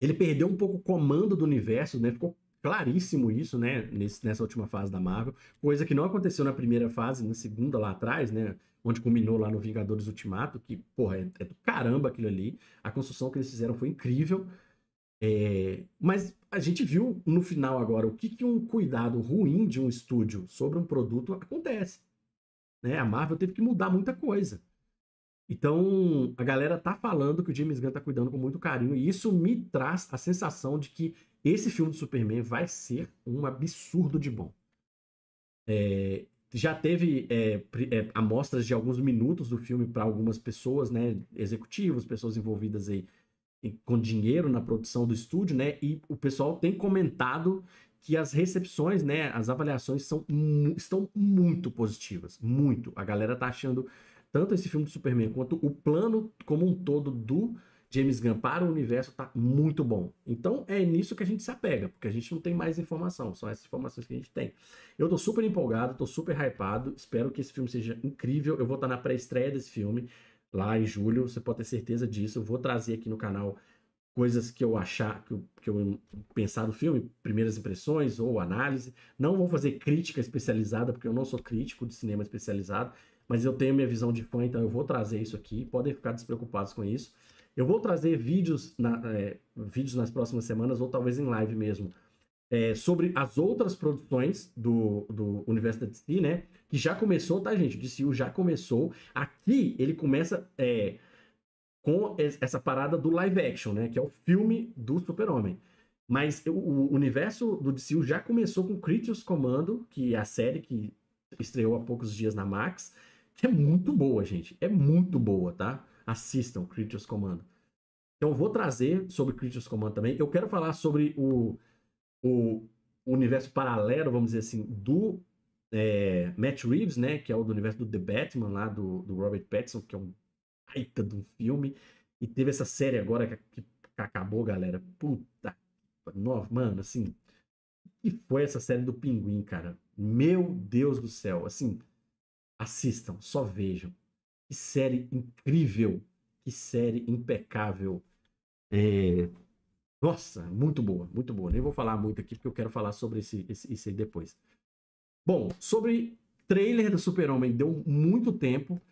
Ele perdeu um pouco o comando do universo, né? Ficou claríssimo isso, né? Nessa última fase da Marvel. Coisa que não aconteceu na primeira fase, na segunda lá atrás, né? Onde culminou lá no Vingadores Ultimato, que, porra, é do caramba aquilo ali. A construção que eles fizeram foi incrível. Mas a gente viu no final agora o que um cuidado ruim de um estúdio sobre um produto acontece. Né? A Marvel teve que mudar muita coisa. Então, a galera tá falando que o James Gunn tá cuidando com muito carinho, e isso me traz a sensação de que esse filme do Superman vai ser um absurdo de bom. Já teve amostras de alguns minutos do filme para algumas pessoas, né, executivos, pessoas envolvidas aí com dinheiro na produção do estúdio, né, e o pessoal tem comentado que as recepções, né, as avaliações estão muito positivas, muito. A galera tá achando tanto esse filme do Superman quanto o plano como um todo do James Gunn para o universo tá muito bom. Então é nisso que a gente se apega, porque a gente não tem mais informação, são essas informações que a gente tem. Eu tô super empolgado, tô super hypado, espero que esse filme seja incrível. Eu vou estar na pré-estreia desse filme lá em julho, você pode ter certeza disso. Eu vou trazer aqui no canal coisas que eu achar, que eu pensar no filme, primeiras impressões ou análise. Não vou fazer crítica especializada, porque eu não sou crítico de cinema especializado, mas eu tenho minha visão de fã, então eu vou trazer isso aqui. Podem ficar despreocupados com isso. Eu vou trazer vídeos, vídeos nas próximas semanas, ou talvez em live mesmo, sobre as outras produções do universo da DC, né? Que já começou, tá, gente? O DCU já começou. Aqui ele começa com essa parada do live action, né? Que é o filme do Super-Homem. Mas o universo do DCU já começou com Creatures Commando, que é a série que estreou há poucos dias na Max, que é muito boa, gente. É muito boa, tá? Assistam Creatures Commando. Então eu vou trazer sobre Creatures Commando também. Eu quero falar sobre o universo paralelo, vamos dizer assim, do Matt Reeves, né? Que é o do universo do The Batman, lá do Robert Pattinson, que é um baita de um filme. E teve essa série agora que acabou, galera. Puta. Mano, assim. Que foi essa série do Pinguim, cara? Meu Deus do céu. Assim, assistam, só vejam. Que série incrível. Que série impecável. Nossa, muito boa, muito boa. Nem vou falar muito aqui porque eu quero falar sobre isso aí depois. Bom, sobre trailer do Super-Homem, deu muito tempo.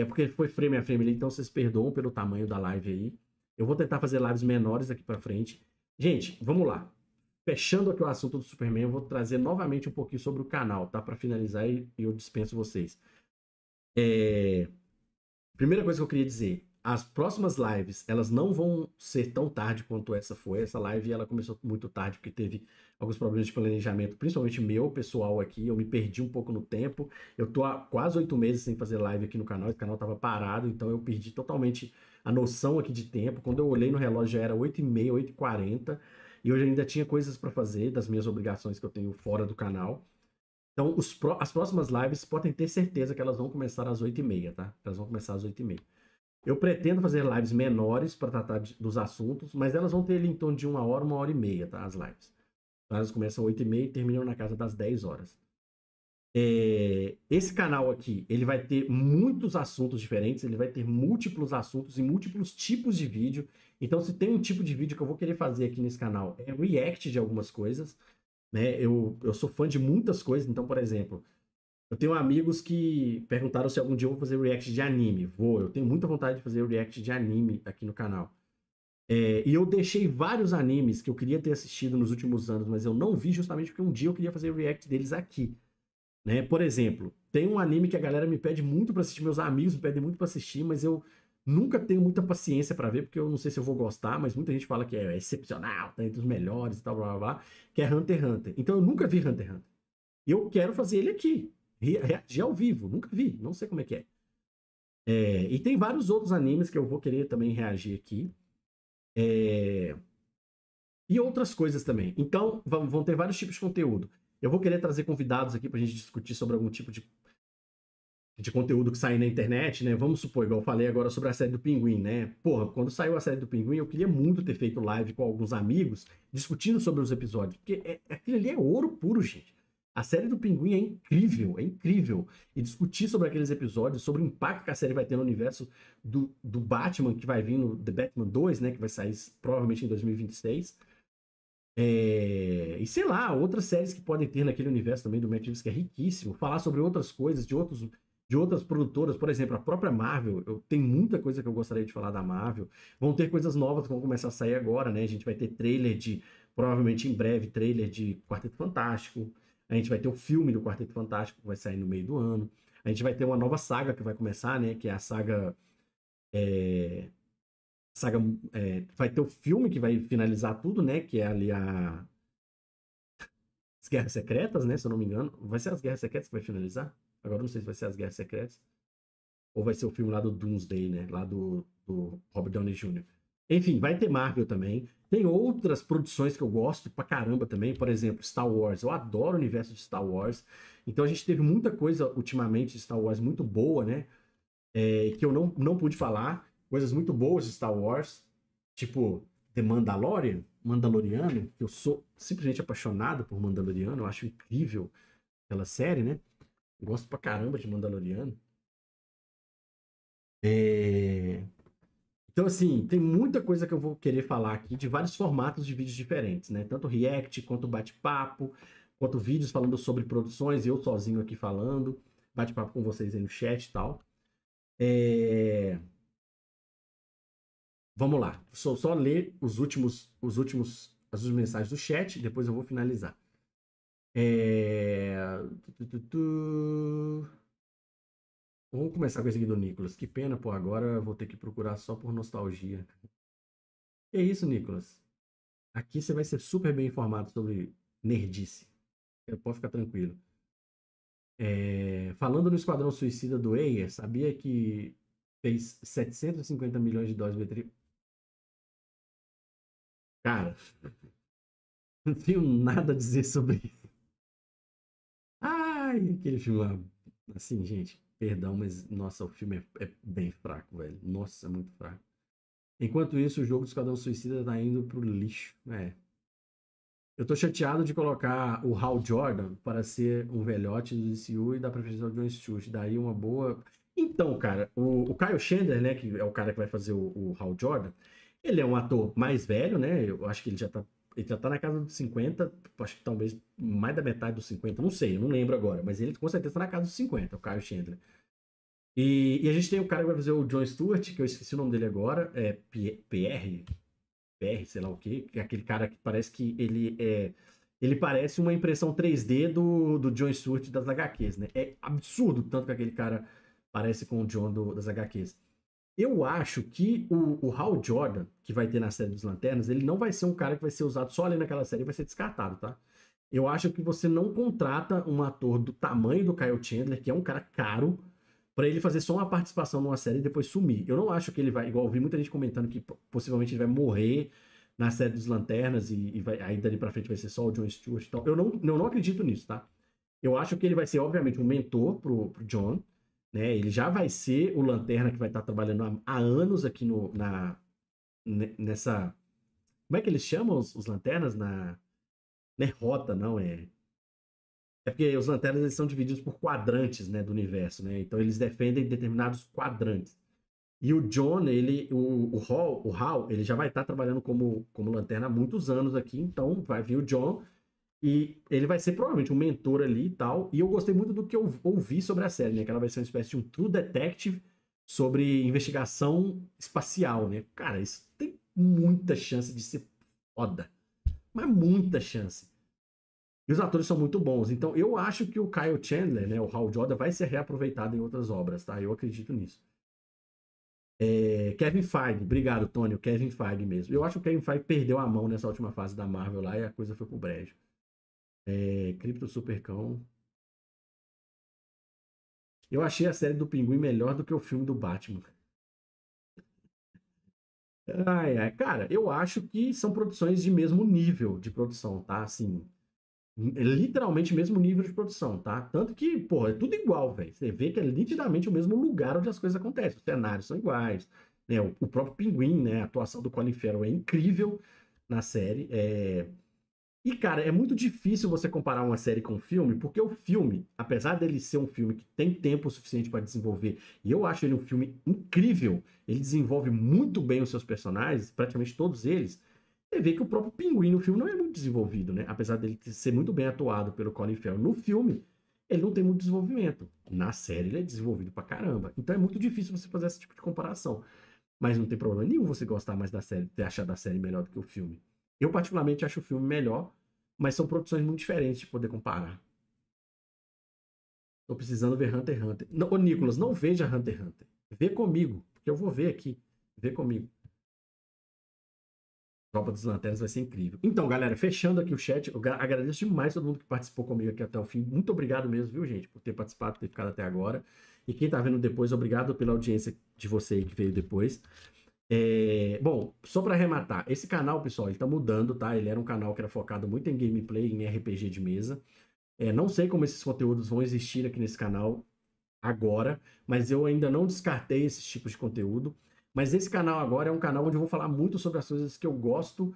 Porque foi frame a frame ali, então vocês perdoam pelo tamanho da live aí. Eu vou tentar fazer lives menores aqui pra frente. Gente, vamos lá. Fechando aqui o assunto do Superman, eu vou trazer novamente um pouquinho sobre o canal, tá? Pra finalizar e eu dispenso vocês. Primeira coisa que eu queria dizer, as próximas lives, elas não vão ser tão tarde quanto essa foi. Essa live, ela começou muito tarde, porque teve alguns problemas de planejamento, principalmente meu, pessoal aqui. Eu me perdi um pouco no tempo. Eu tô há quase 8 meses sem fazer live aqui no canal. Esse canal tava parado, então eu perdi totalmente a noção aqui de tempo. Quando eu olhei no relógio, já era 8h30, 8h40. E hoje ainda tinha coisas para fazer, das minhas obrigações que eu tenho fora do canal. Então, as próximas lives podem ter certeza que elas vão começar às 8h30, tá? Elas vão começar às 8h30. Eu pretendo fazer lives menores para tratar dos assuntos, mas elas vão ter ali em torno de 1 hora, 1h30, tá? As lives. Elas começam às 8h30 e terminam na casa das 10 horas. Esse canal aqui, ele vai ter muitos assuntos diferentes, ele vai ter múltiplos assuntos e múltiplos tipos de vídeo. Então, se tem um tipo de vídeo que eu vou querer fazer aqui nesse canal, é react de algumas coisas, né? Eu sou fã de muitas coisas, então, por exemplo, eu tenho amigos que perguntaram se algum dia eu vou fazer react de anime. Vou, eu tenho muita vontade de fazer react de anime aqui no canal. E eu deixei vários animes que eu queria ter assistido nos últimos anos, mas eu não vi justamente porque um dia eu queria fazer react deles aqui. Né? Por exemplo, tem um anime que a galera me pede muito pra assistir, meus amigos me pedem muito pra assistir, mas eu nunca tenho muita paciência pra ver, porque eu não sei se eu vou gostar, mas muita gente fala que é excepcional, tá entre os melhores e tal, blá blá blá, que é Hunter x Hunter. Então eu nunca vi Hunter x Hunter. E eu quero fazer ele aqui, reagir ao vivo, nunca vi, não sei como é que é. E tem vários outros animes que eu vou querer também reagir aqui. E outras coisas também. Então, vão ter vários tipos de conteúdo. Eu vou querer trazer convidados aqui pra gente discutir sobre algum tipo de conteúdo que sai na internet, né? Vamos supor, igual eu falei agora sobre a série do Pinguim, né? Porra, quando saiu a série do Pinguim, eu queria muito ter feito live com alguns amigos discutindo sobre os episódios, porque aquilo ali é ouro puro, gente. A série do Pinguim é incrível, é incrível. E discutir sobre aqueles episódios, sobre o impacto que a série vai ter no universo do Batman, que vai vir no The Batman 2, né? Que vai sair provavelmente em 2026. E sei lá, outras séries que podem ter naquele universo também do Matt Reeves, que é riquíssimo. Falar sobre outras coisas, de outras produtoras, por exemplo, a própria Marvel. Eu tenho muita coisa que eu gostaria de falar da Marvel. Vão ter coisas novas que vão começar a sair agora, né? A gente vai ter trailer provavelmente em breve, trailer de Quarteto Fantástico. A gente vai ter o filme do Quarteto Fantástico que vai sair no meio do ano. A gente vai ter uma nova saga que vai começar, né? Que é a saga. Vai ter o filme que vai finalizar tudo, né? Que é ali as Guerras Secretas, né? Se eu não me engano. Vai ser as Guerras Secretas que vai finalizar? Agora eu não sei se vai ser as Guerras Secretas. Ou vai ser o filme lá do Doomsday, né? Lá do Robert Downey Jr. Enfim, vai ter Marvel também. Tem outras produções que eu gosto pra caramba também. Por exemplo, Star Wars. Eu adoro o universo de Star Wars. Então a gente teve muita coisa ultimamente de Star Wars muito boa, né? Que eu não pude falar. Coisas muito boas de Star Wars. Tipo, The Mandalorian. Mandaloriano. Que eu sou simplesmente apaixonado por Mandaloriano. Eu acho incrível aquela série, né? Eu gosto pra caramba de Mandaloriano. É... Então, assim, tem muita coisa que eu vou querer falar aqui de vários formatos de vídeos diferentes, né? Tanto React, quanto bate-papo, quanto vídeos falando sobre produções, eu sozinho aqui falando, bate-papo com vocês aí no chat e tal. É... Vamos lá. Só ler as últimas mensagens do chat, depois eu vou finalizar. É... Vamos começar com esse aqui do Nicolas. Que pena, pô, agora eu vou ter que procurar só por nostalgia. Que isso, Nicolas? Aqui você vai ser super bem informado sobre nerdice. Pode ficar tranquilo. Falando no Esquadrão Suicida do Ayer, sabia que fez 750 milhões de dólares de bilheteria? Cara, não tenho nada a dizer sobre isso. Ai, aquele filme lá. Assim, gente, perdão, mas nossa, o filme é bem fraco, velho. Nossa, é muito fraco. Enquanto isso, o jogo do Esquadrão Suicida tá indo pro lixo. Eu tô chateado de colocar o Hal Jordan para ser um velhote do DCU e da preferência do John Stewart. Daí uma boa. Então, cara, o Kyle Chandler, né, que é o cara que vai fazer o Hal Jordan, ele é um ator mais velho, né? Eu acho que ele já tá na casa dos 50, acho que talvez mais da metade dos 50, não sei, eu não lembro agora, mas ele com certeza tá na casa dos 50, o Kyle Chandler. E a gente tem o cara que vai fazer o John Stewart, que eu esqueci o nome dele agora, Pierre, sei lá o quê, que é aquele cara que parece que ele parece uma impressão 3D do John Stewart das HQs, né? É absurdo tanto que aquele cara parece com o John das HQs. Eu acho que o Hal Jordan, que vai ter na série dos Lanternas, ele não vai ser um cara que vai ser usado só ali naquela série e vai ser descartado, tá? Eu acho que você não contrata um ator do tamanho do Kyle Chandler, que é um cara caro, pra ele fazer só uma participação numa série e depois sumir. Eu não acho que ele vai, igual eu vi muita gente comentando que possivelmente ele vai morrer na série dos Lanternas aí dali pra frente vai ser só o Jon Stewart e tal. Eu não acredito nisso, tá? Eu acho que ele vai ser, obviamente, um mentor pro John, né? Ele já vai ser o Lanterna que vai estar trabalhando há anos aqui nessa. Como é que eles chamam os Lanternas? Não é rota, não, é. É porque os lanternas eles são divididos por quadrantes, né, do universo, né? Então eles defendem determinados quadrantes. E o John, o Hal, ele já vai estar trabalhando como lanterna há muitos anos aqui, então vai vir o John e ele vai ser provavelmente um mentor ali e tal. E eu gostei muito do que eu ouvi sobre a série, né? Que ela vai ser uma espécie de um True Detective sobre investigação espacial, né? Cara, isso tem muita chance de ser foda. Mas muita chance. E os atores são muito bons. Então, eu acho que o Kyle Chandler, né, o Hal Jordan, vai ser reaproveitado em outras obras, tá? Eu acredito nisso. Kevin Feige, obrigado, Tony. O Kevin Feige mesmo. Eu acho que o Kevin Feige perdeu a mão nessa última fase da Marvel lá e a coisa foi pro brejo. Crypto Supercão. Eu achei a série do Pinguim melhor do que o filme do Batman. Ai, ai. Cara, eu acho que são produções de mesmo nível de produção, tá? Assim, literalmente mesmo nível de produção, tá? Tanto que, pô, é tudo igual, velho. Você vê que é nitidamente o mesmo lugar onde as coisas acontecem. Os cenários são iguais, né? O próprio Pinguim, né? A atuação do Colin Farrell é incrível na série. E, cara, é muito difícil você comparar uma série com um filme, porque o filme, apesar dele ser um filme que tem tempo suficiente para desenvolver, e eu acho ele um filme incrível, ele desenvolve muito bem os seus personagens, praticamente todos eles. Você vê que o próprio Pinguim no filme não é muito desenvolvido, né? Apesar dele ser muito bem atuado pelo Colin Farrell no filme, ele não tem muito desenvolvimento. Na série ele é desenvolvido pra caramba. Então é muito difícil você fazer esse tipo de comparação. Mas não tem problema nenhum você gostar mais da série, ter achado a série melhor do que o filme. Eu particularmente acho o filme melhor, mas são produções muito diferentes de poder comparar. Tô precisando ver Hunter x Hunter. Não, ô Nicolas, não veja Hunter x Hunter. Vê comigo, porque eu vou ver aqui. Vê comigo. Tropa dos Lanternas vai ser incrível. Então, galera, fechando aqui o chat, eu agradeço demais todo mundo que participou comigo aqui até o fim. Muito obrigado mesmo, viu, gente, por ter participado, por ter ficado até agora. E quem tá vendo depois, obrigado pela audiência de você aí que veio depois. Bom, só para arrematar, esse canal, pessoal, ele tá mudando, tá? Ele era um canal que era focado muito em gameplay, em RPG de mesa. Não sei como esses conteúdos vão existir aqui nesse canal agora, mas eu ainda não descartei esses tipos de conteúdo. Mas esse canal agora é um canal onde eu vou falar muito sobre as coisas que eu gosto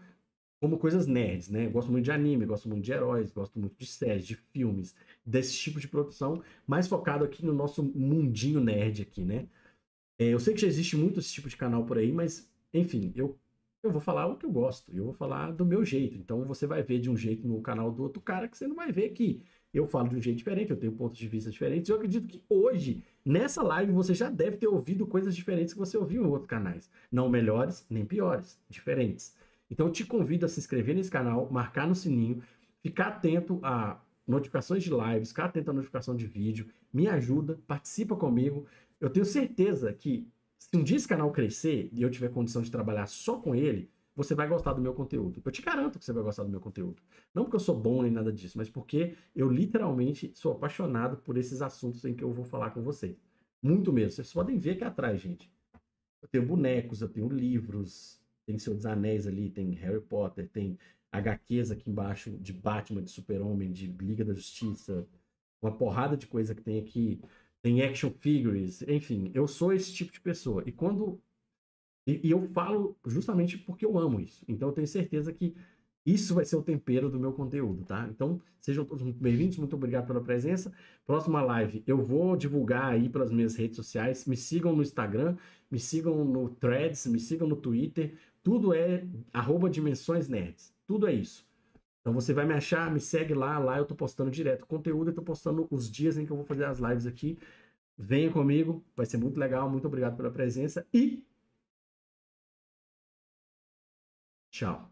como coisas nerds, né? Eu gosto muito de anime, gosto muito de heróis, gosto muito de séries, de filmes, desse tipo de produção, mais focado aqui no nosso mundinho nerd aqui, né? Eu sei que já existe muito esse tipo de canal por aí, mas, enfim, eu vou falar o que eu gosto, eu vou falar do meu jeito. Então você vai ver de um jeito no canal do outro cara que você não vai ver aqui. Eu falo de um jeito diferente, eu tenho pontos de vista diferentes. Eu acredito que hoje, nessa live, você já deve ter ouvido coisas diferentes que você ouviu em outros canais. Não melhores, nem piores, diferentes. Então eu te convido a se inscrever nesse canal, marcar no sininho, ficar atento a notificações de lives, ficar atento a notificação de vídeo, me ajuda, participa comigo. Eu tenho certeza que se um dia esse canal crescer e eu tiver condição de trabalhar só com ele, você vai gostar do meu conteúdo. Eu te garanto que você vai gostar do meu conteúdo. Não porque eu sou bom nem nada disso, mas porque eu literalmente sou apaixonado por esses assuntos em que eu vou falar com vocês. Muito mesmo. Vocês podem ver aqui atrás, gente. Eu tenho bonecos, eu tenho livros, tem Senhor dos Anéis ali, tem Harry Potter, tem HQs aqui embaixo de Batman, de Super-Homem, de Liga da Justiça, uma porrada de coisa que tem aqui, tem action figures, enfim, eu sou esse tipo de pessoa. E eu falo justamente porque eu amo isso. Então eu tenho certeza que isso vai ser o tempero do meu conteúdo, tá? Então, sejam todos muito bem-vindos, muito obrigado pela presença. Próxima live eu vou divulgar aí pelas minhas redes sociais. Me sigam no Instagram, me sigam no Threads, me sigam no Twitter. Tudo é @dimensõesnerds. Tudo é isso. Então você vai me achar, me segue lá eu tô postando direto conteúdo, eu tô postando os dias em que eu vou fazer as lives aqui. Venha comigo, vai ser muito legal. Muito obrigado pela presença e tchau.